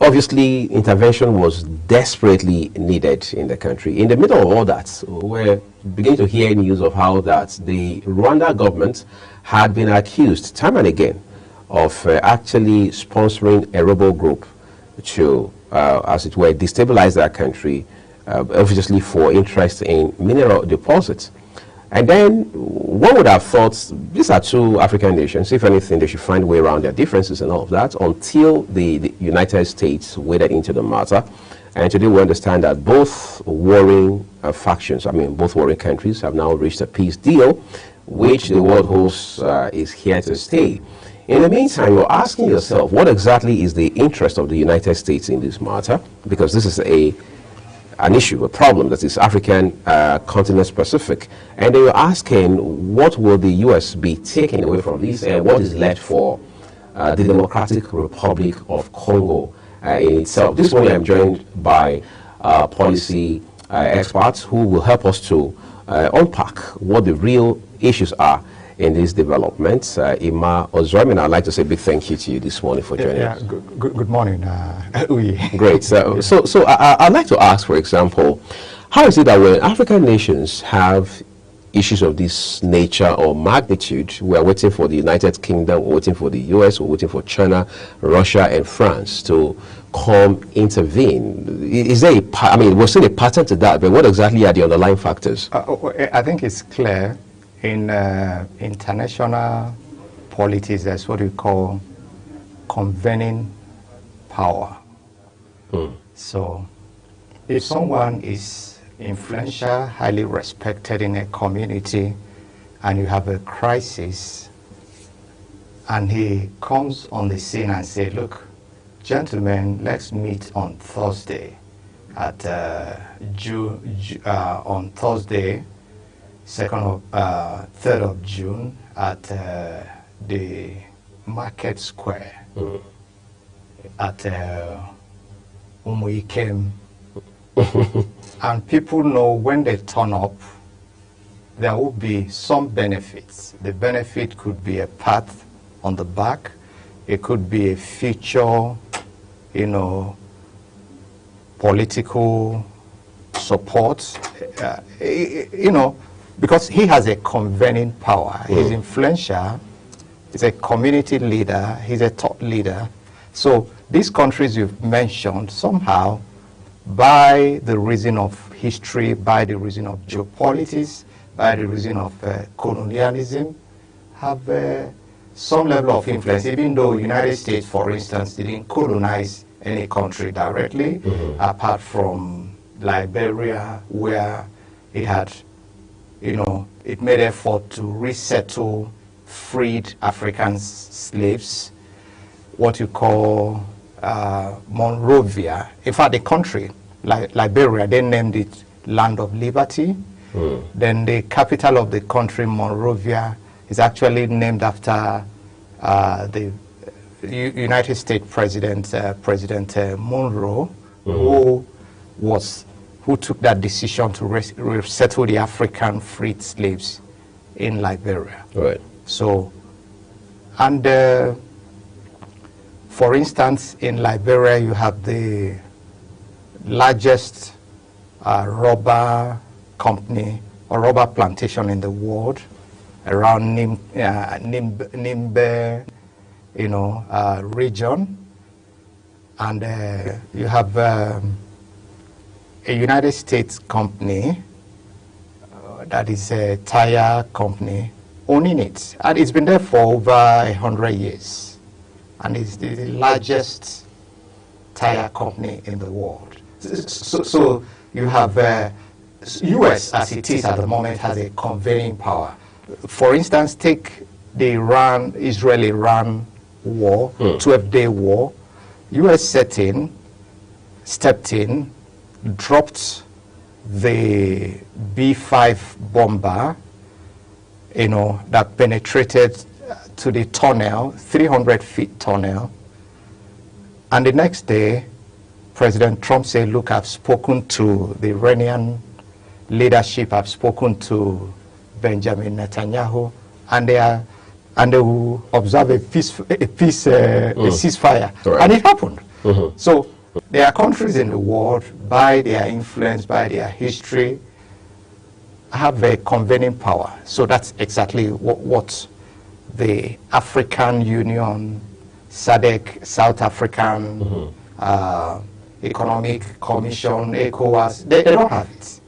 obviously intervention was desperately needed in the country. In the middle of all that, we're beginning to hear news of how that the Rwanda government had been accused time and again of actually sponsoring a rebel group to, as it were, destabilize that country, obviously for interest in mineral deposits. And then one would have thought these are two African nations. If anything, they should find a way around their differences and all of that until the United States waded into the matter. And today we understand that both warring factions, both warring countries have now reached a peace deal, which the world hopes is here to stay. In the meantime, you're asking yourself, what exactly is the interest of the United States in this matter? Because this is an issue, a problem that is African continent specific. And then you're asking, what will the U.S. be taking away from this, and what is left for the Democratic Republic of Congo in itself? This morning I'm joined by policy experts who will help us to unpack what the real issues are in this development. Ima Ozormin, I'd like to say a big thank you to you this morning for joining us. Good morning. Great. So I'd like to ask, for example, how is it that when African nations have issues of this nature or magnitude, we are waiting for the United Kingdom, we're waiting for the US, we're waiting for China, Russia, and France to come intervene? Is there we're seeing a pattern to that, but what exactly are the underlying factors? I think it's clear. In international politics, there's what we call convening power. So if someone is influential, highly respected in a community, and you have a crisis, and he comes on the scene and say, look, gentlemen, let's meet on Thursday at on Thursday, 3rd of June at the Market Square at Umuikem. And people know when they turn up, there will be some benefits. The benefit could be a path on the back. It could be a future, political support, because he has a convening power. He's influential, he's a community leader, he's a thought leader. So these countries you've mentioned, somehow, by the reason of history, by the reason of geopolitics, by the reason of colonialism, have some level of influence, even though United States, for instance, didn't colonize any country directly, apart from Liberia, where it had it made effort to resettle freed African slaves, what you call Monrovia. In fact, the country, Liberia, they named it Land of Liberty. Then the capital of the country, Monrovia, is actually named after the United States President, President Monroe, who took that decision to resettle the African freed slaves in Liberia. Right. So, and for instance, in Liberia, you have the largest rubber company or rubber plantation in the world, around Nimbe, region, and you have a United States company that is a tire company owning it, and it's been there for over 100 years, and it's the largest tire company in the world. So you have U.S. as it is at the moment has a convening power. For instance, take the Israel-Iran war, 12-day war. U.S. stepped in, dropped the B-5 bomber, that penetrated to the tunnel, 300-feet tunnel. And the next day, President Trump said, look, I've spoken to the Iranian leadership, I've spoken to Benjamin Netanyahu, and they will observe a ceasefire. Right. And it happened. So there are countries in the world, by their influence, by their history, have a convening power. So that's exactly what the African Union, SADC, South African Economic Commission, ECOWAS, they don't have it.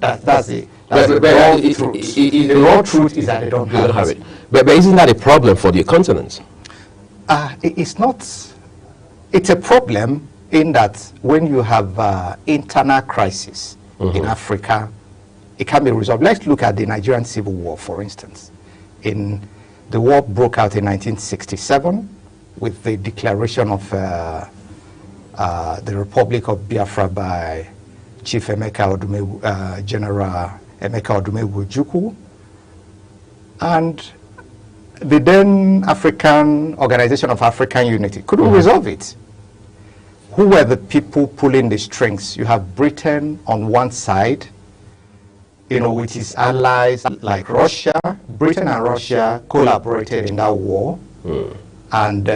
That's the truth. The raw truth is that they don't have it. But isn't that a problem for the continent? It's not. It's a problem in that when you have internal crisis in Africa, it can be resolved. Let's look at the Nigerian Civil War, for instance. The war broke out in 1967 with the declaration of the Republic of Biafra by Chief Emeka Odumegwu, General Emeka Odumegwu Ojukwu, and the then African Organization of African Unity couldn't resolve it. Who were the people pulling the strings? You have Britain on one side, with its allies like Russia. Britain and Russia collaborated in that war. And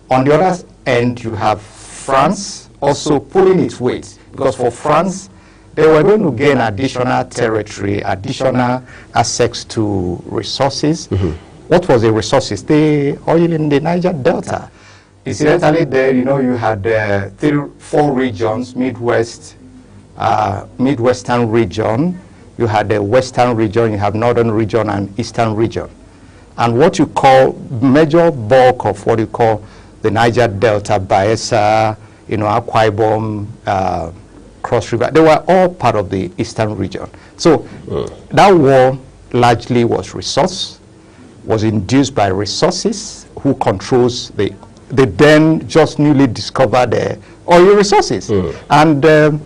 on the other end, you have France also pulling its weight, because for France, they were going to gain additional territory, additional access to resources. What was the resources? The oil in the Niger Delta. Incidentally, there, you had 4 regions: Midwestern region, you had the Western region, you have Northern region and Eastern region. And what you call major bulk of what you call the Niger Delta, Bayelsa, Akwa Ibom, Cross River, they were all part of the Eastern region. So that war largely was induced by resources. Who controls the then just newly discovered oil resources. And the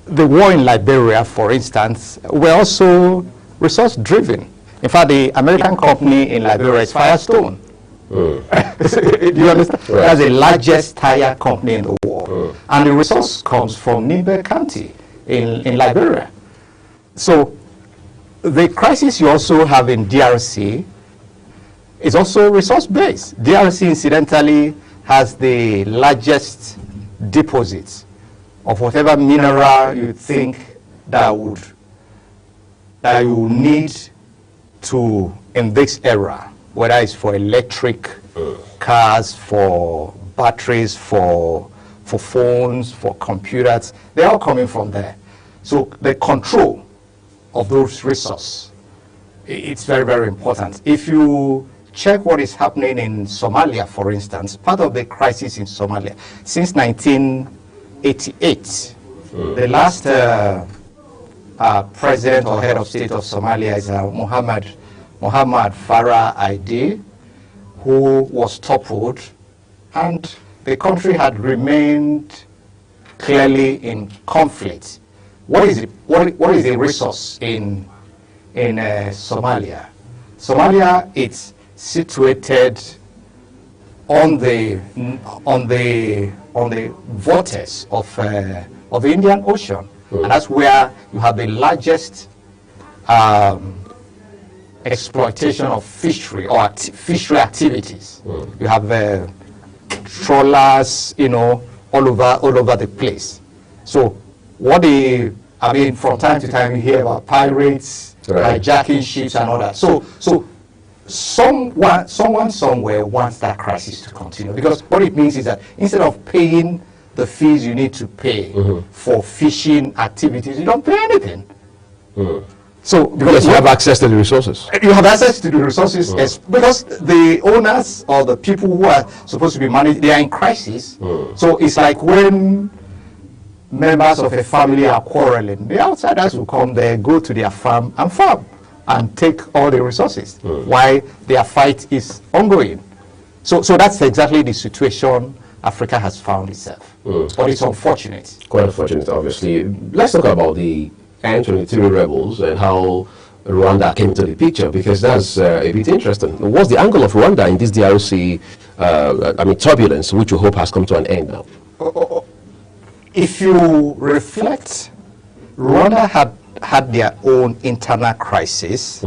war in Liberia, for instance, were also resource driven. In fact, the American company in Liberia is Firestone. Do you understand? Right. That's the largest tire company in the world. And the resource comes from Nimba County in Liberia. So the crisis you also have in DRC is also resource-based. DRC, incidentally, has the largest deposits of whatever mineral you think that you need to, in this era, whether it's for electric cars, for batteries, for phones, for computers, they're all coming from there. So the control of those resources, it's very, very important. If you check what is happening in Somalia, for instance, part of the crisis in Somalia, since 1988, the last president or head of state of Somalia is Muhammad Farah Aidid, who was toppled, and the country had remained clearly in conflict. What is the resource in Somalia? Somalia, it's situated on the vortex of the Indian Ocean, and that's where you have the largest exploitation of fishery or fishery activities. You have trawlers, all over the place. So from time to time you hear about pirates hijacking ships and all that. So someone somewhere wants that crisis to continue, because what it means is that instead of paying the fees you need to pay for fishing activities, you don't pay anything. So because you have access to the resources. You have access to the resources because the owners or the people who are supposed to be managed, they are in crisis. So it's like when members of a family are quarreling, the outsiders will come there, go to their farm and take all the resources while their fight is ongoing. So that's exactly the situation Africa has found itself. But it's unfortunate. Quite unfortunate, obviously. Let's talk about the M23 rebels and how Rwanda came into the picture, because that's a bit interesting. What's the angle of Rwanda in this DRC turbulence, which we hope has come to an end now? If you reflect, Rwanda had their own internal crisis,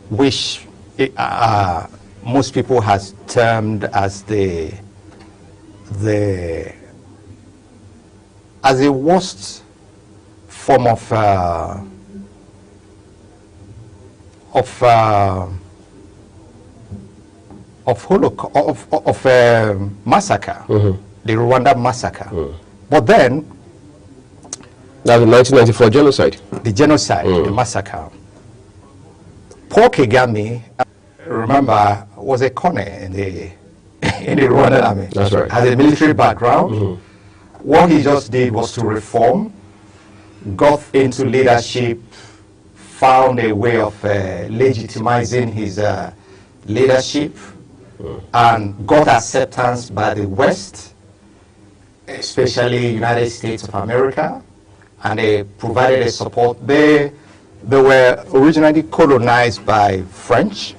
which most people has termed as the worst form of massacre, the Rwanda massacre. But then, that's the 1994 genocide. The genocide, the massacre. Paul Kagame, remember, was a colonel in the Rwandan army. That's right. Has a military background. What he just did was to reform, got into leadership, found a way of legitimizing his leadership, and got acceptance by the West, especially United States of America, and they provided a support. They were originally colonized by French,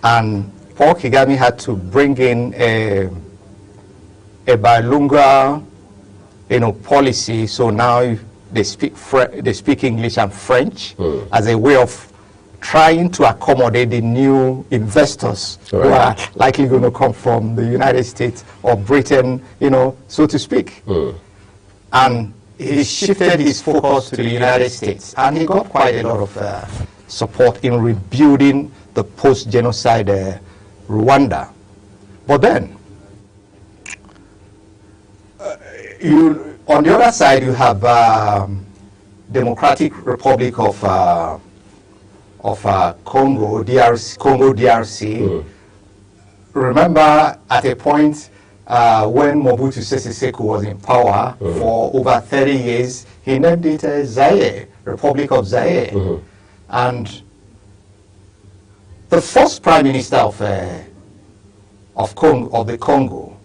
and Paul Kagame had to bring in a bilingual, policy. So now they speak English and French as a way of trying to accommodate the new investors who are likely going to come from the United States or Britain, so to speak. And he shifted his focus to the United States, and he got quite a lot of support in rebuilding the post-genocide Rwanda. But then, on the other side, you have Democratic Republic of Congo, DRC. Remember, at a point when Mobutu Sese Seko was in power for over 30 years, he named it Zaire, Republic of Zaire. And the first Prime Minister of the Congo,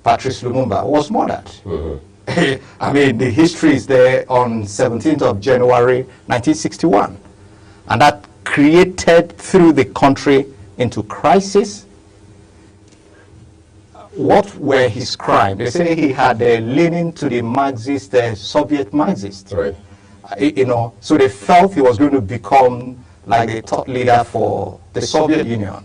Patrice Lumumba, was murdered. I mean, the history is there on 17th of January 1961. And that threw the country into crisis. What were his crimes? They say he had a leaning to the Marxist, Soviet Marxist. Right. So they felt he was going to become like the top leader for the Soviet Union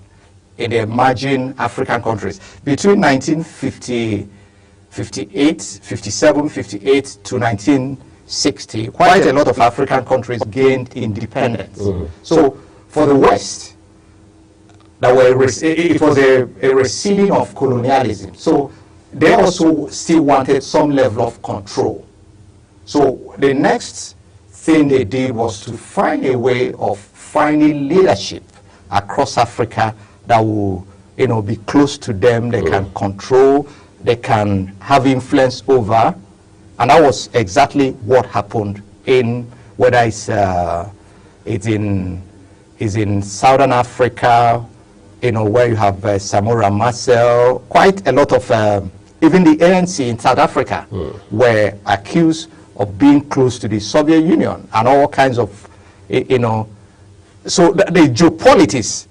in the emerging African countries. Between 1957, 58 to 1960, quite a lot of African countries gained independence. So for the West, it was a receding of colonialism. So they also still wanted some level of control. So the next thing they did was to find a way of finding leadership across Africa that will, be close to them, they can control, they can have influence over. And that was exactly what happened in, whether it's in Southern Africa, where you have Samora Machel, quite a lot of, even the ANC in South Africa were accused of being close to the Soviet Union and all kinds of, so the geopolitics,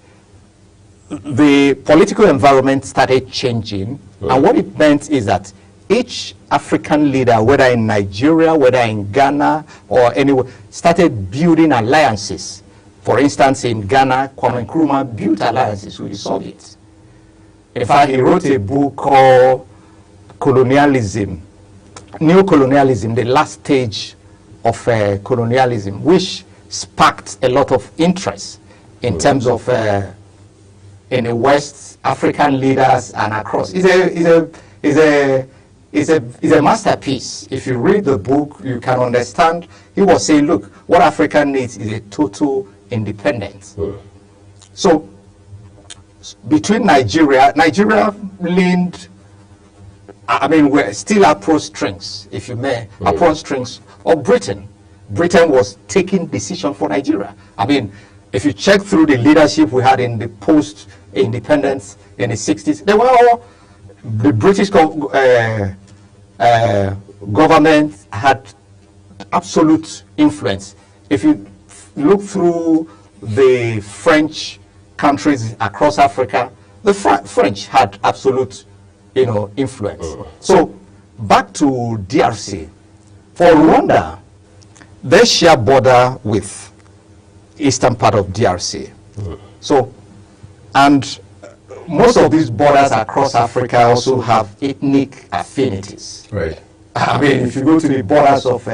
the political environment started changing, and what it meant is that each African leader, whether in Nigeria, whether in Ghana, or anywhere, started building alliances. For instance, in Ghana, Kwame Nkrumah built alliances with the Soviets. In fact, he wrote a book called Colonialism, Neo-Colonialism, the last stage of colonialism, which sparked a lot of interest in terms of in the West, African leaders and across. It's a masterpiece. If you read the book, you can understand. He was saying, look, what Africa needs is a total independence. So between Nigeria leaned, we're still at pro strings, if you may, at pro strings of Britain. Britain was taking decision for Nigeria. If you check through the leadership we had in the post-independence in the 60s, they were all, the British government had absolute influence. If you look through the French countries across Africa, the French had absolute, influence. So back to DRC. For Rwanda, they share border with eastern part of DRC. So, and most of these borders across Africa also have ethnic affinities. Right. If you go to the borders of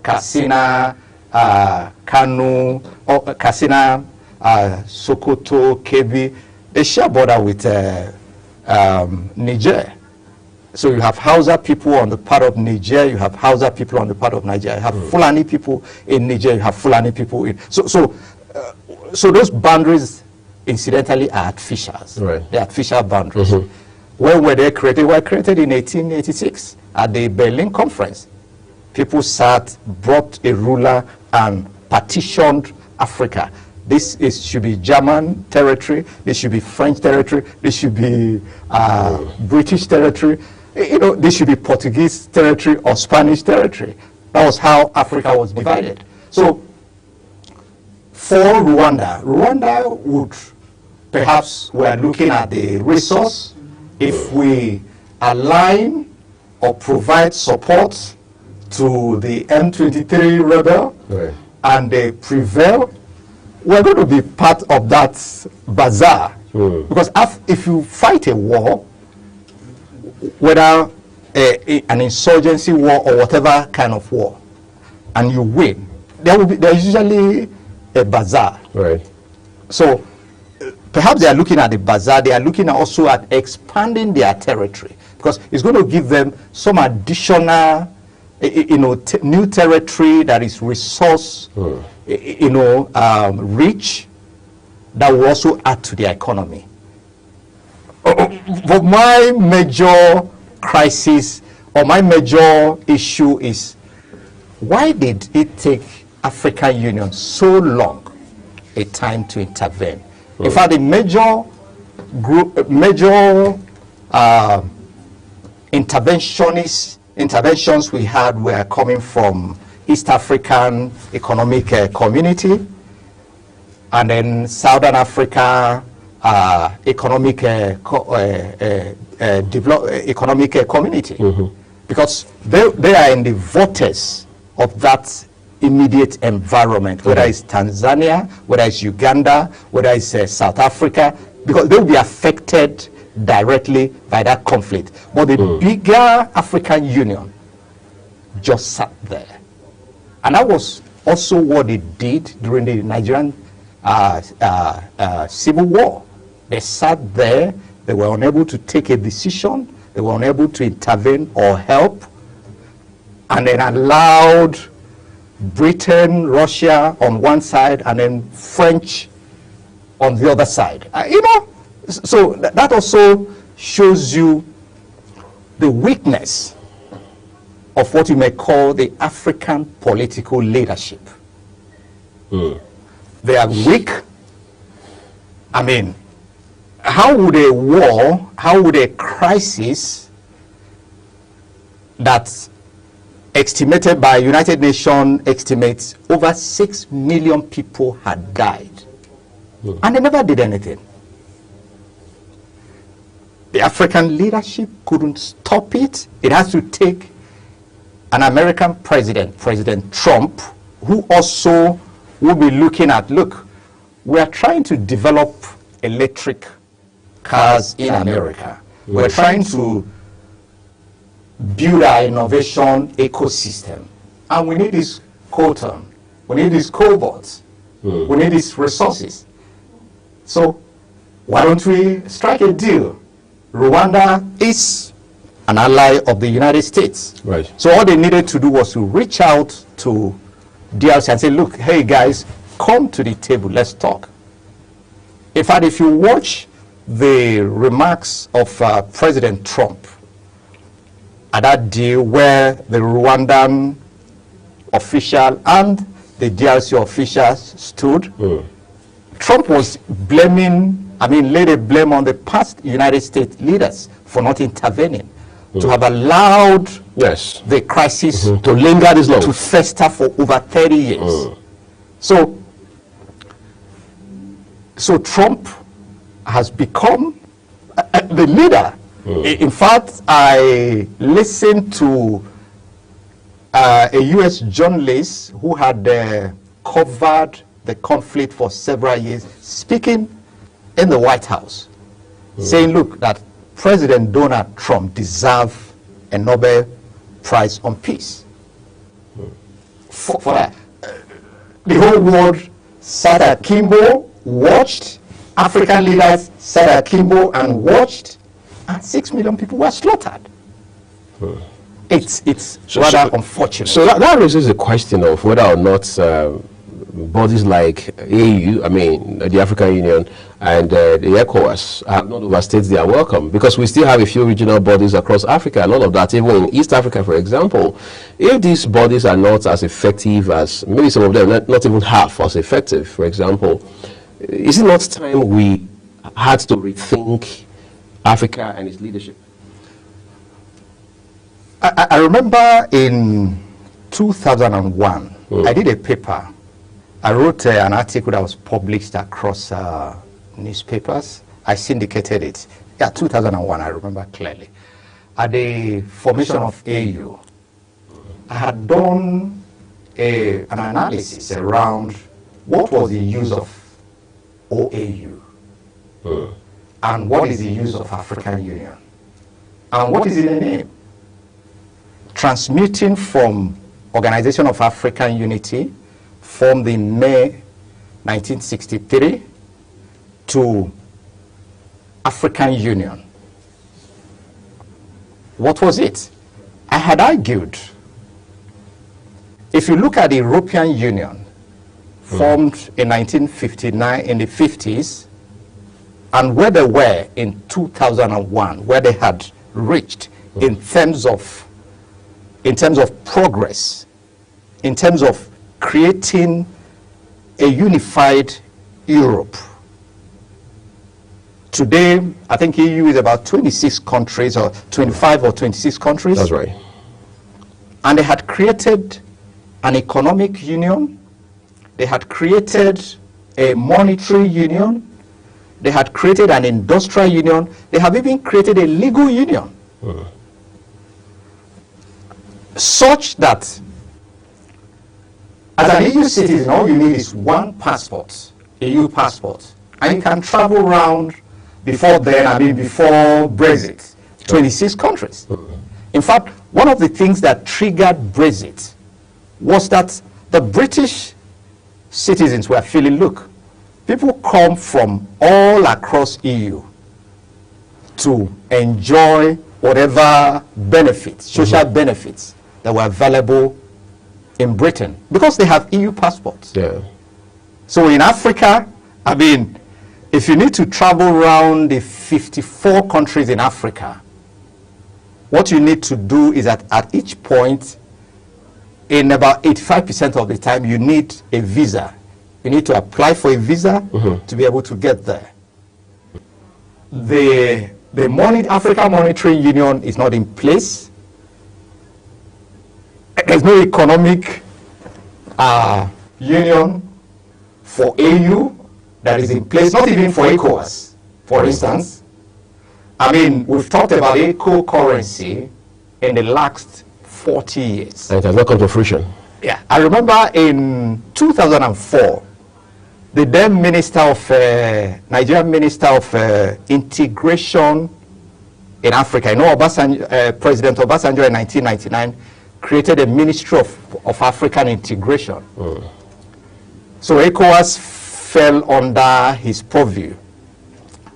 Katsina, Kanu, or Katsina, Sokoto, Kebbi, they share border with Niger. So you have Hausa people on the part of Niger, you have Hausa people on the part of Niger, you have Fulani people in Niger, you have Fulani people in... So those boundaries, incidentally, are artificial. Right. They're artificial boundaries. When were they created? They were created in 1886 at the Berlin Conference. People sat, brought a ruler, and partitioned Africa. Should be German territory, this should be French territory, this should be British territory, this should be Portuguese territory or Spanish territory. That was how Africa was divided. So for Rwanda would, perhaps we're looking at the resource. If we align or provide support to the M23 rebel, and they prevail, we're going to be part of that bazaar. Because if you fight a war, whether an insurgency war or whatever kind of war, and you win, there's usually a bazaar. So perhaps they are looking at the bazaar, they are looking also at expanding their territory, because it's going to give them some additional new territory that is resource rich, that will also add to the economy. But my major crisis or my major issue is, why did it take African Union so long a time to intervene? In fact, the major interventions we had were coming from East African Economic Community, and then Southern Africa Economic Community, because they are in the vortex of that immediate environment, whether it's Tanzania, whether it's Uganda, whether it's South Africa, because they will be affected directly by that conflict. But the bigger African Union just sat there. And that was also what they did during the Nigerian civil war. They sat there, they were unable to take a decision, they were unable to intervene or help, and then allowed Britain, Russia on one side, and then French on the other side. So that also shows you the weakness of what you may call the African political leadership. They are weak. I mean, how would a war, how would a crisis that estimated by United Nations estimates over 6 million people had died, and they never did anything. The African leadership couldn't stop it. It has to take an American president, President Trump, who also will be looking at, look, we are trying to develop electric cars in America. We're trying to build our innovation ecosystem. And we need this cotton, we need these cobalt, we need these resources. So why don't we strike a deal? Rwanda is an ally of the United States. So all they needed to do was to reach out to DRC and say, look, hey guys, come to the table, let's talk. In fact, if you watch the remarks of President Trump at that deal where the Rwandan official and the DRC officials stood, Trump was blaming, laid a blame on the past United States leaders for not intervening, to have allowed the crisis to linger this long, to fester for over 30 years. So Trump has become the leader. In fact, I listened to a U.S. journalist who had covered the conflict for several years, speaking in the White House, saying, look, that President Donald Trump deserves a Nobel Prize on Peace. For that. The whole world sat at Kimbo watched, African leaders sat at Kimbo and watched, and 6 million people were slaughtered. It's rather unfortunate. So that raises the question of whether or not bodies like AU, I mean the African Union, and the ECOWAS have not overstayed their welcome, because we still have a few regional bodies across Africa, and all of that, even in East Africa, for example. If these bodies are not as effective as, maybe some of them not even half as effective, for example, is it not time we had to rethink Africa and its leadership? I remember in 2001, I did a paper. I wrote an article that was published across newspapers. I syndicated it. Yeah, 2001, I remember clearly. At the formation of AU, I had done an analysis around what was the use of OAU and what is the use of African Union and what is in the name. Transmuting from Organization of African Unity, formed in May 1963, to African Union. What was it? I had argued, if you look at the European Union, formed in 1959 in the 50s, and where they were in 2001, where they had reached in terms of progress, in terms of creating a unified Europe. Today, I think EU is about 26 countries, or 25 or 26 countries. That's right. And they had created an economic union. They had created a monetary union. They had created an industrial union. They have even created a legal union. Such that as an EU citizen, all you need is one passport, EU passport, and you can travel around before then, I mean before Brexit, 26 countries. In fact, one of the things that triggered Brexit was that the British citizens were feeling, look, people come from all across EU to enjoy whatever benefits, social benefits that were available in Britain, because they have EU passports. Yeah. So in Africa, I mean, if you need to travel around the 54 countries in Africa, what you need to do is at each point, in about 85% of the time, you need a visa. You need to apply for a visa to be able to get there. The African Monetary Union is not in place. There's no economic union for AU that is in place, not even for ECOWAS, for instance. I mean, we've talked about ECO currency in the last 40 years. And it has not come to fruition. Yeah, I remember in 2004, the then Minister of, Nigerian Minister of Integration in Africa, you know, President Obasanjo in 1999 created a Ministry of African Integration. So ECOWAS fell under his purview.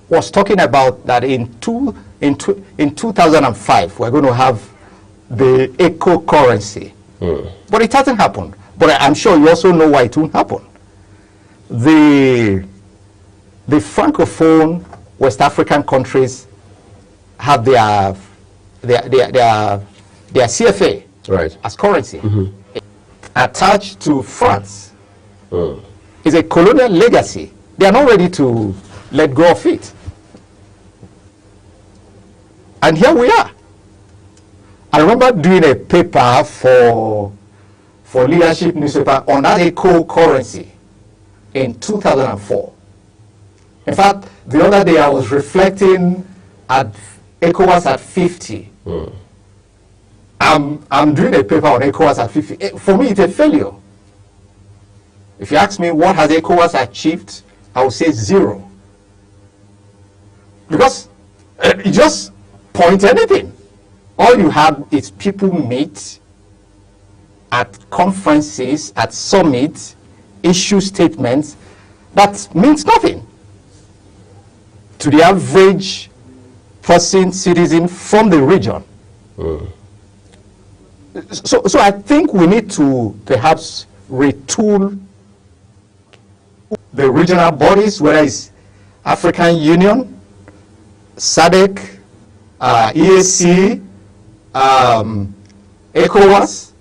Was talking about that in 2005 we're going to have the ECO currency, but it hasn't happened. But I'm sure you also know why it won't happen. The francophone West African countries have their CFA as currency attached to France. It's a colonial legacy. They are not ready to let go of it. And here we are. I remember doing a paper for Leadership newspaper on that ECO currency in 2004. In fact, the other day I was reflecting at ECOWAS at 50. I'm doing a paper on ECOWAS at 50. For me, it's a failure. If you ask me what has ECOWAS achieved, I would say 0. Because you just point anything. All you have is people meet at conferences, at summits, issue statements, that means nothing to the average person, citizen from the region. So I think we need to perhaps retool the regional bodies, whether it's African Union, SADC, EAC, ECOWAS,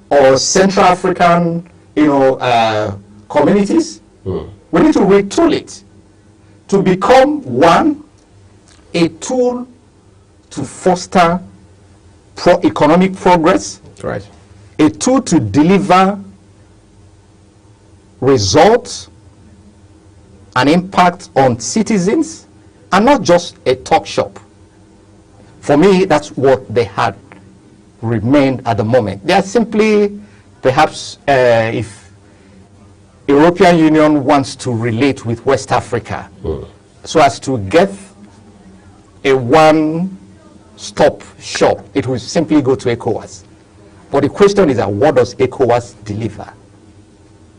or Central African, communities. We need to retool it to become one, a tool to foster economic progress, right, a tool to deliver results and impact on citizens, and not just a talk shop. For me, that's what they had remained at the moment. They are simply, perhaps, if European Union wants to relate with West Africa, so as to get a one-stop shop, it will simply go to ECOWAS. But the question is that what does ECOWAS deliver?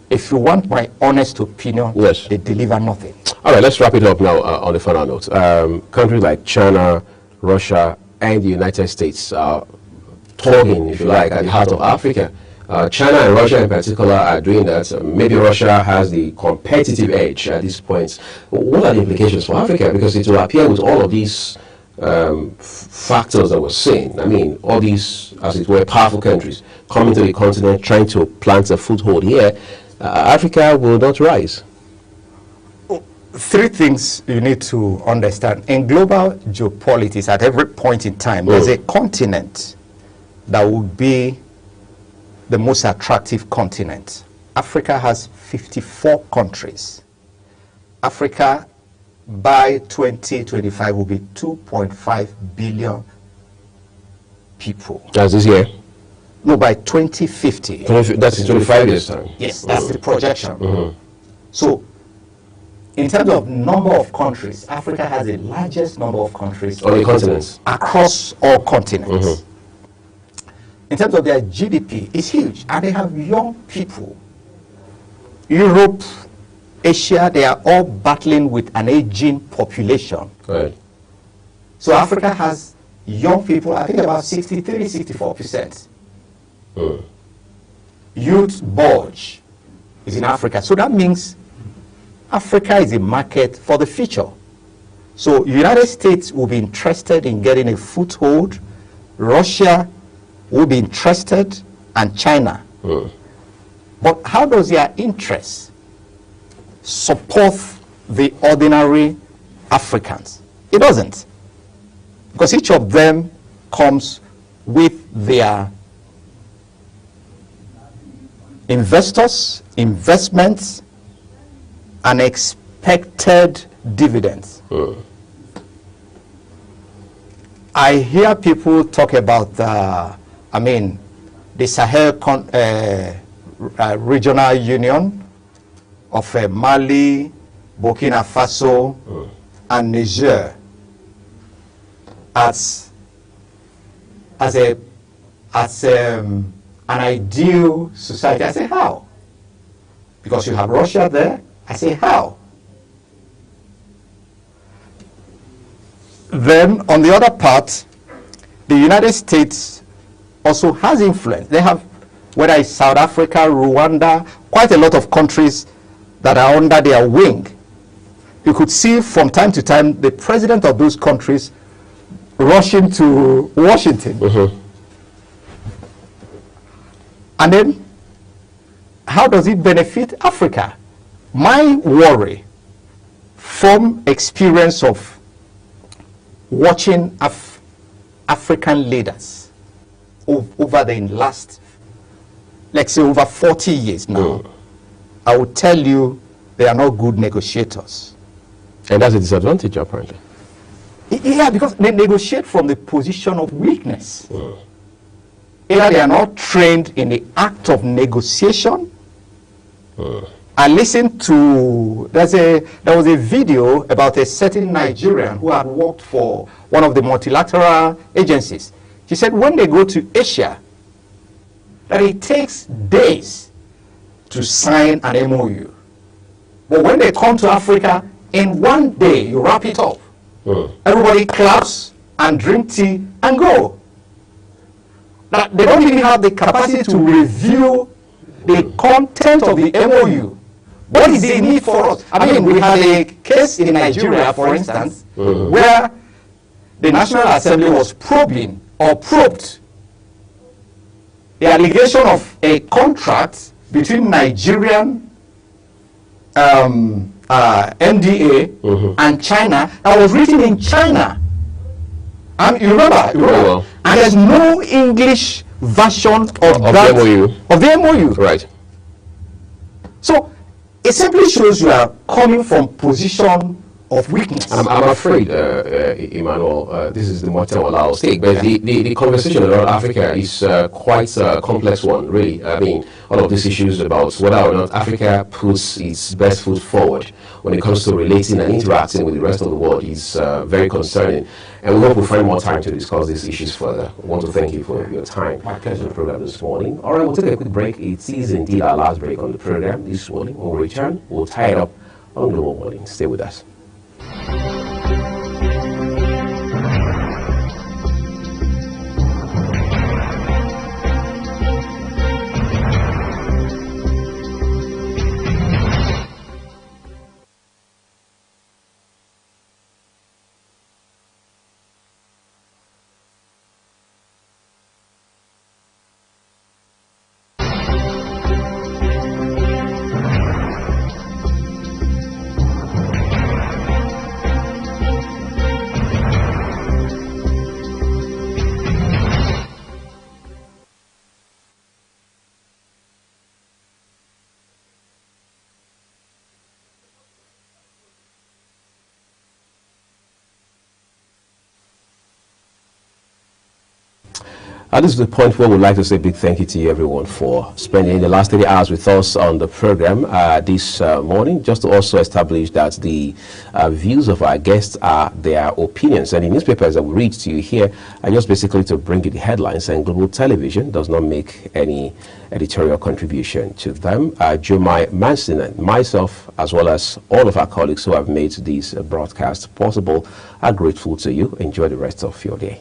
If you want my honest opinion, yes, they deliver nothing. All right, let's wrap it up now on the final note. Countries like China, Russia, and the United States are talking, if you like, at the heart of Africa. China and Russia in particular are doing that. Maybe Russia has the competitive edge at this point. What are the implications for Africa? Because it will appear with all of these factors that we're seeing. I mean, all these, as it were, powerful countries coming to the continent, trying to plant a foothold here, Africa will not rise. Three things you need to understand. In global geopolitics, at every point in time, there's a continent that will be the most attractive continent. Africa has 54 countries. Africa, by 2025, will be 2.5 billion people. That's this year? No, by 2050. That's in 25 years' time. Yes, that's the projection. So, in terms of number of countries, Africa has the largest number of countries on the continents, across all continents. In terms of their GDP, it's huge, and they have young people. Europe, Asia, they are all battling with an aging population. Right. So Africa has young people, I think about 63, 64%. Youth bulge is in Africa. So that means Africa is a market for the future. So United States will be interested in getting a foothold. Russia will be interested, and China. But how does their interest support the ordinary Africans? It doesn't. Because each of them comes with their investors, investments, and expected dividends. I hear people talk about, the Sahel Regional Union of Mali, Burkina Faso, and Niger as an ideal society. I say, how? Because you have Russia there. I say, how? Then, on the other part, the United States also has influence. They have, whether it's South Africa, Rwanda, quite a lot of countries that are under their wing. You could see from time to time the president of those countries rushing to Washington. And then, how does it benefit Africa? My worry, from experience of watching African leaders over the last, let's say, over 40 years now, I will tell you they are not good negotiators. And that's a disadvantage, apparently. Yeah, because they negotiate from the position of weakness. Either they are not trained in the act of negotiation. I listened to, there was a video about a certain Nigerian who had worked for one of the multilateral agencies. He said when they go to Asia, that it takes days to sign an MOU. But when they come to Africa, in one day, you wrap it up. Everybody claps and drink tea and go. Now, they don't even have the capacity to review the content of the MOU. What is the need for us? I mean, we had a case in Nigeria, for instance, where the National Assembly was probing or probed the allegation of a contract between Nigerian MDA and China that was written in China. You remember? Well. And there's no English version of that the MOU. Right. So it simply shows you are coming from position of weakness. I'm afraid, Emmanuel, this is the motel I'll take, but the conversation around Africa is quite a complex one, really. I mean, all of these issues about whether or not Africa puts its best foot forward when it comes to relating and interacting with the rest of the world is very concerning. And we hope we'll find more time to discuss these issues further. I want to thank you for your time. My pleasure on the program this morning. All right, we'll take a quick break. It is indeed our last break on the program this morning. When we return, we'll tie it up on Global Morning. Stay with us. This is the point where we'd like to say a big thank you to you, everyone, for spending the last 30 hours with us on the program this morning, just to also establish that the views of our guests are their opinions. And the newspapers that we read to you here are just basically to bring you the headlines, and Global Television does not make any editorial contribution to them. Jumai Manson and myself, as well as all of our colleagues who have made this broadcast possible, are grateful to you. Enjoy the rest of your day.